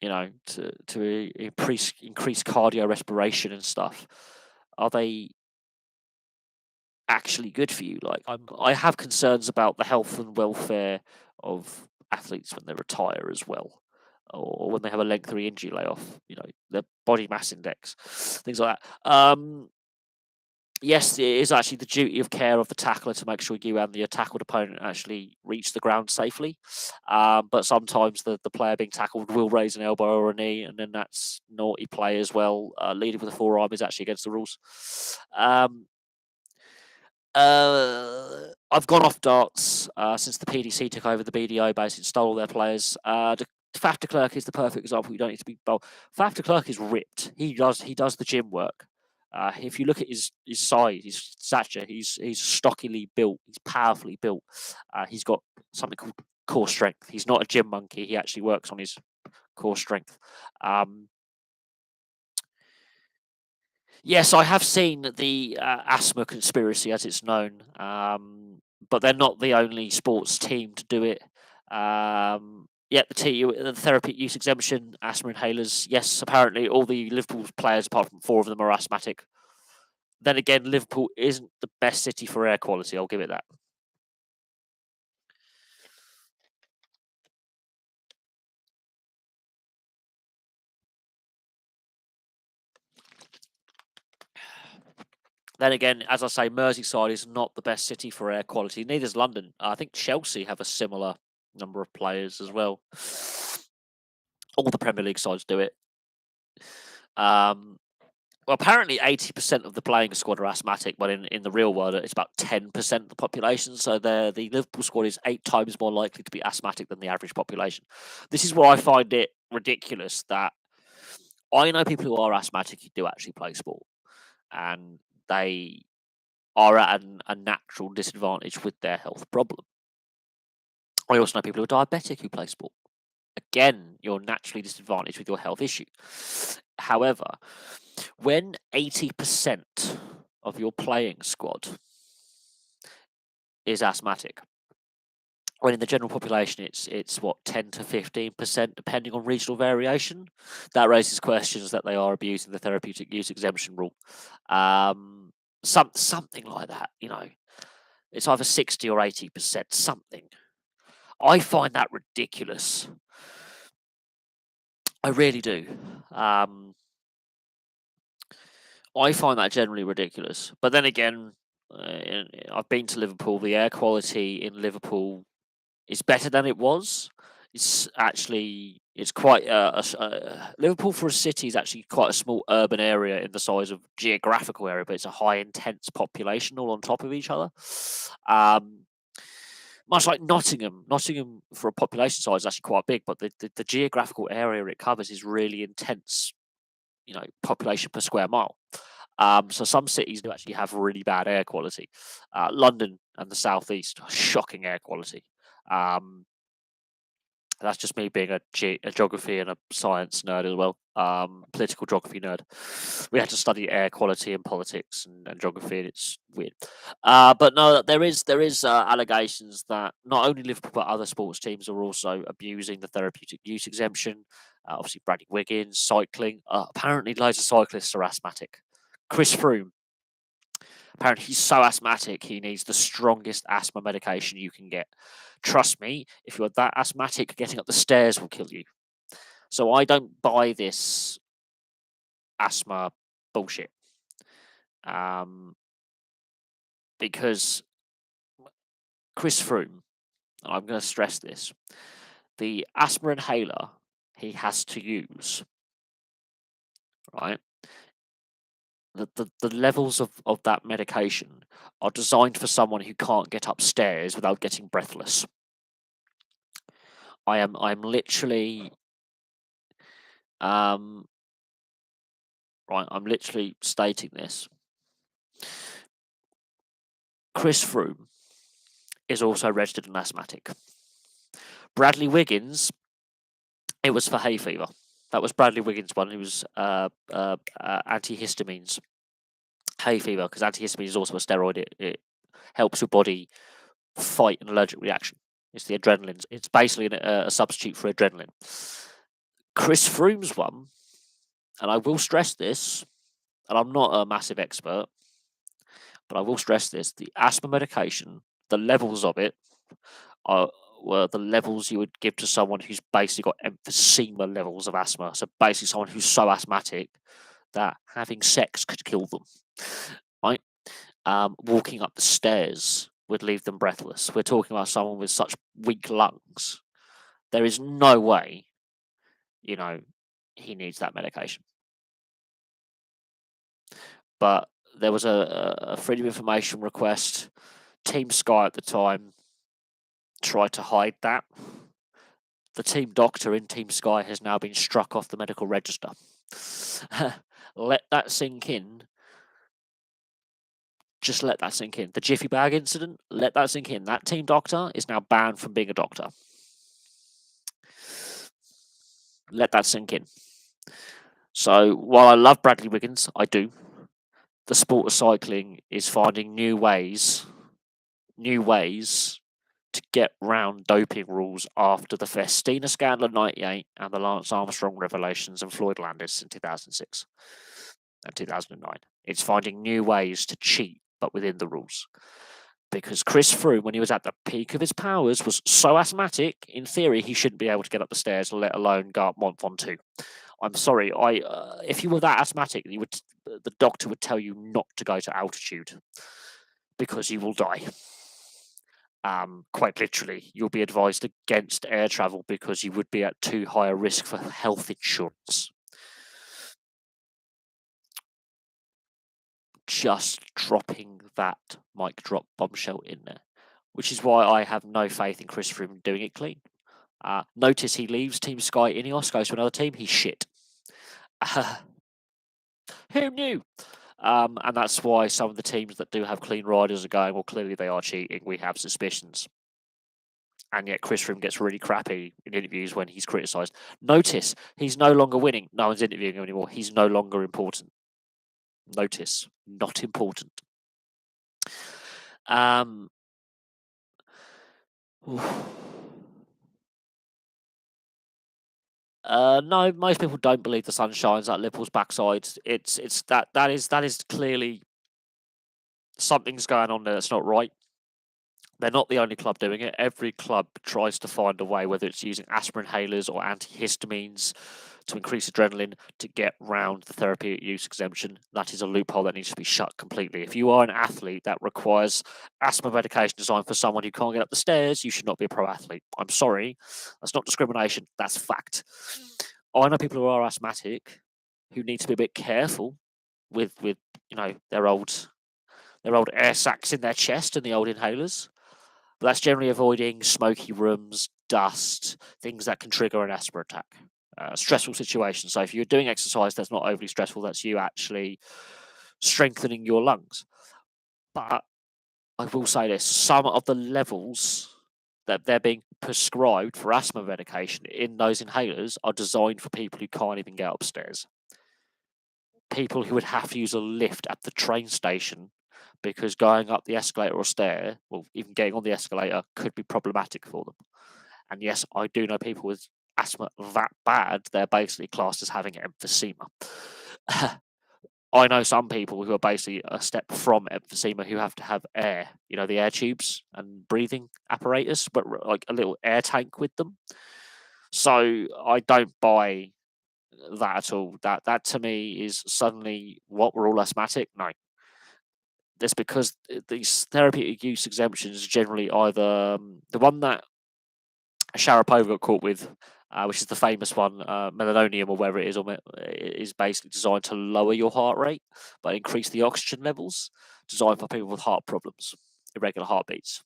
Speaker 1: to increase cardio respiration and stuff. Are they actually good for you? Like, I have concerns about the health and welfare of athletes when they retire as well, or when they have a lengthy injury layoff. Their body mass index, things like that. Yes, it is actually the duty of care of the tackler to make sure you and the tackled opponent actually reach the ground safely. But sometimes the player being tackled will raise an elbow or a knee, and then that's naughty play as well. Leading with a forearm is actually against the rules. I've gone off darts since the PDC took over the BDO, basically stole all their players. Faf de Klerk is the perfect example. You don't need to be bold. Faf de Klerk is ripped. He does the gym work. If you look at his size, his stature, he's stockily built. He's powerfully built. He's got something called core strength. He's not a gym monkey. He actually works on his core strength. Yes, I have seen the asthma conspiracy, as it's known, but they're not the only sports team to do it. The therapy use exemption, asthma inhalers. Yes, apparently all the Liverpool players, apart from 4 of them, are asthmatic. Then again, Liverpool isn't the best city for air quality. I'll give it that. Then again, as I say, Merseyside is not the best city for air quality. Neither is London. I think Chelsea have a similar number of players as well. All the Premier League sides do it. Well, apparently 80% of the playing squad are asthmatic, but in the real world, it's about 10% of the population. So the Liverpool squad is 8 times more likely to be asthmatic than the average population. This is where I find it ridiculous that I know people who are asthmatic who do actually play sport, and they are at a natural disadvantage with their health problem. I also know people who are diabetic who play sport. Again, you're naturally disadvantaged with your health issue. However, when 80% of your playing squad is asthmatic, when in the general population it's what, 10 to 15%, depending on regional variation, that raises questions that they are abusing the therapeutic use exemption rule. Something like that, it's either 60 or 80%, something. I find that ridiculous. I really do. I find that generally ridiculous. But then again, I've been to Liverpool. The air quality in Liverpool is better than it was. It's quite Liverpool for a city is actually quite a small urban area in the size of geographical area, but it's a high intense population all on top of each other. Much like Nottingham. Nottingham for a population size is actually quite big, but the geographical area it covers is really intense. Population per square mile. So some cities do actually have really bad air quality. London and the southeast, shocking air quality. That's just me being a geography and a science nerd as well. Political geography nerd. We had to study air quality and politics and geography, and it's weird. But no, there is allegations that not only Liverpool but other sports teams are also abusing the therapeutic use exemption. Obviously, Bradley Wiggins, cycling. Apparently, loads of cyclists are asthmatic. Chris Froome, apparently, he's so asthmatic he needs the strongest asthma medication you can get. Trust me, if you're that asthmatic, getting up the stairs will kill you. So I don't buy this asthma bullshit. Because Chris Froome, and I'm going to stress this, the asthma inhaler he has to use, right? The levels of that medication are designed for someone who can't get upstairs without getting breathless. I'm literally right, I'm literally stating this. Chris Froome is also registered an asthmatic. Bradley Wiggins, it was for hay fever. That was Bradley Wiggins' one. It was antihistamines. Hay fever, because antihistamine is also a steroid. It helps your body fight an allergic reaction. It's the adrenaline. It's basically a substitute for adrenaline. Chris Froome's one, and I will stress this, and I'm not a massive expert, but I will stress this: the asthma medication, the levels of it were the levels you would give to someone who's basically got emphysema levels of asthma. So basically, someone who's so asthmatic that having sex could kill them. Right? Walking up the stairs would leave them breathless. We're talking about someone with such weak lungs. There is no way, he needs that medication. But there was a freedom of information request. Team Sky at the time tried to hide that. The team doctor in Team Sky has now been struck off the medical register. Let that sink in. Just let that sink in. The Jiffy Bag incident, let that sink in. That team doctor is now banned from being a doctor. Let that sink in. So while I love Bradley Wiggins, I do, the sport of cycling is finding new ways to get round doping rules after the Festina scandal of '98 and the Lance Armstrong revelations and Floyd Landis in 2006 and 2009. It's finding new ways to cheat, but within the rules. Because Chris Froome, when he was at the peak of his powers, was so asthmatic, in theory, he shouldn't be able to get up the stairs, let alone go up Mont Ventoux. I'm sorry, if you were that asthmatic, the doctor would tell you not to go to altitude because you will die. Quite literally, you'll be advised against air travel because you would be at too high a risk for health insurance. Just dropping that mic drop bombshell in there, which is why I have no faith in Chris Froome doing it clean. Notice he leaves Team Sky Ineos, goes to another team, he's shit. Who knew? And that's why some of the teams that do have clean riders are going, well, clearly they are cheating. We have suspicions. And yet Chris Froome gets really crappy in interviews when he's criticised. Notice, he's no longer winning. No one's interviewing him anymore. He's no longer important. Notice, not important. No, most people don't believe the sun shines at Liverpool's backside. It's that is clearly something's going on there that's not right. They're not the only club doing it. Every club tries to find a way, whether it's using aspirin inhalers or antihistamines to increase adrenaline to get round the therapeutic use exemption. That is a loophole that needs to be shut completely. If you are an athlete that requires asthma medication designed for someone who can't get up the stairs, you should not be a pro athlete. I'm sorry. That's not discrimination. That's fact. I know people who are asthmatic who need to be a bit careful with their old air sacs in their chest and the old inhalers. But that's generally avoiding smoky rooms, dust, things that can trigger an asthma attack. Stressful situations. So if you're doing exercise that's not overly stressful, that's you actually strengthening your lungs. But I will say this, some of the levels that they're being prescribed for asthma medication in those inhalers are designed for people who can't even get upstairs. People who would have to use a lift at the train station because going up the escalator or stair, or even getting on the escalator, could be problematic for them. And yes, I do know people with asthma that bad, they're basically classed as having emphysema. I know some people who are basically a step from emphysema who have to have air, the air tubes and breathing apparatus, but like a little air tank with them. So I don't buy that at all. That to me is suddenly what, we're all asthmatic? No. That's because these therapeutic use exemptions generally either the one that Sharapova got caught with, which is the famous one, melanonium or whatever it is basically designed to lower your heart rate but increase the oxygen levels, designed for people with heart problems, irregular heartbeats.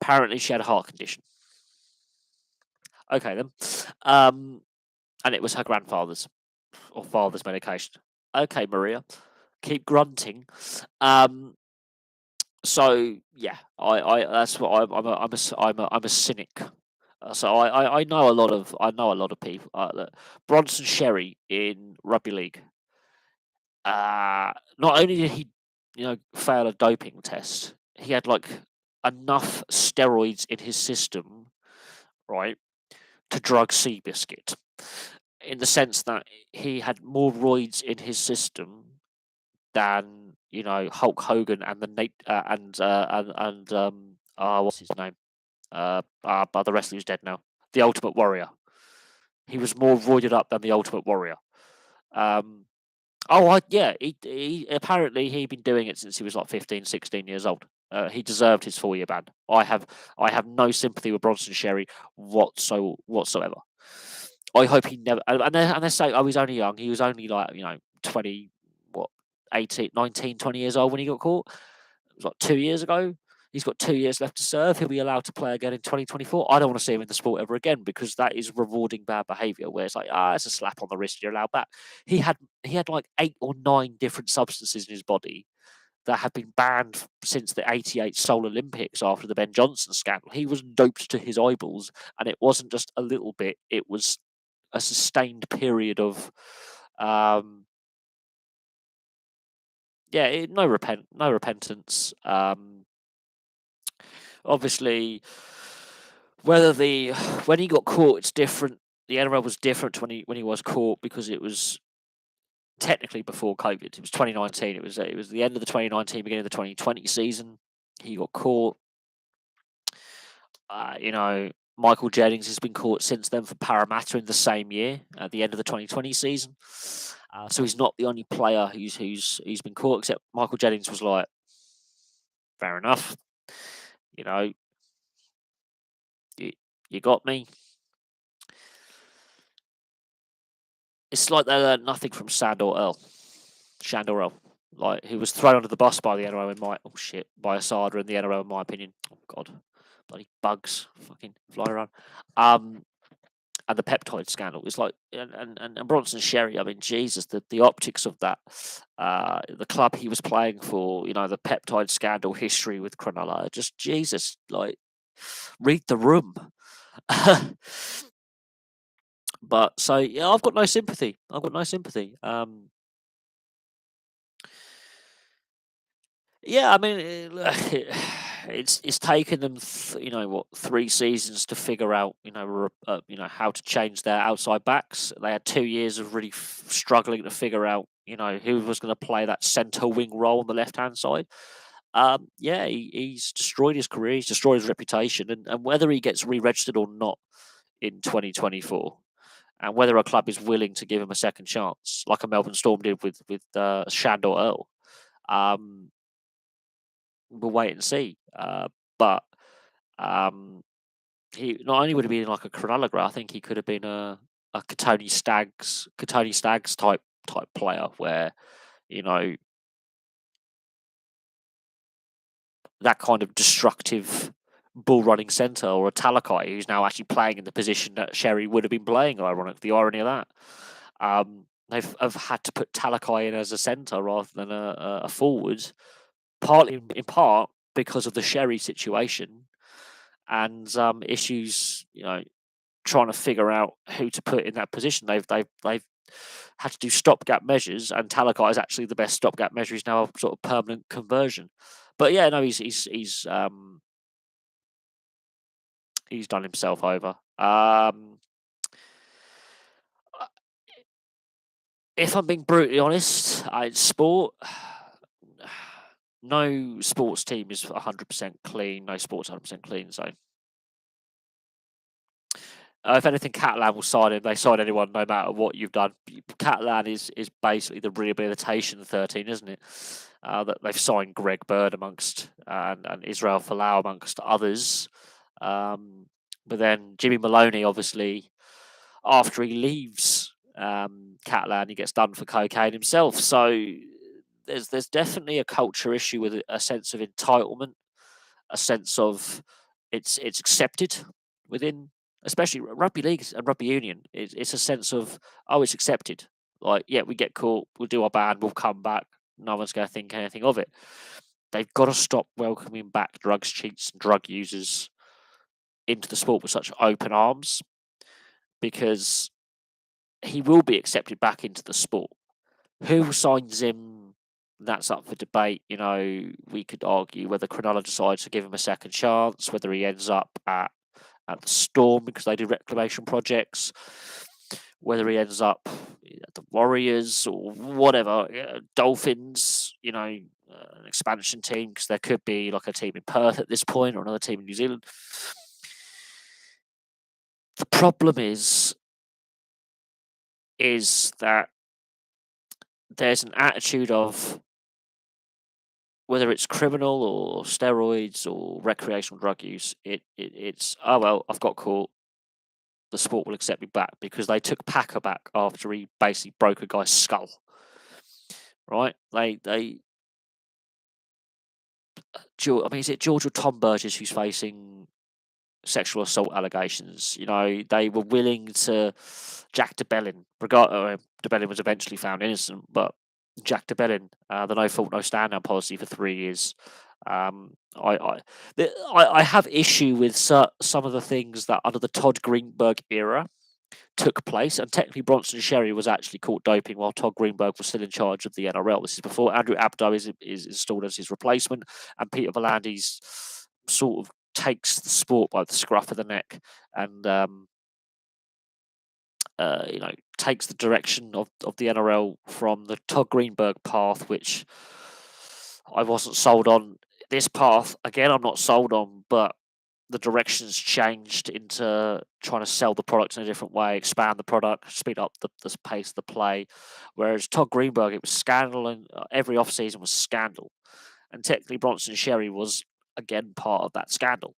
Speaker 1: Apparently she had a heart condition. Okay then. And it was her grandfather's or father's medication. Okay, Maria, keep grunting. So yeah, I that's what I'm a cynic. So I know a lot of people. Bronson Sherry in rugby league. Not only did he, fail a doping test, he had like enough steroids in his system, right, to drug Seabiscuit, in the sense that he had more roids in his system than Hulk Hogan and the Nate what's his name? But the wrestler who's dead now, the Ultimate Warrior. He was more roided up than the Ultimate Warrior. He apparently he'd been doing it since he was like 15, 16 years old. He deserved his 4-year ban. I have no sympathy with Bronson Sherry whatsoever. I hope he never. And they say, oh, he's only young. He was only like 20, 18, 19, 20 years old when he got caught. It was like 2 years ago. He's got 2 years left to serve. He'll be allowed to play again in 2024. I don't want to see him in the sport ever again, because that is rewarding bad behaviour, where it's like, it's a slap on the wrist, you're allowed back. He had like 8 or 9 different substances in his body that had been banned since the 88 Seoul Olympics after the Ben Johnson scandal. He was doped to his eyeballs, and it wasn't just a little bit, it was a sustained period of no repentance. Obviously, when he got caught, it's different. The NRL was different when he was caught, because it was technically before COVID. It was 2019. It was the end of the 2019, beginning of the 2020 season. He got caught. Michael Jennings has been caught since then for Parramatta in the same year, at the end of the 2020 season. So he's not the only player who's been caught, except Michael Jennings was like, fair enough. You got me. It's like they learned nothing from Sandor Earl, like, who was thrown under the bus by the NRL by Asada in the NRL, in my opinion. Oh God, bloody bugs, fucking flying around. And the peptide scandal is like, and Bronson Sherry. I mean, Jesus, the optics of that, the club he was playing for, the peptide scandal history with Cronulla, just Jesus, like, read the room. But so yeah, I've got no sympathy. Yeah, I mean, it's taken them, 3 seasons to figure out, how to change their outside backs. They had 2 years of really struggling to figure out, who was going to play that centre wing role on the left hand side. He's destroyed his career, he's destroyed his reputation, and whether he gets re-registered or not in 2024, and whether a club is willing to give him a second chance, like a Melbourne Storm did with Shandor Earl, we'll wait and see. But he not only would have been like a Cronulla grad, I think he could have been a Katoni Staggs type player, where that kind of destructive bull running centre, or a Talakai who's now actually playing in the position that Sherry would have been playing. Ironic, the irony of that. They've had to put Talakai in as a centre rather than a forward, partly in part because of the Sherry situation and issues, trying to figure out who to put in that position. They've had to do stopgap measures, and Talakai is actually the best stopgap measure. He's now a sort of permanent conversion. But yeah, no, he's done himself over. If I'm being brutally honest, sport. No sports team is 100% clean. No sports 100% clean. So, if anything, Catalan will sign him. They sign anyone, no matter what you've done. Catalan is basically the rehabilitation 13, isn't it? That they've signed Greg Bird amongst and Israel Folau amongst others. But then Jimmy Maloney, obviously, after he leaves Catalan, he gets done for cocaine himself. So there's definitely a culture issue with a sense of entitlement, a sense of it's accepted within, especially rugby league and rugby union. It's a sense of, oh, it's accepted. Like, yeah, we get caught, we'll do our band, we'll come back. No one's going to think anything of it. They've got to stop welcoming back drugs cheats and drug users into the sport with such open arms, because he will be accepted back into the sport. Who signs him? That's up for debate. We could argue whether Cronulla decides to give him a second chance, whether he ends up at the Storm because they do reclamation projects, whether he ends up at the Warriors or whatever, Dolphins, an expansion team, because there could be like a team in Perth at this point or another team in New Zealand. The problem is that there's an attitude of, whether it's criminal or steroids or recreational drug use, it's, oh, well, I've got caught, the sport will accept me back, because they took Packer back after he basically broke a guy's skull. Right? Is it George or Tom Burgess who's facing sexual assault allegations? They were willing to, Jack DeBellin, DeBellin was eventually found innocent, but Jack DeBellin, the no fault, no stand down policy for 3 years. I have issue with some of the things that under the Todd Greenberg era took place, and technically Bronson Sherry was actually caught doping while Todd Greenberg was still in charge of the NRL. This is before Andrew Abdo is installed as his replacement, and Peter V'landys sort of takes the sport by the scruff of the neck and takes the direction of the NRL from the Todd Greenberg path, which I wasn't sold on. This path, again, I'm not sold on, but the direction's changed into trying to sell the product in a different way, expand the product, speed up the pace of the play. Whereas Todd Greenberg, it was scandal, and every off-season was scandal. And technically Bronson Sherry was, again, part of that scandal.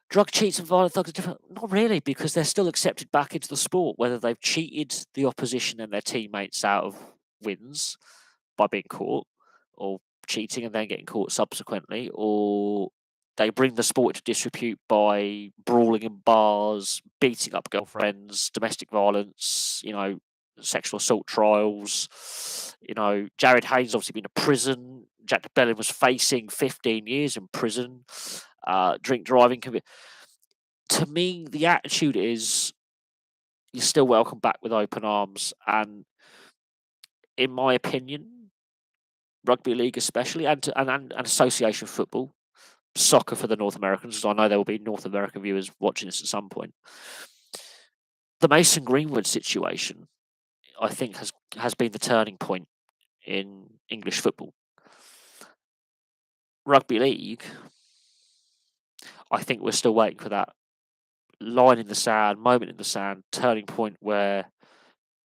Speaker 1: Drug cheats and violent thugs are different. Not really, because they're still accepted back into the sport, whether they've cheated the opposition and their teammates out of wins by being caught, or cheating and then getting caught subsequently, or they bring the sport to disrepute by brawling in bars, beating up girlfriends, domestic violence, sexual assault trials. Jared Haynes obviously been to prison. Jack DeBellin was facing 15 years in prison. Drink driving. To me, the attitude is, you're still welcome back with open arms. And in my opinion, rugby league especially, and association football, soccer for the North Americans, because I know there will be North American viewers watching this at some point. The Mason Greenwood situation, I think, has been the turning point in English football. Rugby league, I think we're still waiting for that line in the sand, moment in the sand, turning point where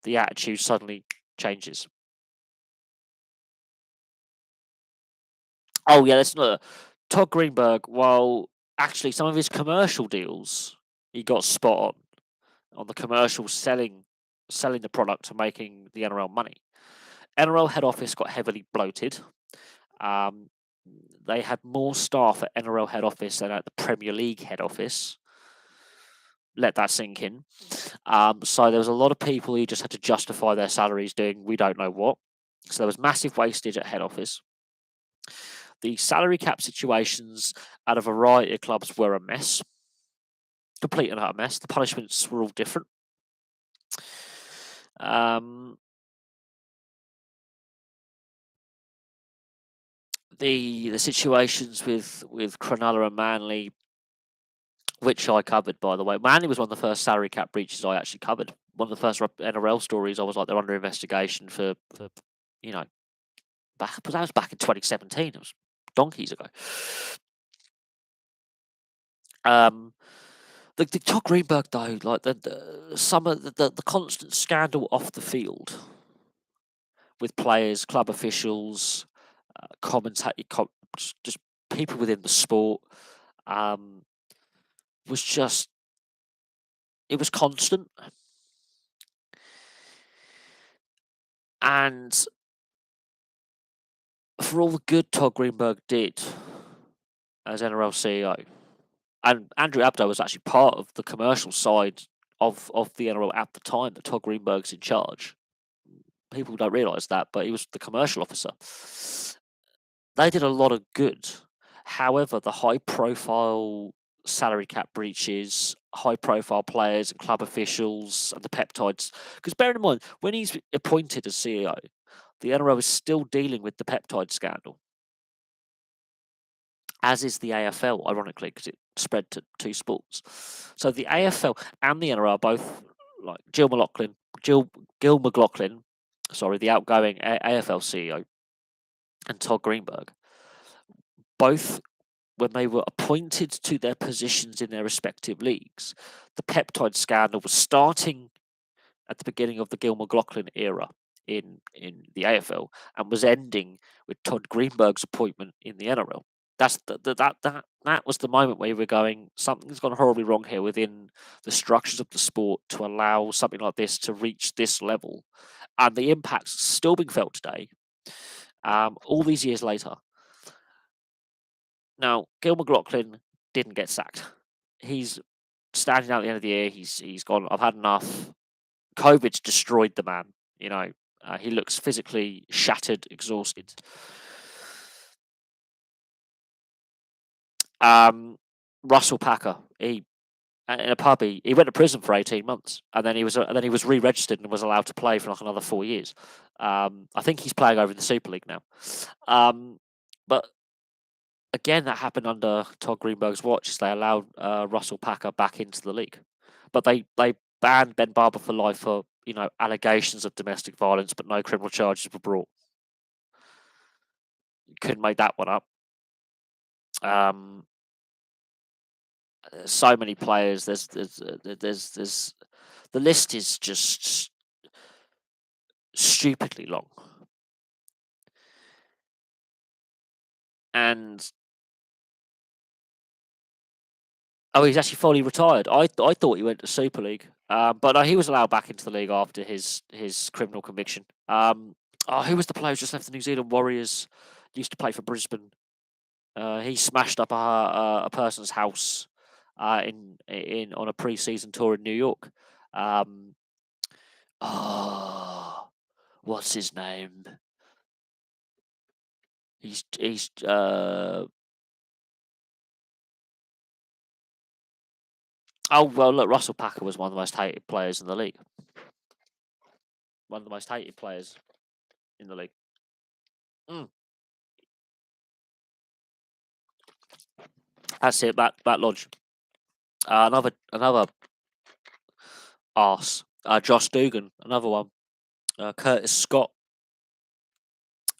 Speaker 1: the attitude suddenly changes. Oh yeah, that's not Todd Greenberg. While actually some of his commercial deals, he got spot on the commercial selling the product and making the NRL money. NRL head office got heavily bloated. They had more staff at NRL head office than at the Premier League head office. Let that sink in. So there was a lot of people who just had to justify their salaries doing we don't know what. So there was massive wastage at head office. The salary cap situations at a variety of clubs were a mess. Complete and utter mess. The punishments were all different. The situations with Cronulla and Manly, which I covered, by the way. Manly was one of the first salary cap breaches I actually covered. One of the first NRL stories. I was like, they're under investigation for you know, but that was back in 2017. It was donkeys ago. The Todd Greenberg though, like some of the constant scandal off the field with players, club officials, just people within the sport, was just, it was constant. And for all the good Todd Greenberg did as NRL CEO, and Andrew Abdo was actually part of the commercial side of the NRL at the time that Todd Greenberg's in charge. People don't realise that, but he was the commercial officer. They did a lot of good. However, the high-profile salary cap breaches, high-profile players and club officials and the peptides, because bear in mind, when he's appointed as CEO, the NRL is still dealing with the peptide scandal, as is the AFL, ironically, because it spread to two sports. So the AFL and the NRL both, like Gil McLaughlin, the outgoing AFL CEO, and Todd Greenberg, both, when they were appointed to their positions in their respective leagues, the peptide scandal was starting at the beginning of the Gil McLaughlin era in the AFL and was ending with Todd Greenberg's appointment in the NRL. That was the moment where we were going, something's gone horribly wrong here within the structures of the sport to allow something like this to reach this level. And the impact's still being felt today, all these years later. Now, Gil McLaughlin didn't get sacked. He's standing out at the end of the year. He's gone, I've had enough. COVID's destroyed the man. He looks physically shattered, exhausted. Russell Packer, in a pub, he went to prison for 18 months, and then he was re-registered and was allowed to play for like another 4 years. I think he's playing over in the Super League now. But again, that happened under Todd Greenberg's watch. They allowed Russell Packer back into the league, but they banned Ben Barber for life for allegations of domestic violence, but no criminal charges were brought. Couldn't make that one up. So many players. There's the list is just stupidly long, and he's actually fully retired. I thought he went to Super League, but no, he was allowed back into the league after his criminal conviction. Who was the player who just left the New Zealand Warriors? Used to play for Brisbane. He smashed up a person's house on a pre-season tour in New York. What's his name? He's look, Russell Packer was one of the most hated players in the league. One of the most hated players in the league. That's it. Matt Lodge. Another arse. Josh Dugan, another one. Curtis Scott.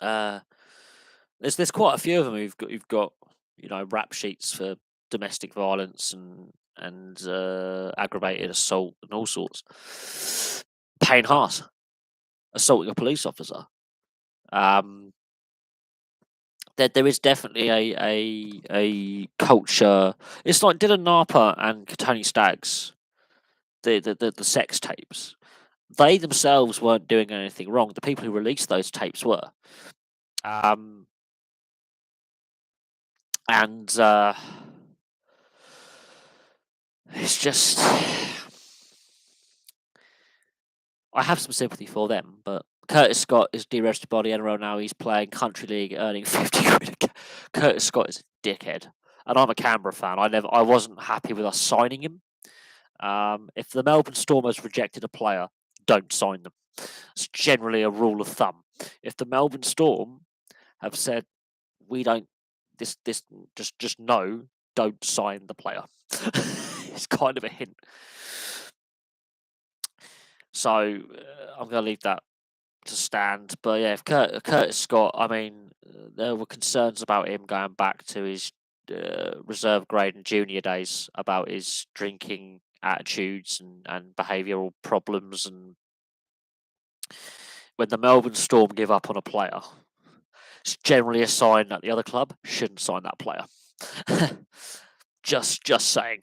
Speaker 1: There's quite a few of them who've got rap sheets for domestic violence and aggravated assault and all sorts. Payne Haas, assaulting a police officer. There is definitely a culture. It's like Dylan Napa and Tony Staggs, the sex tapes. They themselves weren't doing anything wrong. The people who released those tapes were. It's just, I have some sympathy for them, but Curtis Scott is deregistered by the NRL now. He's playing country league, earning 50 quid. Curtis Scott is a dickhead, and I'm a Canberra fan. I wasn't happy with us signing him. If the Melbourne Storm has rejected a player, don't sign them. It's generally a rule of thumb. If the Melbourne Storm have said we don't, this just no, don't sign the player. It's kind of a hint. So I'm going to leave that to stand. But yeah, if Curtis Scott, I mean, there were concerns about him going back to his reserve grade and junior days about his drinking attitudes and behavioural problems. And when the Melbourne Storm give up on a player, it's generally a sign that the other club shouldn't sign that player. just saying.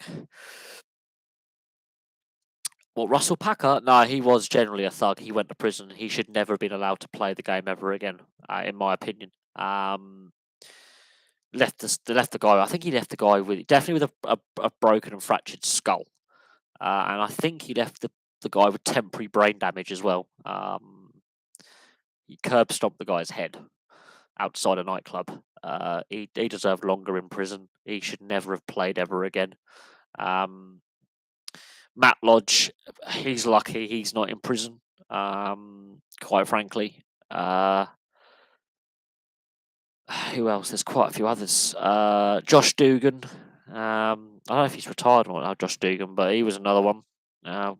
Speaker 1: Well, Russell Packer, no, he was generally a thug. He went to prison. He should never have been allowed to play the game ever again, in my opinion. Left the guy. I think he left the guy with definitely with a broken and fractured skull, and I think he left the guy with temporary brain damage as well. He curb stomped the guy's head outside a nightclub. He deserved longer in prison. He should never have played ever again. Matt Lodge, he's lucky he's not in prison, quite frankly. Who else? There's quite a few others. Josh Dugan. I don't know if he's retired or not, Josh Dugan, but he was another one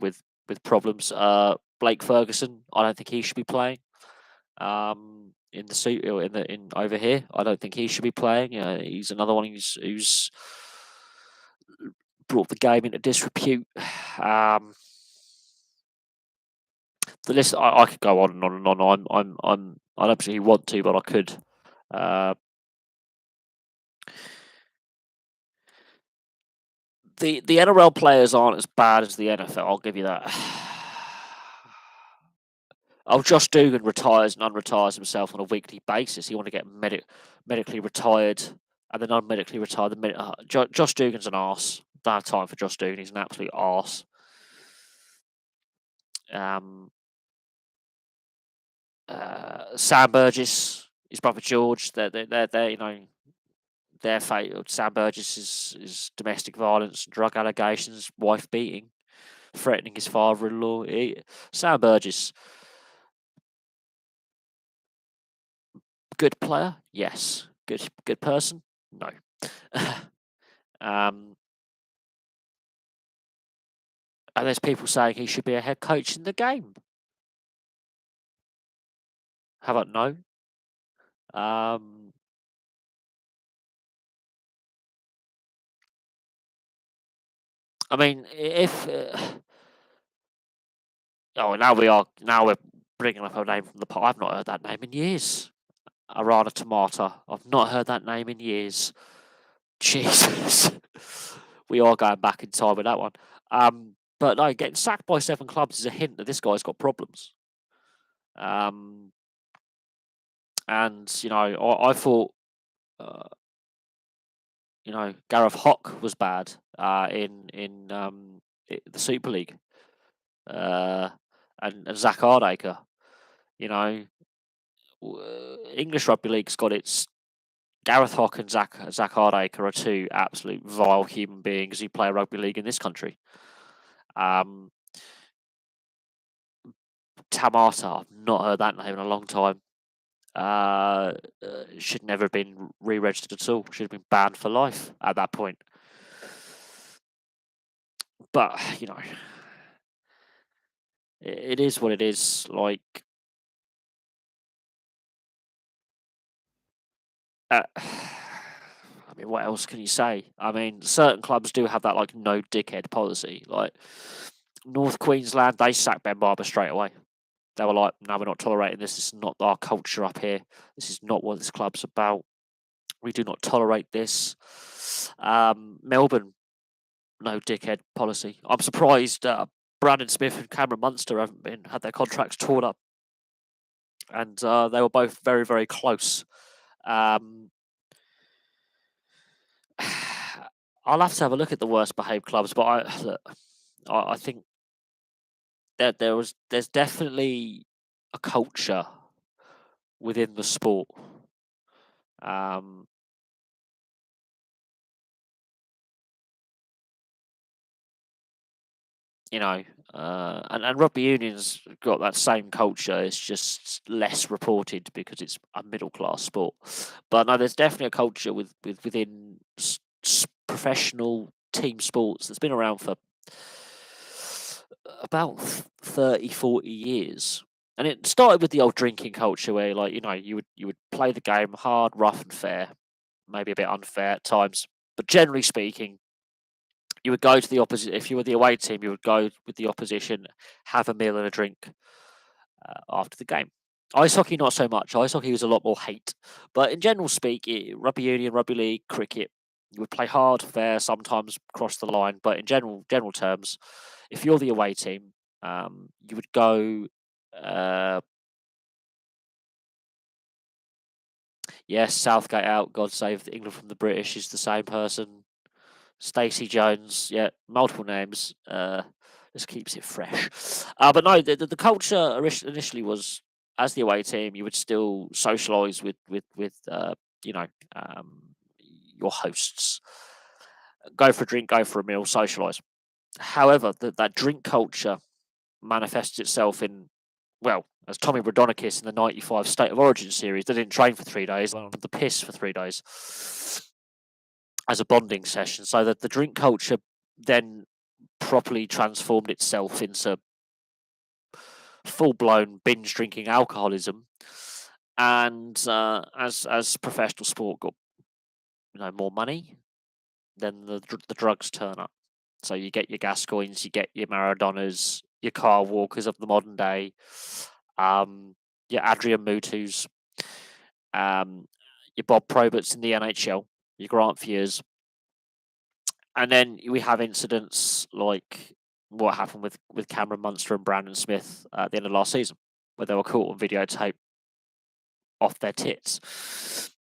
Speaker 1: with problems. Blake Ferguson, I don't think he should be playing. In the suit in over here, I don't think he should be playing. He's another one who's brought the game into disrepute. The list I could go on and on and on. I don't particularly want to, but I could. The NRL players aren't as bad as the NFL. I'll give you that. Josh Dugan retires and unretires himself on a weekly basis. He want to get medically retired and then unmedically retired. The minute Josh Dugan's an arse. Don't have time for Josh Dugan. He's an absolute arse. Sam Burgess, his brother George. They're you know. Their fate. Sam Burgess is domestic violence, drug allegations, wife beating, threatening his father-in-law. Sam Burgess, good player, yes. Good person, no. And there's people saying he should be a head coach in the game. How about no? I mean, if now we're bringing up a name from the pot. I've not heard that name in years. Arana Tamata. I've not heard that name in years. Jesus. We are going back in time with that one. But no, getting sacked by 7 clubs is a hint that this guy's got problems. And I thought, Gareth Hock was bad in the Super League, and Zach Hardacre. English Rugby League's got its. Gareth Hock and Zach Hardacre are 2 absolute vile human beings who play rugby league in this country. Tamata, I've not heard that name in a long time. Should never have been re-registered at all. Should have been banned for life at that point. But it is what it is. Like, I mean, what else can you say? I mean, certain clubs do have that no dickhead policy. Like North Queensland, they sacked Ben Barber straight away. They were like, no, we're not tolerating this. This is not our culture up here. This is not what this club's about. We do not tolerate this. Melbourne, no dickhead policy. I'm surprised Brandon Smith and Cameron Munster haven't had their contracts torn up. And they were both very, very close. I'll have to have a look at the worst behaved clubs, but I think that there's definitely a culture within the sport. Um, you know, and rugby union's got that same culture. It's just less reported because it's a middle class sport. But no, there's definitely a culture within professional team sports that's been around for about 30, 40 years. And it started with the old drinking culture where, like, you would play the game hard, rough and fair, maybe a bit unfair at times. But generally speaking, you would go to the opposite. If you were the away team, you would go with the opposition, have a meal and a drink after the game. Ice hockey, not so much. Ice hockey was a lot more hate. But in general speak, rugby union, rugby league, cricket, you would play hard, fair, sometimes cross the line. But in general terms, if you're the away team, you would go. Yes, Southgate out. God save England from the British is the same person. Stacey Jones, yeah, multiple names. Just keeps it fresh. But no, the culture initially was as the away team, you would still socialise with you know um, your hosts, go for a drink, go for a meal, socialise. However, that drink culture manifests itself in, well, as Tommy Raudonikis in the '95 State of Origin series, they didn't train for 3 days, they went on the piss for 3 days as a bonding session. So that the drink culture then properly transformed itself into full blown binge drinking alcoholism. And as professional sport got more money, then the drugs turn up. So you get your Gascoignes, you get your Maradonas, your Kyle Walkers of the modern day, your Adrian Mutus, um, your Bob Proberts in the NHL, your Grant Fiers, and then we have incidents like what happened with Cameron Munster and Brandon Smith at the end of last season, where they were caught on videotape off their tits.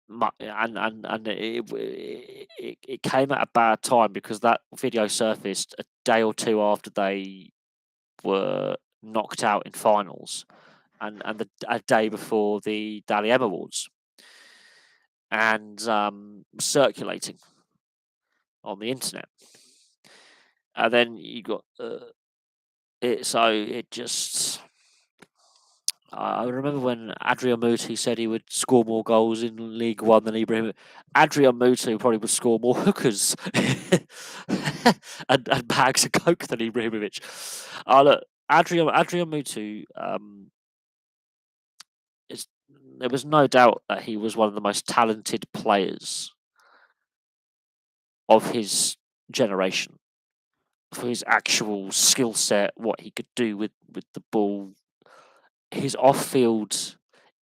Speaker 1: And it came at a bad time because that video surfaced a day or two after they were knocked out in finals, and a day before the Dally M Awards, and circulating on the internet. And then you got it. So it just. I remember when Adrian Mutu said he would score more goals in League One than Ibrahimovic. Adrian Mutu probably would score more hookers and bags of coke than Ibrahimovic. Look, Adrian Mutu, there was no doubt that he was one of the most talented players of his generation for his actual skill set, what he could do with the ball. His off-field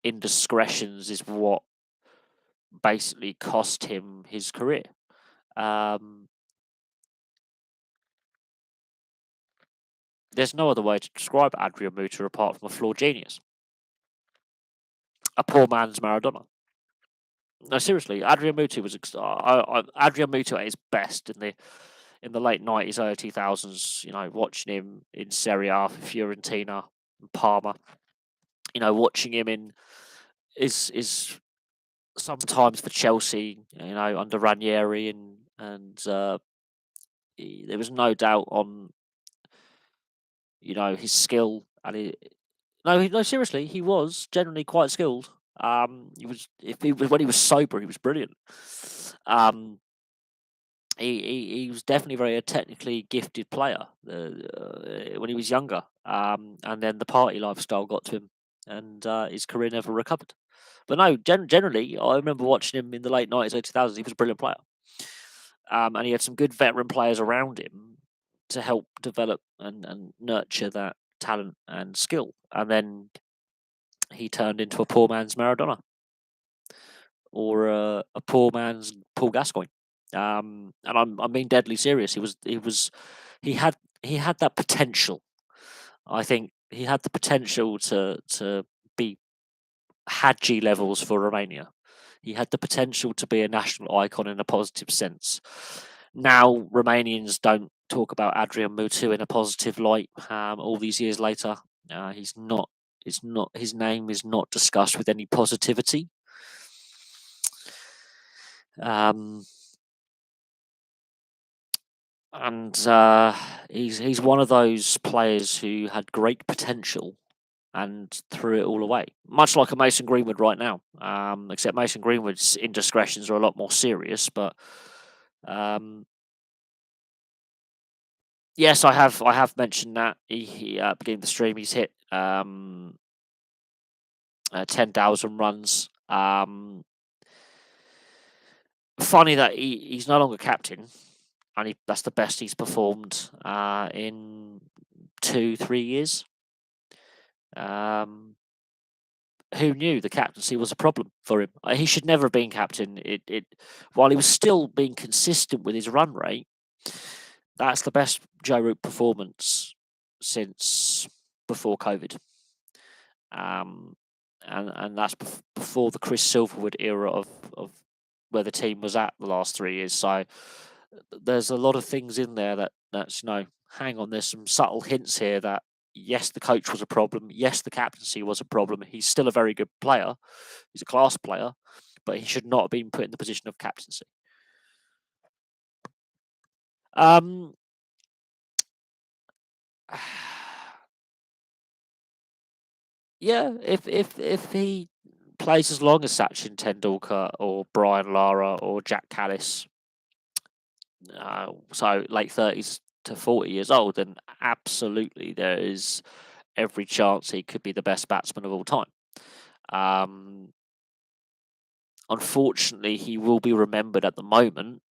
Speaker 1: indiscretions is what basically cost him his career. There's no other way to describe Adrian Mutu apart from a flawed genius. A poor man's Maradona. No, seriously, Adrian Mutu was Adrian Mutu at his best in the late '90s, early 2000s. Watching him in Serie A for Fiorentina and Parma. Watching him in is sometimes for Chelsea. Under Ranieri and there was no doubt on his skill and no, seriously, he was generally quite skilled. When he was sober, he was brilliant. He was definitely very technically gifted player when he was younger. And then the party lifestyle got to him, and his career never recovered. But no, generally, I remember watching him in the late '90s, early 2000s. He was a brilliant player, and he had some good veteran players around him to help develop and nurture that talent and skill. And then he turned into a poor man's Maradona or a poor man's Paul Gascoigne. And I'm being deadly serious. He had that potential. I think he had the potential to be Hadji levels for Romania. He had the potential to be a national icon in a positive sense. Now Romanians don't talk about Adrian Mutu in a positive light. All these years later, he's not his name is not discussed with any positivity. And he's one of those players who had great potential and threw it all away, much like a Mason Greenwood right now. Except Mason Greenwood's indiscretions are a lot more serious. But yes, I have mentioned that he beginning of the stream he's hit 10,000 runs. Funny that he's no longer captain, and that's the best he's performed in 2-3 years. Who knew the captaincy was a problem for him? He should never have been captain. While he was still being consistent with his run rate, that's the best Joe Root performance since before COVID. And that's before the Chris Silverwood era of where the team was at the last 3 years. So there's a lot of things in there that's hang on. There's some subtle hints here that yes, the coach was a problem. Yes, the captaincy was a problem. He's still a very good player. He's a class player, but he should not have been put in the position of captaincy. Yeah, if he plays as long as Sachin Tendulkar or Brian Lara or Jack Callis, so late 30s to 40 years old, then absolutely there is every chance he could be the best batsman of all time. Unfortunately, he will be remembered at the moment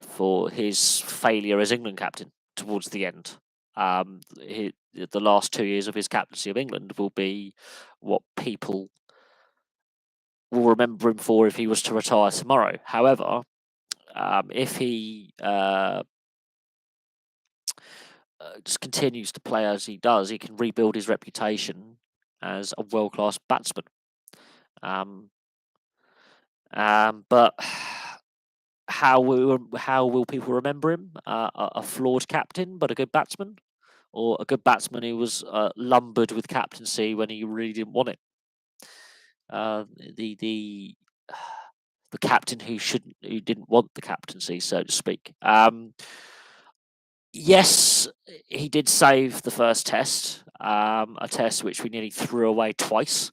Speaker 1: for his failure as England captain towards the end. The last 2 years of his captaincy of England will be what people will remember him for if he was to retire tomorrow. However, if he just continues to play as he does, he can rebuild his reputation as a world-class batsman. But how will people remember him? A flawed captain, but a good batsman, or a good batsman who was lumbered with captaincy when he really didn't want it? The captain who didn't want the captaincy, so to speak. Yes, he did save the first test, a test which we nearly threw away twice,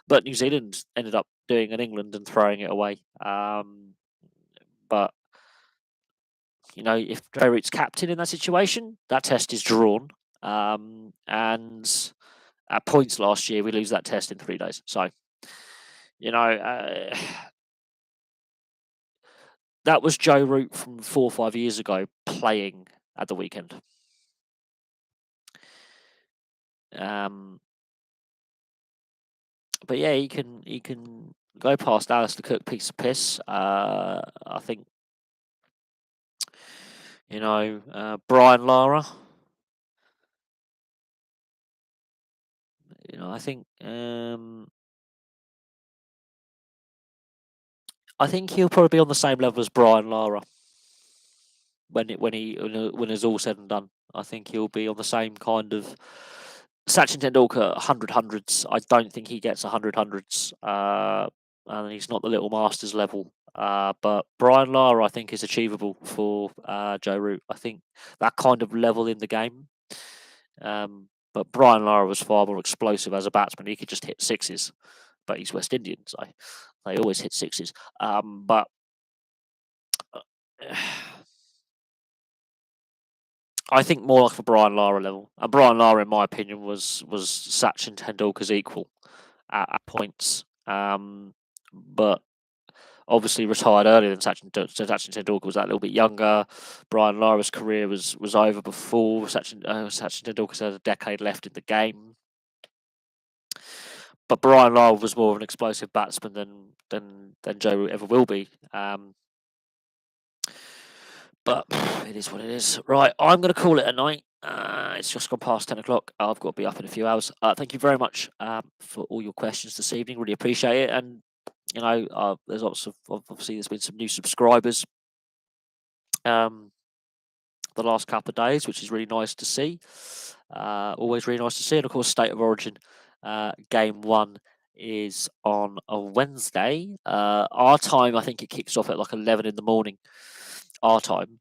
Speaker 1: but New Zealand ended up doing in England and throwing it away. But if Joe Root's captain in that situation, that test is drawn. And at points last year, we lose that test in 3 days. So, that was Joe Root from 4 or 5 years ago playing at the weekend. But yeah, he can go past Alistair Cook, piece of piss. I think Brian Lara. I think he'll probably be on the same level as Brian Lara when it's all said and done. I think he'll be on the same kind of Sachin Tendulkar 100 hundreds. I don't think he gets 100 hundreds, and he's not the Little Masters level. But Brian Lara, I think, is achievable for Joe Root. I think that kind of level in the game. But Brian Lara was far more explosive as a batsman. He could just hit sixes, but he's West Indian, so they always hit sixes. But I think more like for Brian Lara level. And Brian Lara, in my opinion, was Sachin Tendulkar's equal at points. But obviously retired earlier than Sachin Tendulkar, was that little bit younger. Brian Lara's career was over before Sachin Tendulkar's had a decade left in the game. But Brian Lara was more of an explosive batsman than Joe Root ever will be. But it is what it is. Right, I'm going to call it a night. It's just gone past 10 o'clock. I've got to be up in a few hours. Thank you very much for all your questions this evening. Really appreciate it. And, there's lots of, obviously, there's been some new subscribers the last couple of days, which is really nice to see. Always really nice to see. And, of course, State of Origin Game one is on a Wednesday. Our time, I think it kicks off at like 11 in the morning, our time.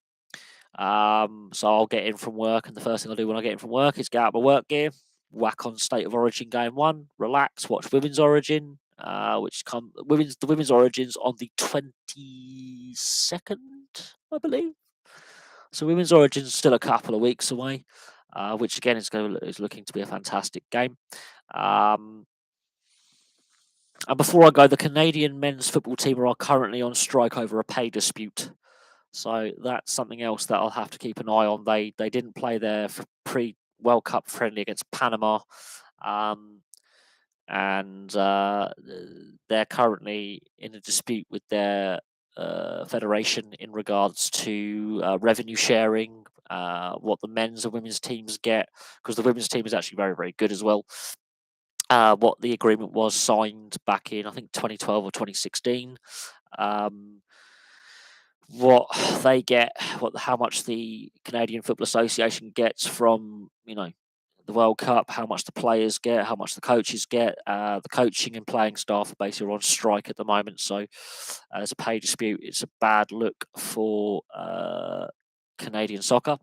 Speaker 1: So I'll get in from work, and the first thing I'll do when I get in from work is get out my work gear, whack on State of Origin Game One, relax, watch Women's Origin, the Women's Origins on the 22nd, I believe. So Women's Origins still a couple of weeks away, which again is looking to be a fantastic game. And before I go, the Canadian men's football team are currently on strike over a pay dispute. So that's something else that I'll have to keep an eye on. They didn't play their pre-World Cup friendly against Panama, and they're currently in a dispute with their federation in regards to revenue sharing, what the men's and women's teams get, because the women's team is actually very, very good as well. What the agreement was signed back in, I think, 2012 or 2016. What they get, how much the Canadian Football Association gets from, the World Cup, how much the players get, how much the coaches get. The coaching and playing staff are basically on strike at the moment, so there's a pay dispute. It's a bad look for Canadian soccer,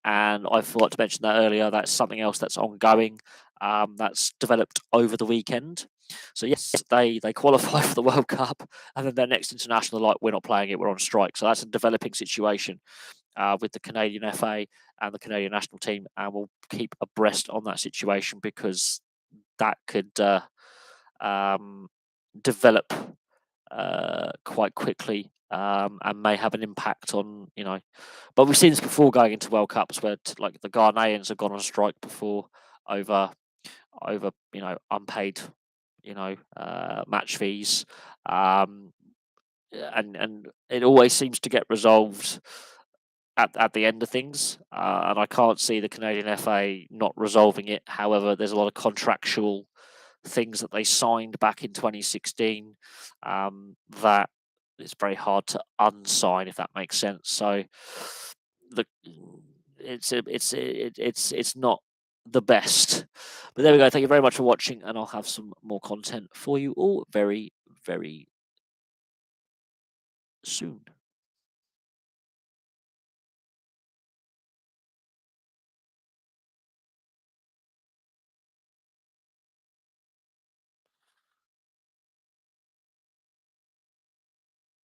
Speaker 1: and I forgot to mention that earlier. That's something else that's ongoing. That's developed over the weekend. So yes, they qualify for the World Cup, and then their next international, like, we're not playing it, we're on strike. So that's a developing situation with the Canadian FA and the Canadian national team, and we'll keep abreast on that situation because that could develop quite quickly and may have an impact on, but we've seen this before going into World Cups where like the Ghanaians have gone on strike before over unpaid match fees, and it always seems to get resolved at the end of things, and I can't see the Canadian FA not resolving it. However, there's a lot of contractual things that they signed back in 2016 that it's very hard to unsign, if that makes sense. So it's not the best. But there we go. Thank you very much for watching, and I'll have some more content for you all very, very soon.